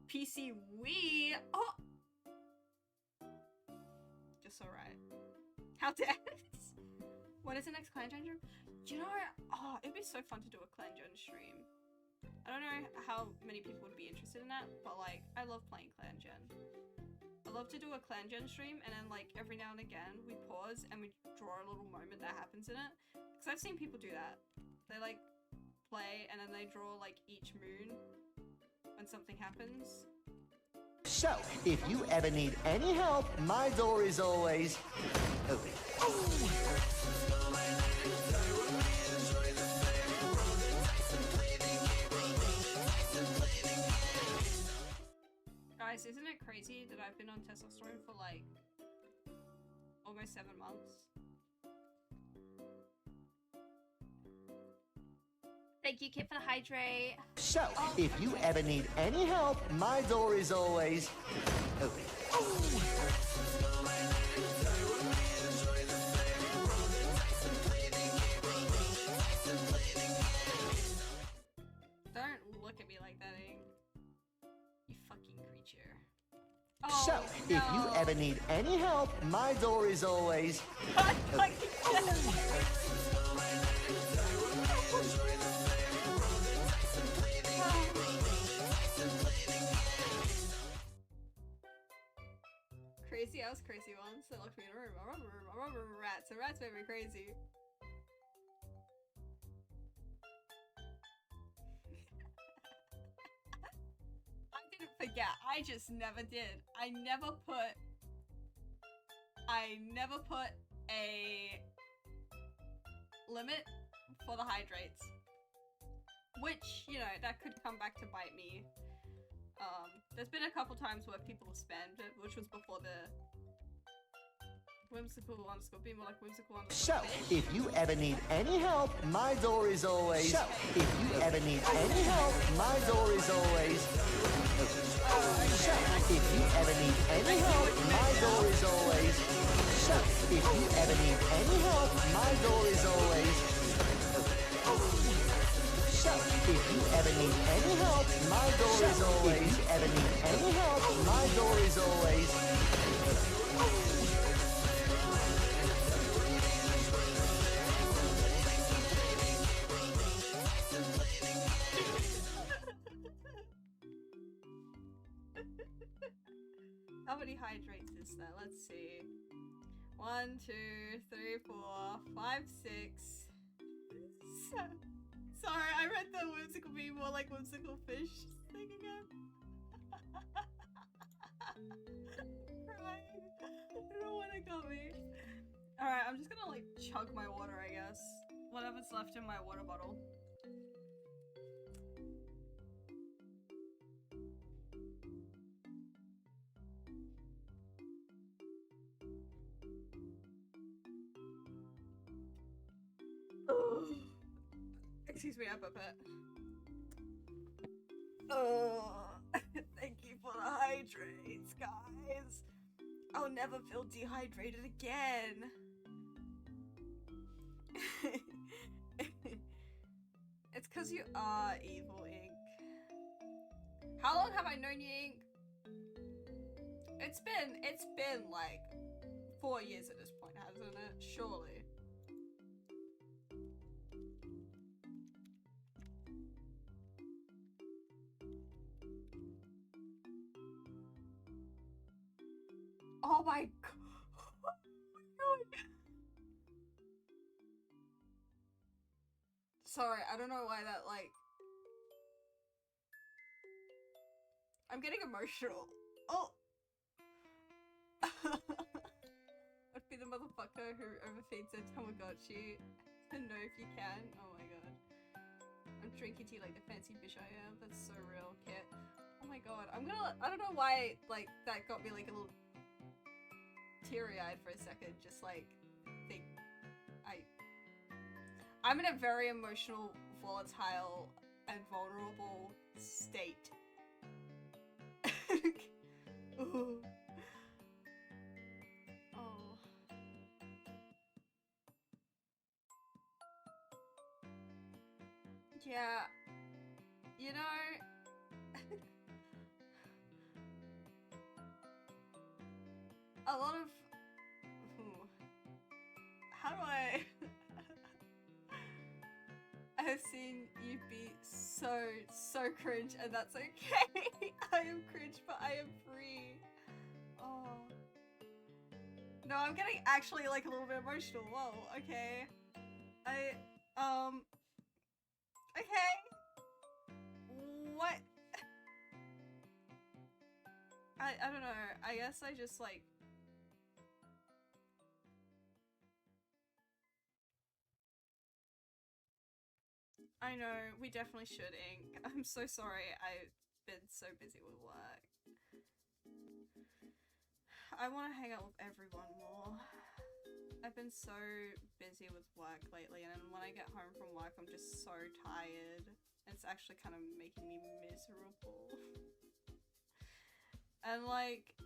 PC we. Oh. Just alright. How dare When is the next clan gen? You know, oh, it'd be so fun to do a clan gen stream. I don't know how many people would be interested in that, but like, I love playing clan gen. I love to do a clan gen stream, and then like every now and again we pause and we draw a little moment that happens in it. Because I've seen people do that. They like play and then they draw like each moon when something happens. So, if you ever need any help, my door is always open. Guys, isn't it crazy that I've been on testosterone for like almost 7 months? Thank you, Kit, for the hydrate. So, if you ever need any help, my door is always open. Don't look at me like that, Ing. You fucking creature. Oh, So, if you ever need any help, my door is always open. Crazy, I was crazy once. They locked me in a room. I remember rats. The rats made me crazy. I didn't forget. I just never did. I never put a limit for the hydrates. Which, you know, that could come back to bite me. There's been a couple times where people have spammed it, which was before the whimsical underscore, be more like whimsical underscore. So, if you ever need any help, my door is always open. If you ever need any help, my door is always open. So, if you ever need any help, my door is always open. So, if you ever need any help, my door is always open. So, if you ever need any help, my door is always. If you ever need any help, my door is always open. How many hydrates is that? Let's see. 1, 2, 3, 4, 5, 6. Sorry, I read the whimsical bee more like whimsical fish thing again. Crying. I don't know what it got me. Alright, I'm just gonna like chug my water, I guess. Whatever's left in my water bottle. Excuse me, I burped. Thank you for the hydrates, guys. I'll never feel dehydrated again. It's because you are evil, Ink. How long have I known you, Ink? It's been like 4 years at this point, hasn't it? Surely. Oh my god. Sorry, I don't know why that, like... I'm getting emotional. Oh! I'd be the motherfucker who overfeeds it. Oh my god, she... To know if you can. Oh my god. I'm drinking tea like the fancy bitch I am. That's so real, Kit. Oh my god. I don't know why, like, that got me, like, a little... teary-eyed for a second. Just, like, think... I'm in a very emotional, volatile, and vulnerable state. Ooh. Oh. Yeah. You know... a lot of... How do I... I have seen you be so cringe, and that's okay. I am cringe, but I am free. Oh. No, I'm getting actually like a little bit emotional. Whoa, okay. Okay. What? I don't know. I guess I just like... I know, we definitely should, Ink. I'm so sorry, I've been so busy with work. I want to hang out with everyone more. I've been so busy with work lately, and when I get home from work, I'm just so tired. It's actually kind of making me miserable. And like,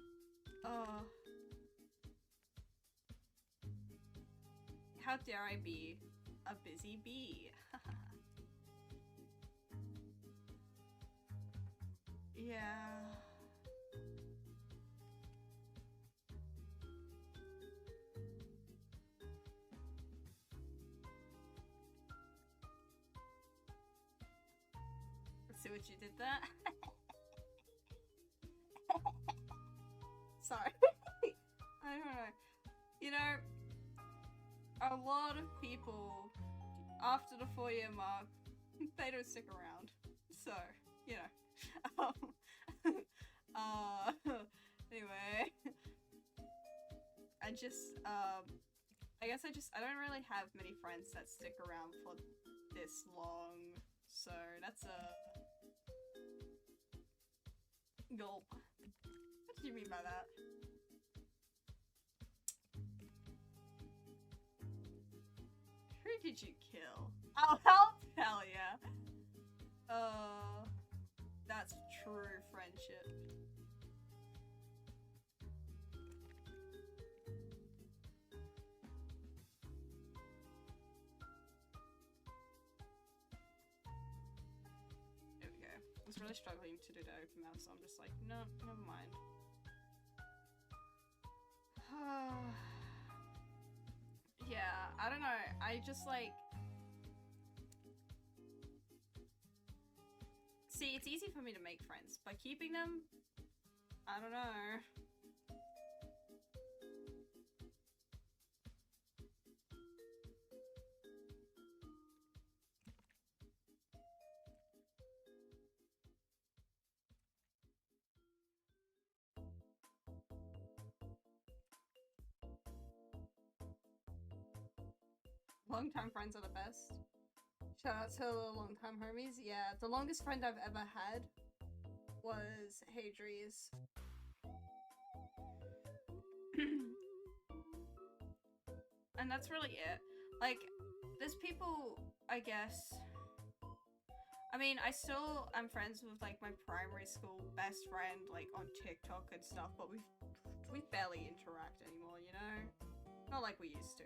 how dare I be a busy bee? Yeah. See what you did there? Sorry. I don't know. You know, a lot of people, after the 4-year mark, they don't stick around. So, you know. Anyway. I guess I don't really have many friends that stick around for this long. So, that's a... Gulp. What do you mean by that? Who did you kill? Oh, I'll tell ya. That's true friendship. There we go. I was really struggling to do the open mouth, so I'm just like, no, never mind. Yeah, I don't know. I just like... See, it's easy for me to make friends, but keeping them, I don't know. Long-time friends are the best. Shout out to the long-time homies. Yeah, the longest friend I've ever had was Hadries. And that's really it. Like, there's people, I guess... I mean, I still am friends with, like, my primary school best friend, like, on TikTok and stuff, but we barely interact anymore, you know? Not like we used to.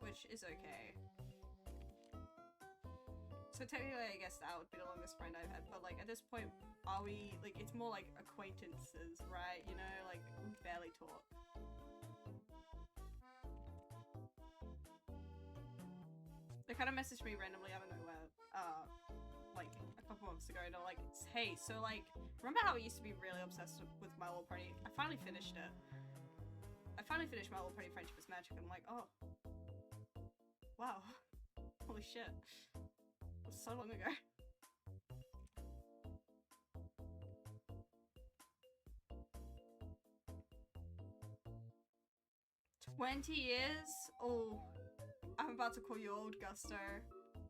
Which is okay. So technically, I guess that would be the longest friend I've had, but like at this point, are we like it's more like acquaintances, right? You know, like we barely talk. They kind of messaged me randomly out of nowhere, like a couple months ago. They're like, "Hey, so like, remember how I used to be really obsessed with My Little Pony? I finally finished it. I finally finished My Little Pony Friendship is Magic." I'm like, "Oh, wow, holy shit, that was so long ago." 20 years? Oh, I'm about to call you old, Gusto.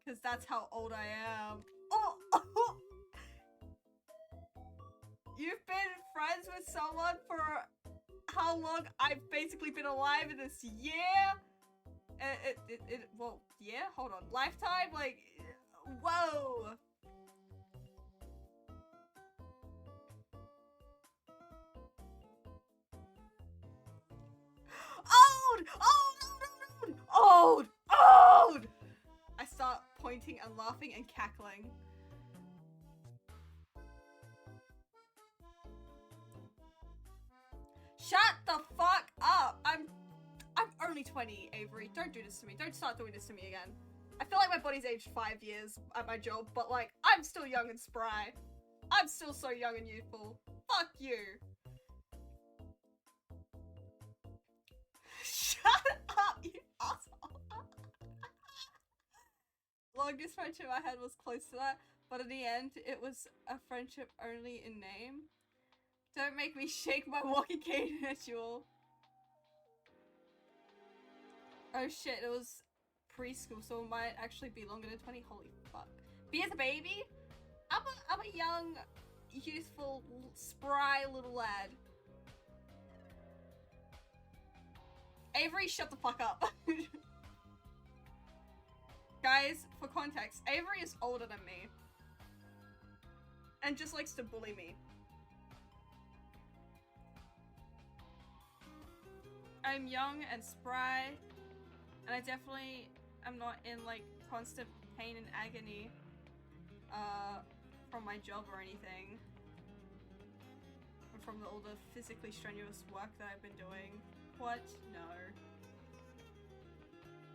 Because that's how old I am. Oh! You've been friends with someone for how long? I've basically been alive in this year? Well, yeah? Hold on. Lifetime? Like, whoa! Old! Old! Old! Old! Old! I start pointing and laughing and cackling. Shut the fuck up! I'm only 20, Avery. Don't do this to me. Don't start doing this to me again. I feel like my body's aged 5 years at my job, but like, I'm still young and spry. I'm still so young and youthful. Fuck you. Shut up, you asshole. Longest friendship I had was close to that, but in the end, it was a friendship only in name. Don't make me shake my walking cane at you all. Oh shit, it was preschool, so it might actually be longer than 20. Holy fuck. Me as a baby? I'm a young, youthful, spry little lad. Avery, shut the fuck up. Guys, for context, Avery is older than me. And just likes to bully me. I'm young and spry, and I definitely am not in like constant pain and agony from my job or anything. Or from all the physically strenuous work that I've been doing. What? No.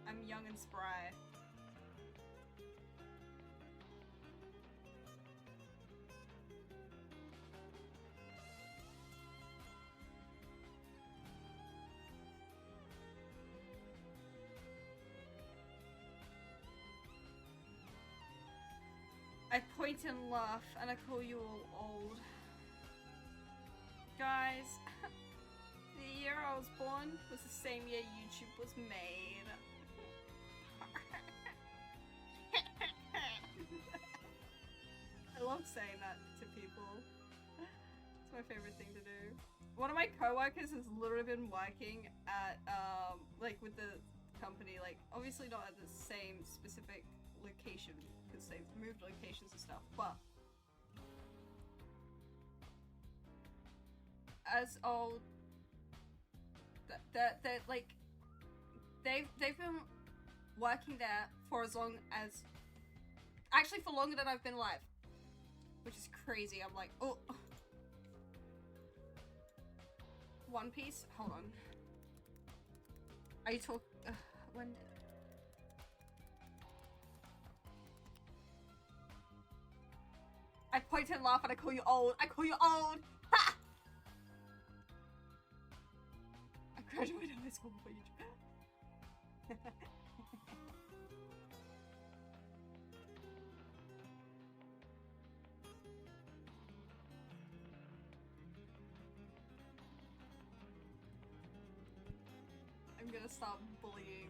I'm young and spry. I point and laugh, and I call you all old. Guys, the year I was born was the same year YouTube was made. I love saying that to people. It's my favorite thing to do. One of my coworkers has literally been working at, like with the company, like obviously not at the same specific location because they've moved locations and stuff, but as old that like they've been working there for as long as, actually for longer than I've been alive, which is crazy. I'm like, oh, One Piece. Hold on. Are you talking? When? I point and laugh and I call you old. I call you old. Ha! I graduated high school before you. I'm gonna stop bullying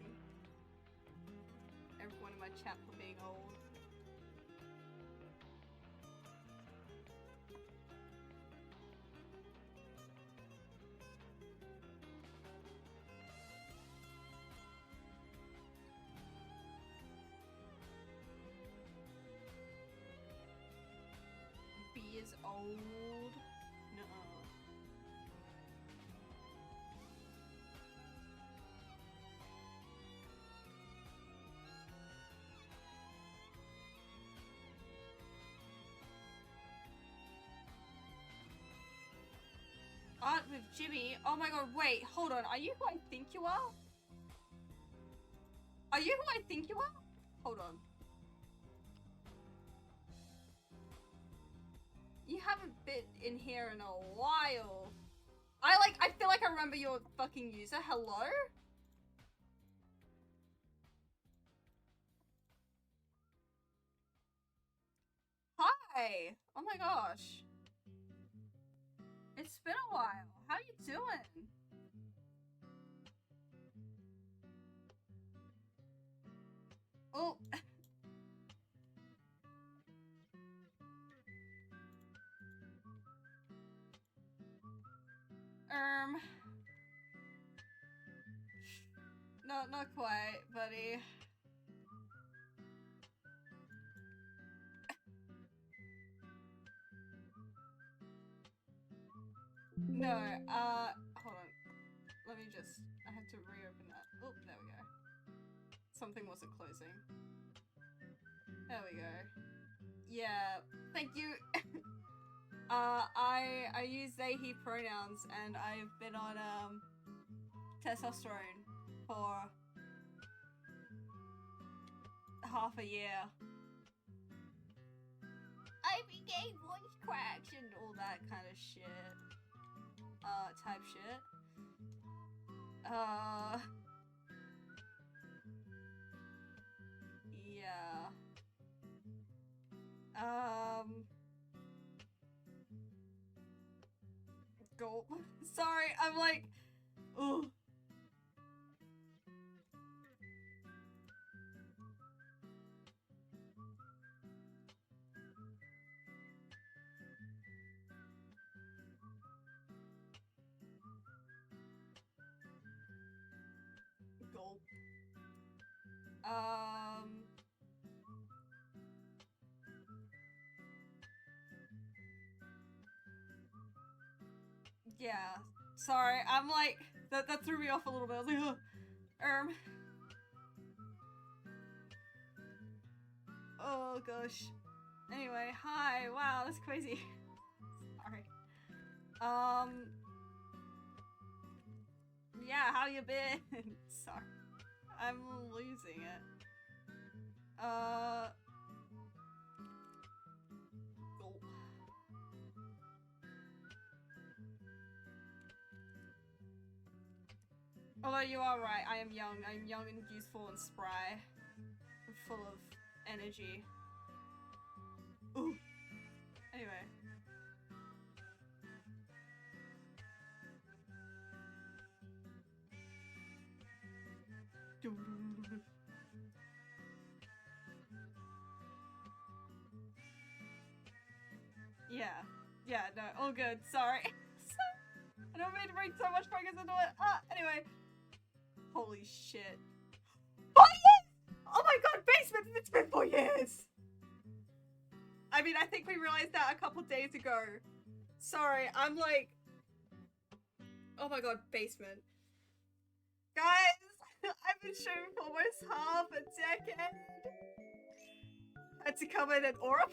everyone in my chat for being old. B is old. Nuh-uh. with Jimmy. Oh my god, wait, hold on. Are you who I think you are? Are you who I think you are? Hold on. You haven't been in here in a while. I feel like I remember your fucking user. Hello? Hi! Oh my gosh. It's been a while. How you doing? Oh. Not quite, buddy. No, hold on. Let me just, I have to reopen that. Oh, there we go. Something wasn't closing. There we go. Yeah, thank you. I use they, he pronouns, and I've been on, testosterone for half a year. I became voice cracks and all that kind of shit. Type shit. Yeah. Gulp. Sorry, I'm like, ugh. Gulp. Yeah. Sorry, I'm like, that threw me off a little bit. I was like, ugh. Oh gosh. Anyway, hi. Wow, that's crazy. Sorry. Yeah, how you been? Sorry. I'm losing it. Gulp. Although you are right, I am young. I'm young and youthful and spry. I'm full of energy. Ooh. Anyway. Yeah. Yeah, no, all good. Sorry. I don't mean to bring so much focus into it. Anyway. Holy shit. 4 years! Oh my god, basement! It's been 4 years! I mean, I think we realized that a couple days ago. Sorry, I'm like... Oh my god, basement. Guys, I've been streaming for almost half a decade. Had to come in and aura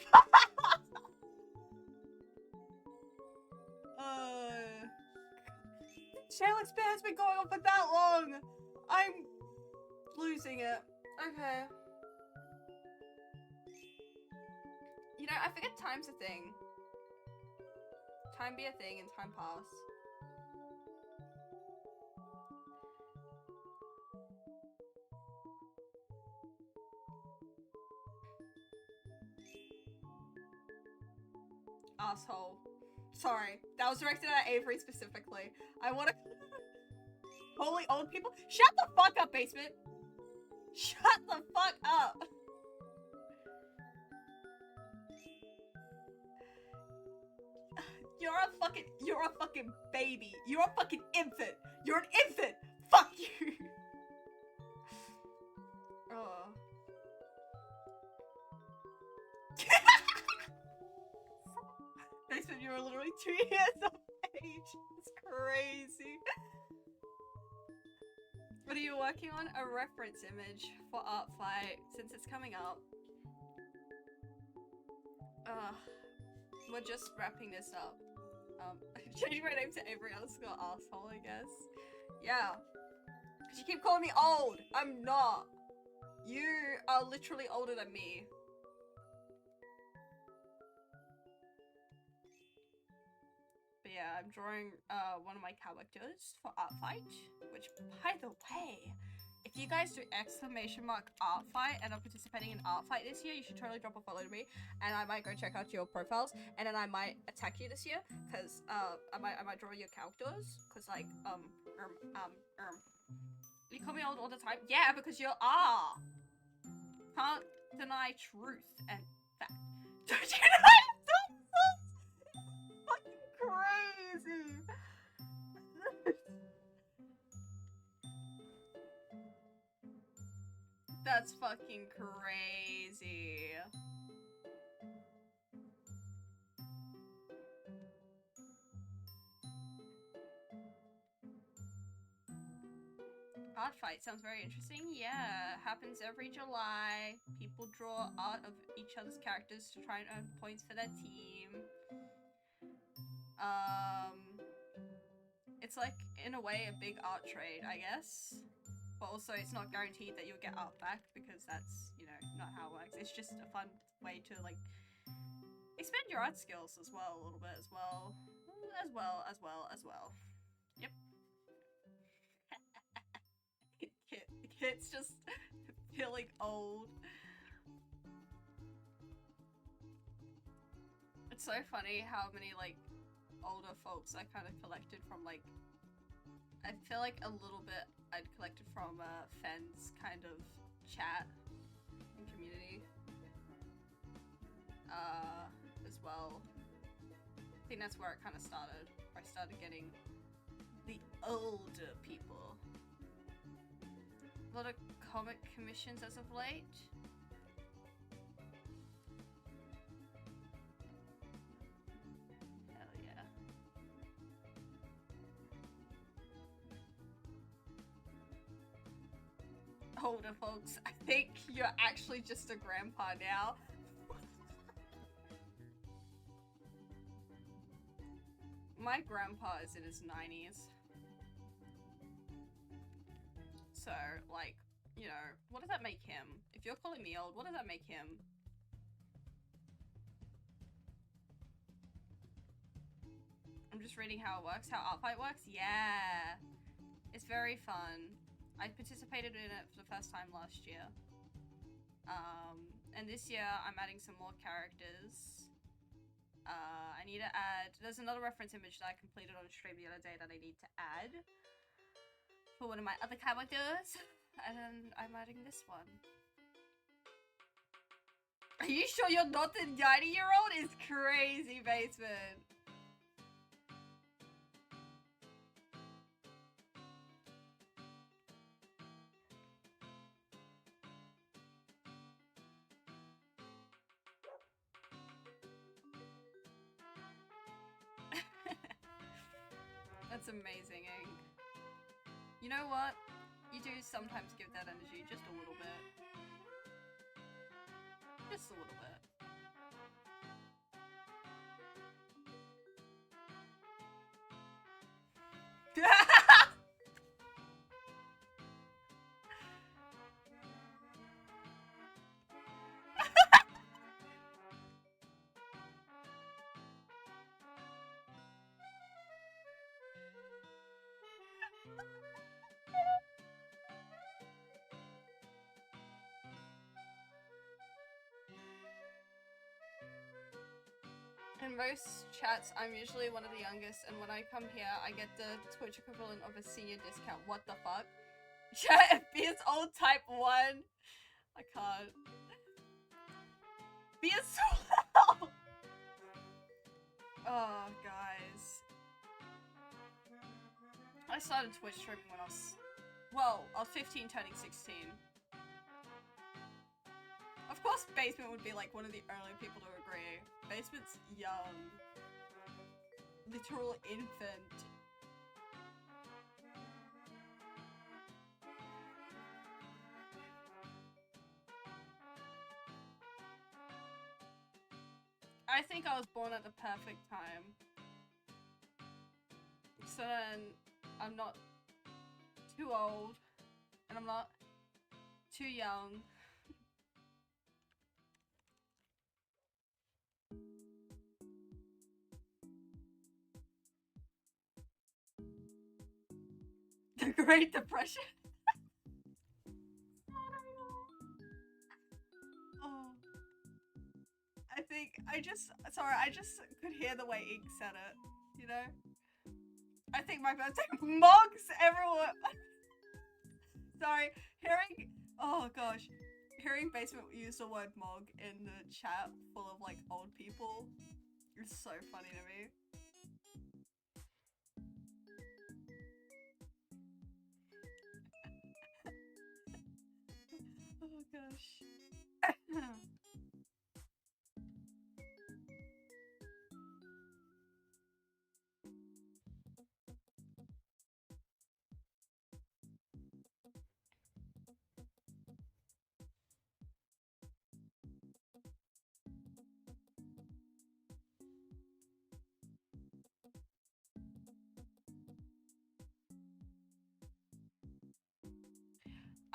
channel expand has been going on for that long. I'm losing it. Okay. You know, I figured time's a thing. Time be a thing and time pass. Asshole. Sorry, that was directed at Avery specifically. I wanna- Holy old people- Shut the fuck up, basement! Shut the fuck up! You're a fucking baby. You're a fucking infant. You're an infant! Fuck you! Oh. Basement, you were literally 2 years of age. It's crazy. What are you working on? A reference image for Art Fight, since it's coming up. We're just wrapping this up. Changing my name to Avery _ asshole, I guess. Yeah. Cause you keep calling me old. I'm not. You are literally older than me. But yeah, I'm drawing one of my characters for Art Fight, which, by the way, if you guys do !Art Fight and are participating in Art Fight this year, you should totally drop a follow to me, and I might go check out your profiles, and then I might attack you this year, cause I might draw your characters, cause like you call me old all the time. Yeah, because you are. Can't deny truth and fact. Don't you know? It's fucking crazy. That's fucking crazy. Art Fight sounds very interesting. Yeah, happens every July. People draw art of each other's characters to try and earn points for their team. It's like, in a way, a big art trade, I guess. But also, it's not guaranteed that you'll get art back, because that's, you know, not how it works. It's just a fun way to, like, expand your art skills as well, a little bit as well. As well. Yep. Kit's just feeling old. It's so funny how many, like, older folks I kind of collected from, like, I feel like a little bit I'd collected from Fen's kind of chat and community as well. I think that's where it kind of started. I started getting the older people. A lot of comic commissions as of late. Hell yeah. Older folks, I think you're actually just a grandpa now. My grandpa is in his 90s. So, like, you know, what does that make him? If you're calling me old, what does that make him? I'm just reading how it works, how Art Fight works. Yeah! It's very fun. I participated in it for the first time last year. And this year I'm adding some more characters. I need to add... There's another reference image that I completed on stream the other day that I need to add for one of my other characters. And then I'm adding this one. Are you sure you're not the 90-year-old? It's crazy, Basement. That's amazing, Ink. You know what? You do sometimes give that energy just a little bit. Just a little bit. In most chats, I'm usually one of the youngest, and when I come here, I get the Twitch equivalent of a senior discount. What the fuck? Chat, Beard's old type 1. I can't. Beard's so loud! Oh, guys. I started Twitch streaming when I was... Well, I was 15 turning 16. Of course, Basement would be like one of the early people to agree. Basement's young. Literal infant. I think I was born at the perfect time. So then I'm not too old and I'm not too young. The Great Depression. Oh. I just could hear the way Ink said it, you know? I think my birthday mugs everyone. Sorry, oh gosh, hearing Basement use the word mog in the chat full of like old people is so funny to me. Oh gosh.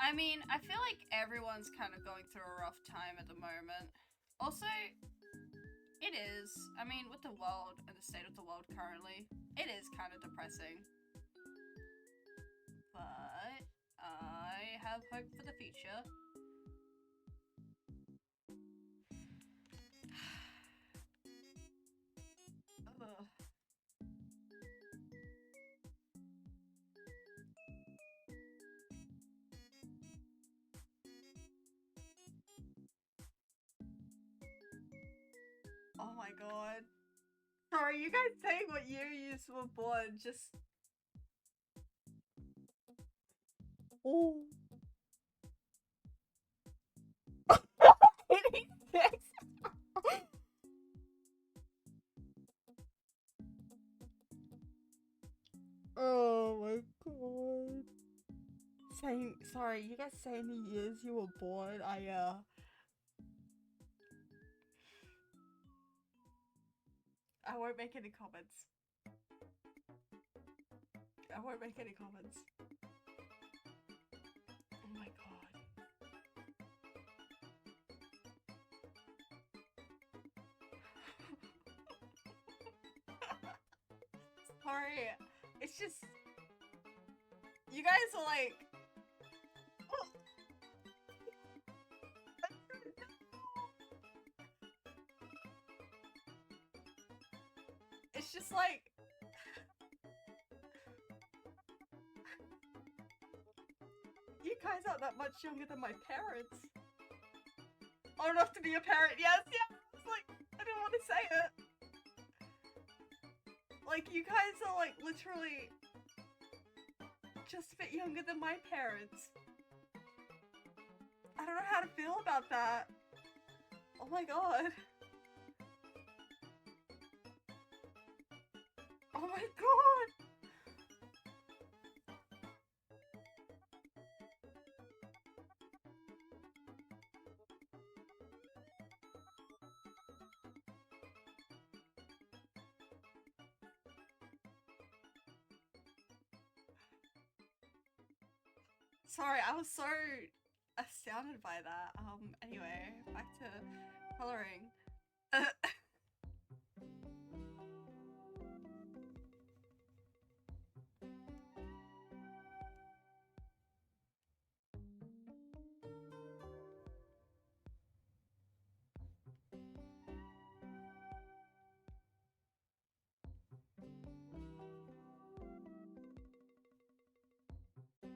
I mean, I feel like everyone's kind of going through a rough time at the moment. Also, it is. I mean, with the world and the state of the world currently, it is kind of depressing. But I have hope for the future. Ugh. Oh my god. Sorry, you guys saying what you used were born just... Oh. 86. Oh my god. Sorry, you guys saying the years you were born, I won't make any comments. I won't make any comments. Oh my god. Sorry, it's just... You guys are like... It's just like... You guys aren't that much younger than my parents. Old enough to be a parent, yes, yeah! It's like, I didn't want to say it. Like, you guys are like, literally... just a bit younger than my parents. I don't know how to feel about that. Oh my god. Oh my god! Sorry, I was so astounded by that. Anyway, back to coloring.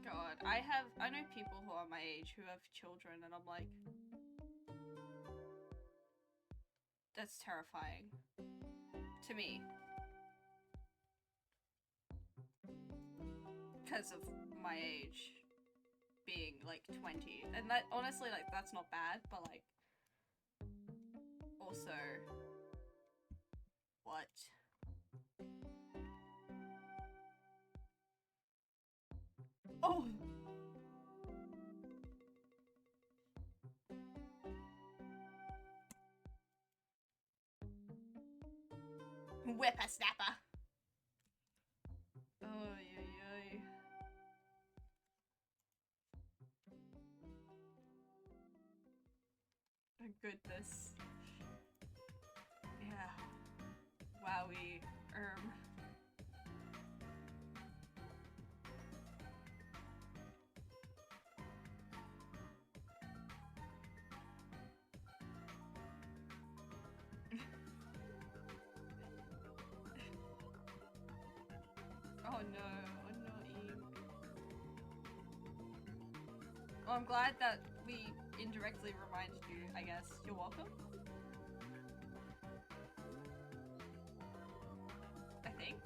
God, I know people who are my age who have children and I'm like, that's terrifying. To me. Because of my age being like 20. And that, honestly, like, that's not bad, but like, also, what? Oh! Whippersnapper. goodness. Yeah. Wowie. Oh no, annoying. Well, I'm glad that we indirectly reminded you, I guess. You're welcome. I think.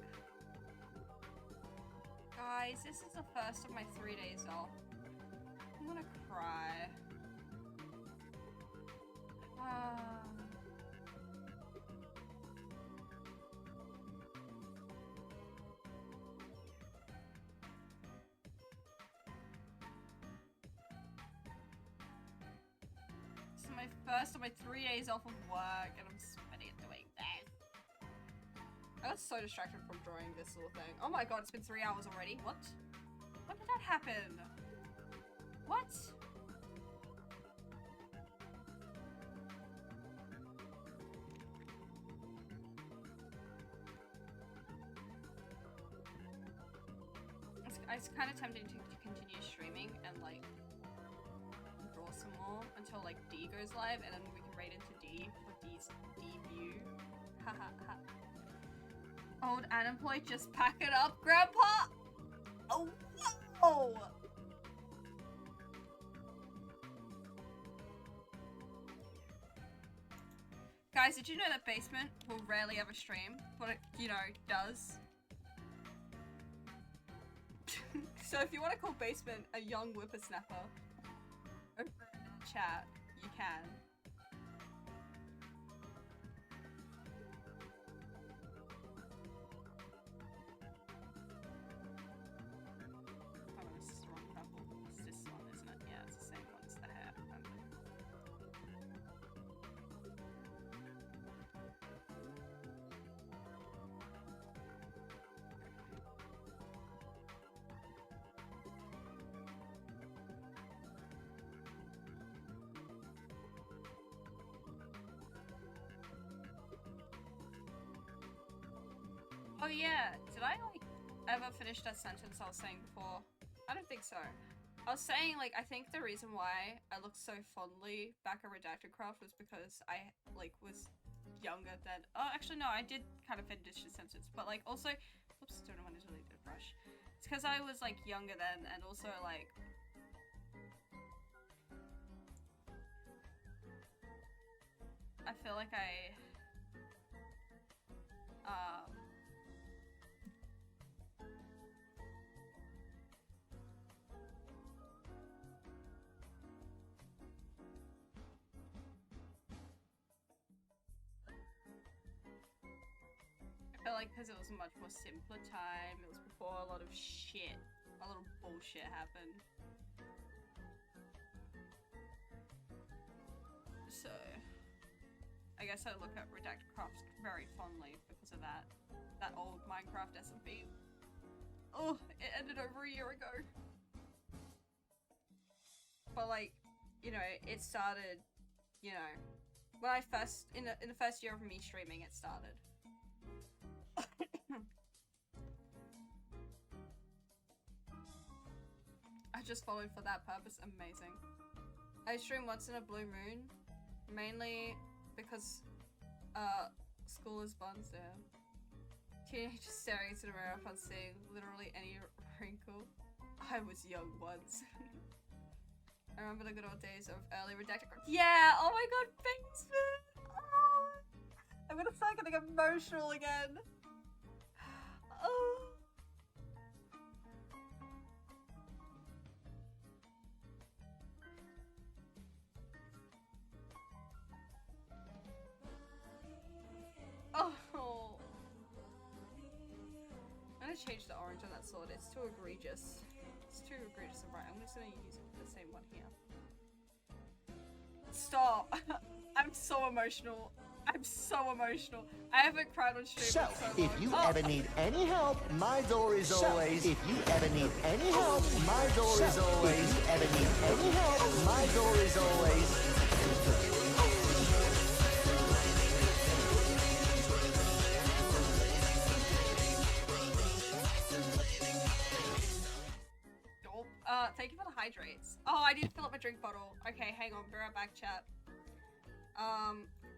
Guys, this is the first of my 3 days off. I'm gonna cry. This is my first of my 3 days off of work, and I'm spending it doing this. I got so distracted from drawing this little thing. Oh my god, it's been 3 hours already. What? When did that happen? What? It's kind of tempting to continue streaming and like draw some more until like D goes live, and then we can raid into D for D's debut. Haha ha. Old unemployed, just pack it up, Grandpa! Oh, whoa! Guys, did you know that Basement will rarely ever stream, but it, you know, does? So if you want to call Basement a young whippersnapper over in the chat, you can. Oh, this is the wrong purple. It's this one, isn't it? Yeah, it's the same one as the hair. Oh yeah, did I like ever finish that sentence I was saying before? I don't think so. I was saying like I think the reason why I looked so fondly back at Redacted Craft was because I like was younger than actually no, I did kind of finish the sentence, but like also oops, don't know when to delete the brush. It's because I was like younger then, and also like I feel like I felt like because it was a much more simpler time, it was before a lot of shit, a lot of bullshit happened. So, I guess I look at Redacted Crafts very fondly because of that. That old Minecraft SMP. Oh, it ended over a year ago. But like, you know, it started, you know, when I first, in the first year of me streaming, it started. I just followed for that purpose. Amazing. I stream once in a blue moon, mainly because school is buns down. Teenagers staring into the mirror upon seeing literally any wrinkle. I was young once. I remember the good old days of early Redacted. Yeah! Oh my god, Basement! Oh. I'm gonna start getting emotional again. Oh. Oh. I'm gonna change the orange on that sword. It's too egregious. It's too egregious. Right, I'm just gonna use the same one here. Stop! I'm so emotional. I'm so emotional. I haven't cried on stream So, for so long. if you ever need any help, my door is always. If you ever need any help, my door is always. If you ever need any help, my door is always. thank you for the hydrates. Oh, I did fill up my drink bottle. Okay, hang on, be right back, chat. I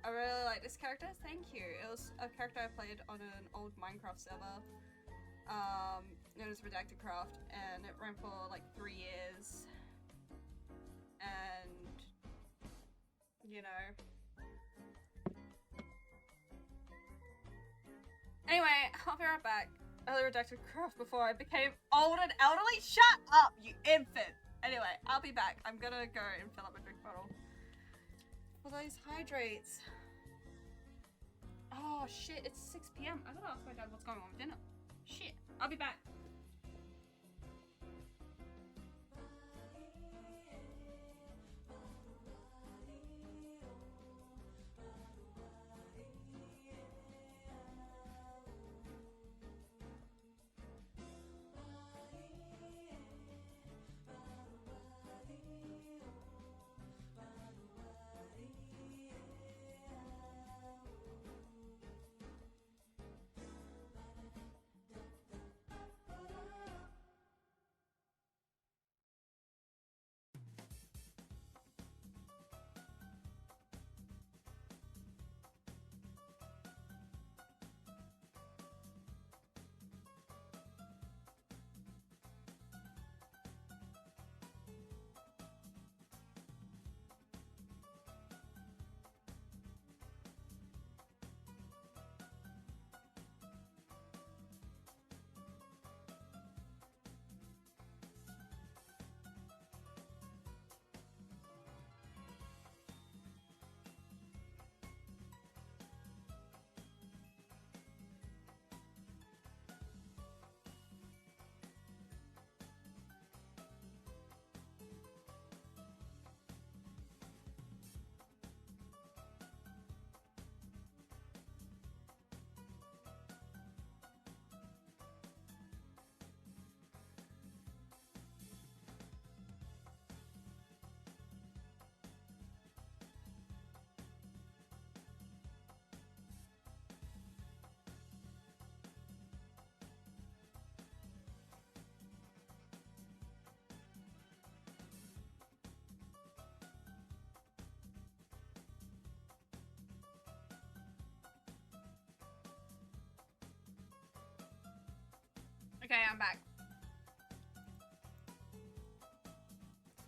really like this character. Thank you. It was a character I played on an old Minecraft server, known as Redacted Craft, and it ran for like 3 years. And you know. Anyway, I'll be right back. Early Redacted Craft before I became old and elderly. Shut up, you infant. Anyway, I'll be back. I'm gonna go and fill up my drink bottle. For those hydrates. Oh shit, it's 6 PM. I gotta ask my dad what's going on with dinner. Shit, I'll be back. Okay, I'm back.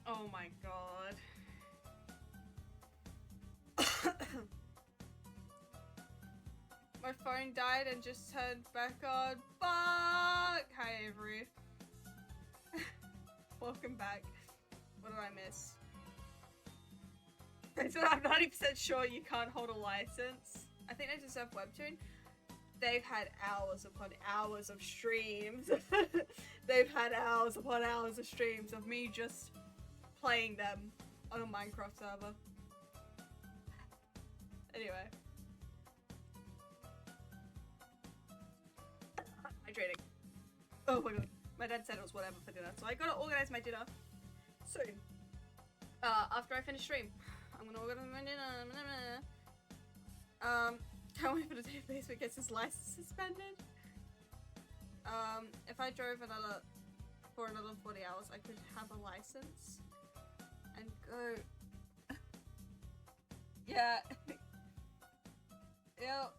Oh my god. My phone died and just turned back on. Fuck! Hi, Avery. Welcome back. What did I miss? I'm 90% sure you can't hold a license. I think they deserve Webtoon. They've had hours upon hours of streams. They've had hours upon hours of streams of me just playing them on a Minecraft server. Anyway. Hydrating. Oh my god. My dad said it was whatever for dinner, so I gotta organize my dinner soon. After I finish stream. I'm gonna organize my dinner. Can't wait for the day Facebook gets his license suspended. If I drove for another 40 hours, I could have a license and go. Yeah. Yep.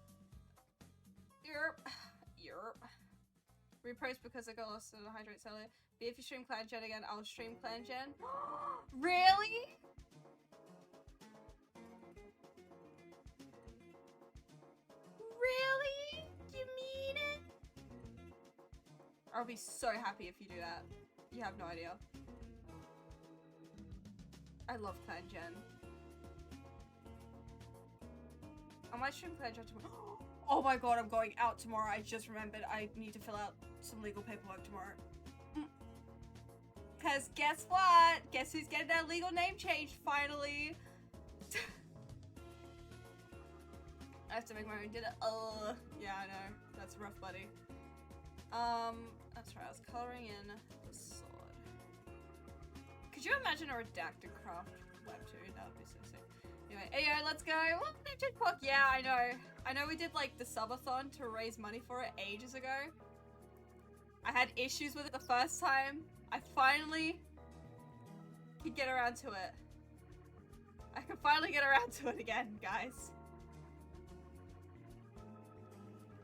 Repost because I got lost in the hydrates earlier. But if you stream Clan Gen again, I'll stream Clan Gen. Really? Really? You mean it? I'll be so happy if you do that. You have no idea. I love Clan Gen. I might stream Clan Gen tomorrow. Oh my god, I'm going out tomorrow. I just remembered I need to fill out some legal paperwork tomorrow. Cause guess what? Guess who's getting their legal name changed finally? I have to make my own dinner. Yeah, I know. That's rough, buddy. That's right. I was coloring in the sword. Could you imagine a Redacted Craft webtoon? That would be so sick. Anyway, hey, yo, let's go. Oh, TikTok. Yeah, I know. I know we did like the subathon to raise money for it ages ago. I had issues with it the first time. I finally can get around to it. I can finally get around to it again, guys.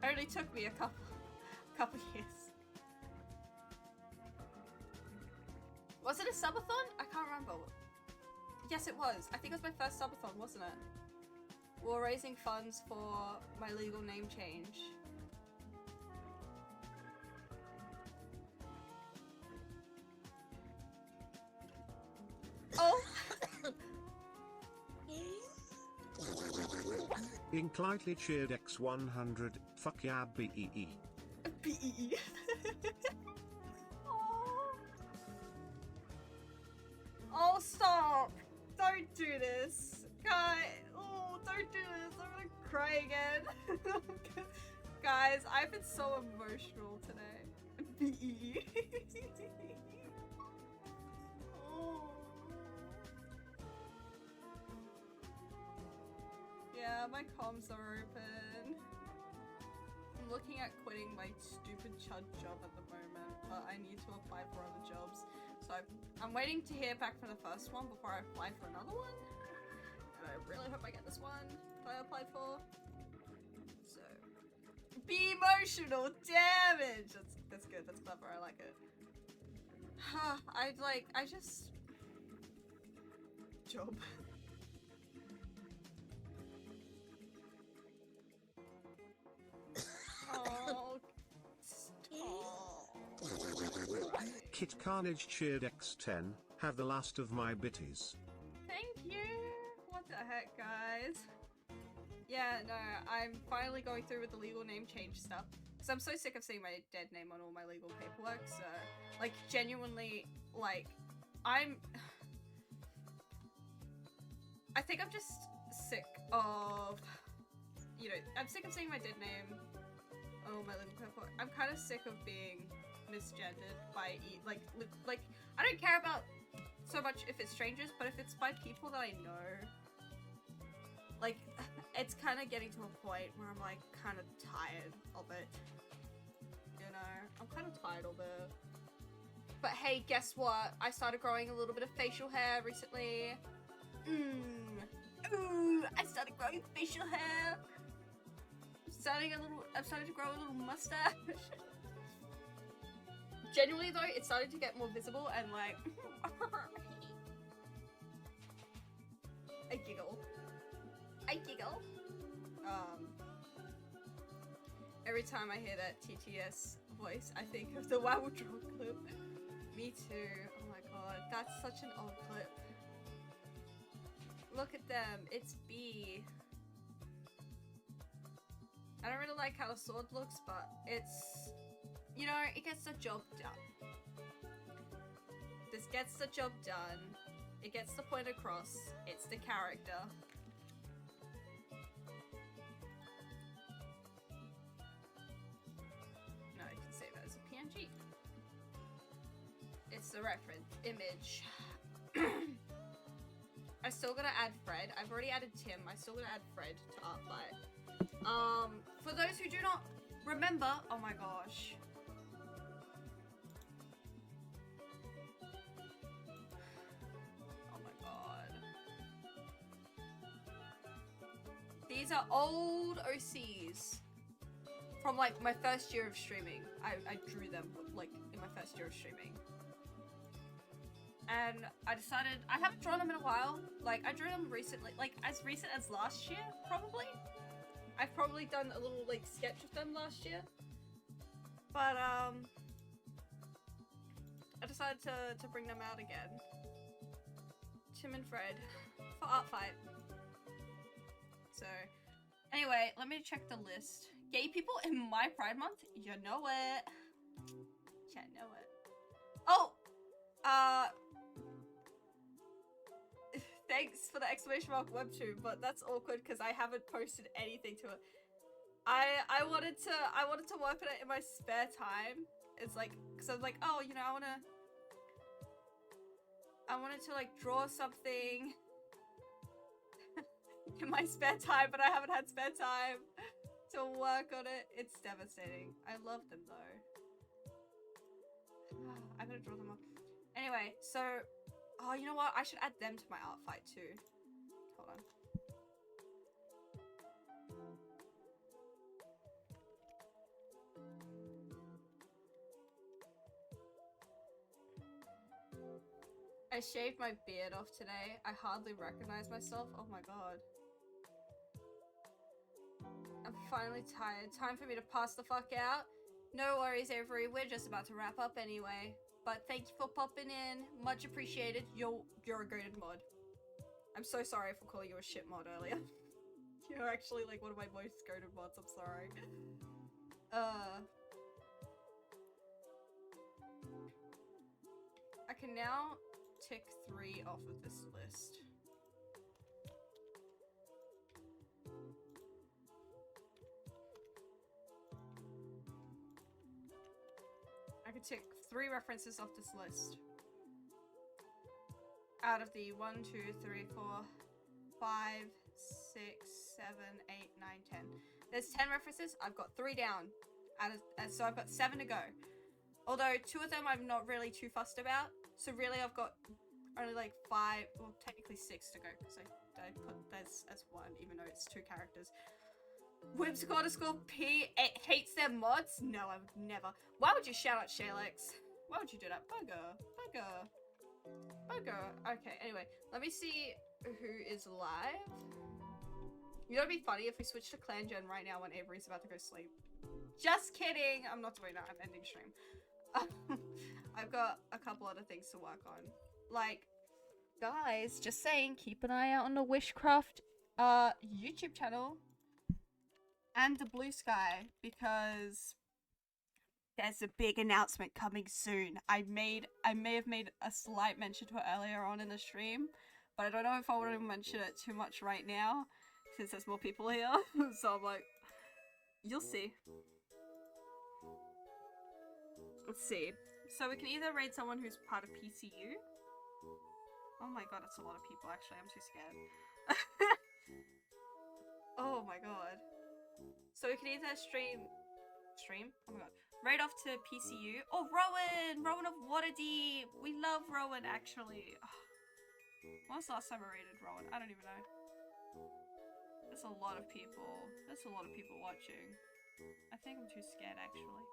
It only took me a couple years. Was it a subathon? I can't remember. Yes, it was. I think it was my first subathon, wasn't it? We were raising funds for my legal name change. Oh! Ink lightly cheered X100, fuck yeah BEE. BEE. Oh. Oh, stop! Don't do this! Guys, oh, don't do this! I'm gonna cry again! Guys, I've been so emotional today. BEE. Oh. Yeah, my comms are open. I'm looking at quitting my stupid chud job at the moment, but I need to apply for other jobs. So I'm waiting to hear back from the first one before I apply for another one. And I really hope I get this one that I applied for. So, be emotional, damage! That's good, that's clever, I like it. I just... Job. Oh, Kit Carnage cheered X10, have the last of my bitties. thank you! What the heck, guys? Yeah, no, I'm finally going through with the legal name change stuff. Because I'm so sick of seeing my dead name on all my legal paperwork, so... Like, genuinely, like, I think I'm just sick of... You know, I'm sick of seeing my dead name on all my legal paperwork. I'm kind of sick of being misgendered by, like, I don't care about so much if it's strangers, but if it's by people that I know, like, it's kind of getting to a point where I'm, like, kind of tired of it. You know, I'm kind of tired of it. But hey, guess what? I started growing a little bit of facial hair recently. Ooh, I started growing facial hair. I'm starting to grow a little mustache. Genuinely though, it started to get more visible and like... I giggle. Every time I hear that TTS voice, I think of the Wow Draw clip. Me too. Oh my god, that's such an old clip. Look at them, it's B. I don't really like how the sword looks, but it's, you know, it gets the job done. This gets the job done. It gets the point across. It's the character. No, you can save it as a PNG. It's the reference image. I still gotta add Fred. I've already added Tim. I still gotta add Fred to Artlight. For those who do not remember, oh my gosh. Oh my god. These are old OCs from like my first year of streaming. I drew them like in my first year of streaming. And I decided, I haven't drawn them in a while. Like, I drew them recently, like, as recent as last year, probably. I've probably done a little, like, sketch of them last year. But, I decided to bring them out again. Tim and Fred, for Art Fight. So, anyway, let me check the list. Gay people in my Pride Month? You know it. You know it. Oh! Thanks for the exclamation mark webtoon, but that's awkward because I haven't posted anything to it. I wanted to work on it in my spare time. It's like, cause I was like, oh, you know, I wanted to like draw something in my spare time, but I haven't had spare time to work on it. It's devastating. I love them though. I'm gonna draw them up. Anyway, so Oh, you know what? I should add them to my art fight too. Hold on. I shaved my beard off today. I hardly recognize myself. Oh my god. I'm finally tired. Time for me to pass the fuck out. No worries, Avery. We're just about to wrap up anyway. But thank you for popping in. Much appreciated. You're a goated mod. I'm so sorry for calling you a shit mod earlier. You're actually like one of my most goated mods. I'm sorry. I can now tick 3 off of this list. I can tick 3 references off this list. Out of the 1, 2, 3, 4, 5, 6, 7, 8, 9, 10. There's 10 references. I've got 3 down. So I've got 7 to go. Although 2 of them I'm not really too fussed about. So really I've got only like 5, well technically 6 to go because I put this as 1 even though it's 2 characters. Whimsical_P hates their mods? No, I would never. Why would you shout out Shalex? Why would you do that? Bugger. Bugger. Bugger. Okay, anyway. Let me see who is live. You know, it'd be funny if we switch to Clan Gen right now when Avery's about to go sleep. Just kidding! I'm not doing that. I'm ending stream. I've got a couple other things to work on. Like, guys, just saying, keep an eye out on the WISHCRAFT YouTube channel. And the Blue Sky, because there's a big announcement coming soon. I may have made a slight mention to it earlier on in the stream, but I don't know if I want to mention it too much right now, since there's more people here. So I'm like, you'll see. Let's see. So we can either raid someone who's part of PCU. Oh my god, that's a lot of people actually, I'm too scared. Oh my god. So we can either stream? Oh my god. Raid off to PCU. Oh, Rowan! Rowan of Waterdeep! We love Rowan, actually. When was the last time I raided Rowan? I don't even know. There's a lot of people. There's a lot of people watching. I think I'm too scared, actually.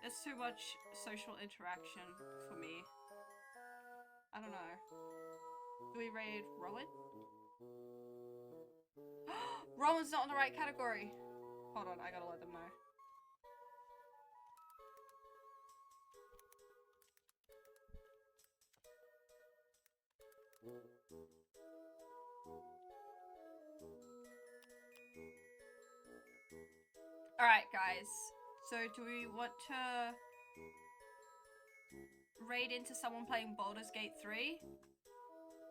There's too much social interaction for me. I don't know. Do we raid Rowan? Rowan's not in the right category. Hold on, I gotta let them know. Alright, guys. So, do we want to raid into someone playing Baldur's Gate 3?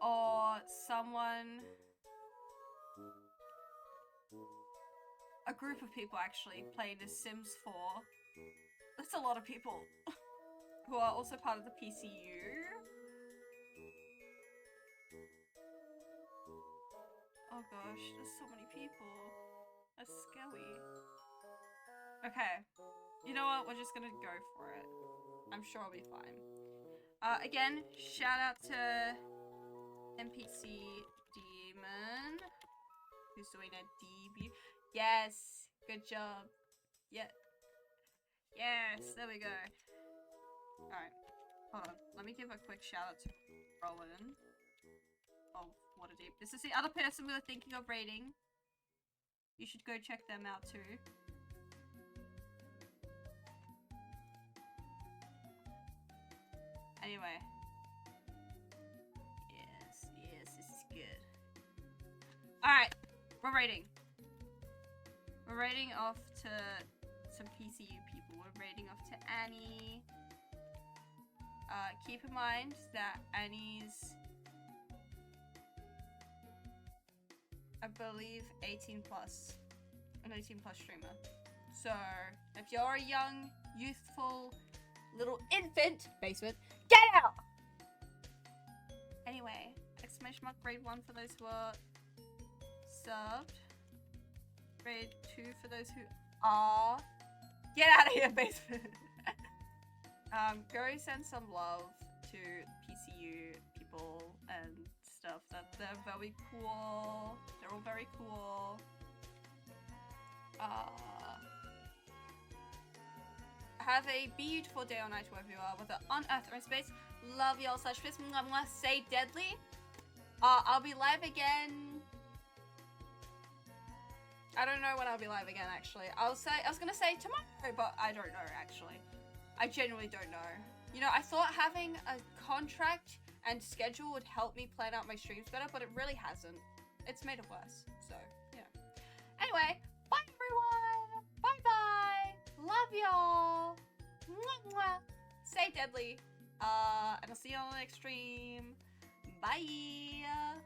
Or someone... a group of people actually playing The Sims 4. That's a lot of people who are also part of the PCU. Oh gosh, there's so many people. That's scary. Okay, you know what? We're just gonna go for it. I'm sure I'll be fine. Again, shout out to NPC Demon, who's doing a debut. Yes, good job. Yeah. Yes, there we go. Alright, hold on. Let me give a quick shout out to Rowan. Oh, Waterdeep. This is the other person we were thinking of raiding. You should go check them out too. Anyway. Yes, this is good. Alright, we're raiding. We're raiding off to some PCU people. We're raiding off to Annie. Keep in mind that Annie's, I believe, 18 plus. An 18 plus streamer. So, if you're a young, youthful, little infant, basement, get out! Anyway, exclamation mark grade 1 for those who are subbed. Grade 2 for those who are. Get out of here, basement! Go send some love to PCU few people and stuff that they're very cool. They're all very cool. Have a beautiful day or night wherever you are, whether on Earth or in space. Love y'all / fist. Stay deadly. I'll be live again. I don't know when I'll be live again, actually. I was gonna say tomorrow, but I don't know, actually. I genuinely don't know. You know, I thought having a contract and schedule would help me plan out my streams better, but it really hasn't. It's made it worse, so, you know. Anyway, bye everyone! Bye-bye! Love y'all! Stay deadly. And I'll see you on the next stream. Bye!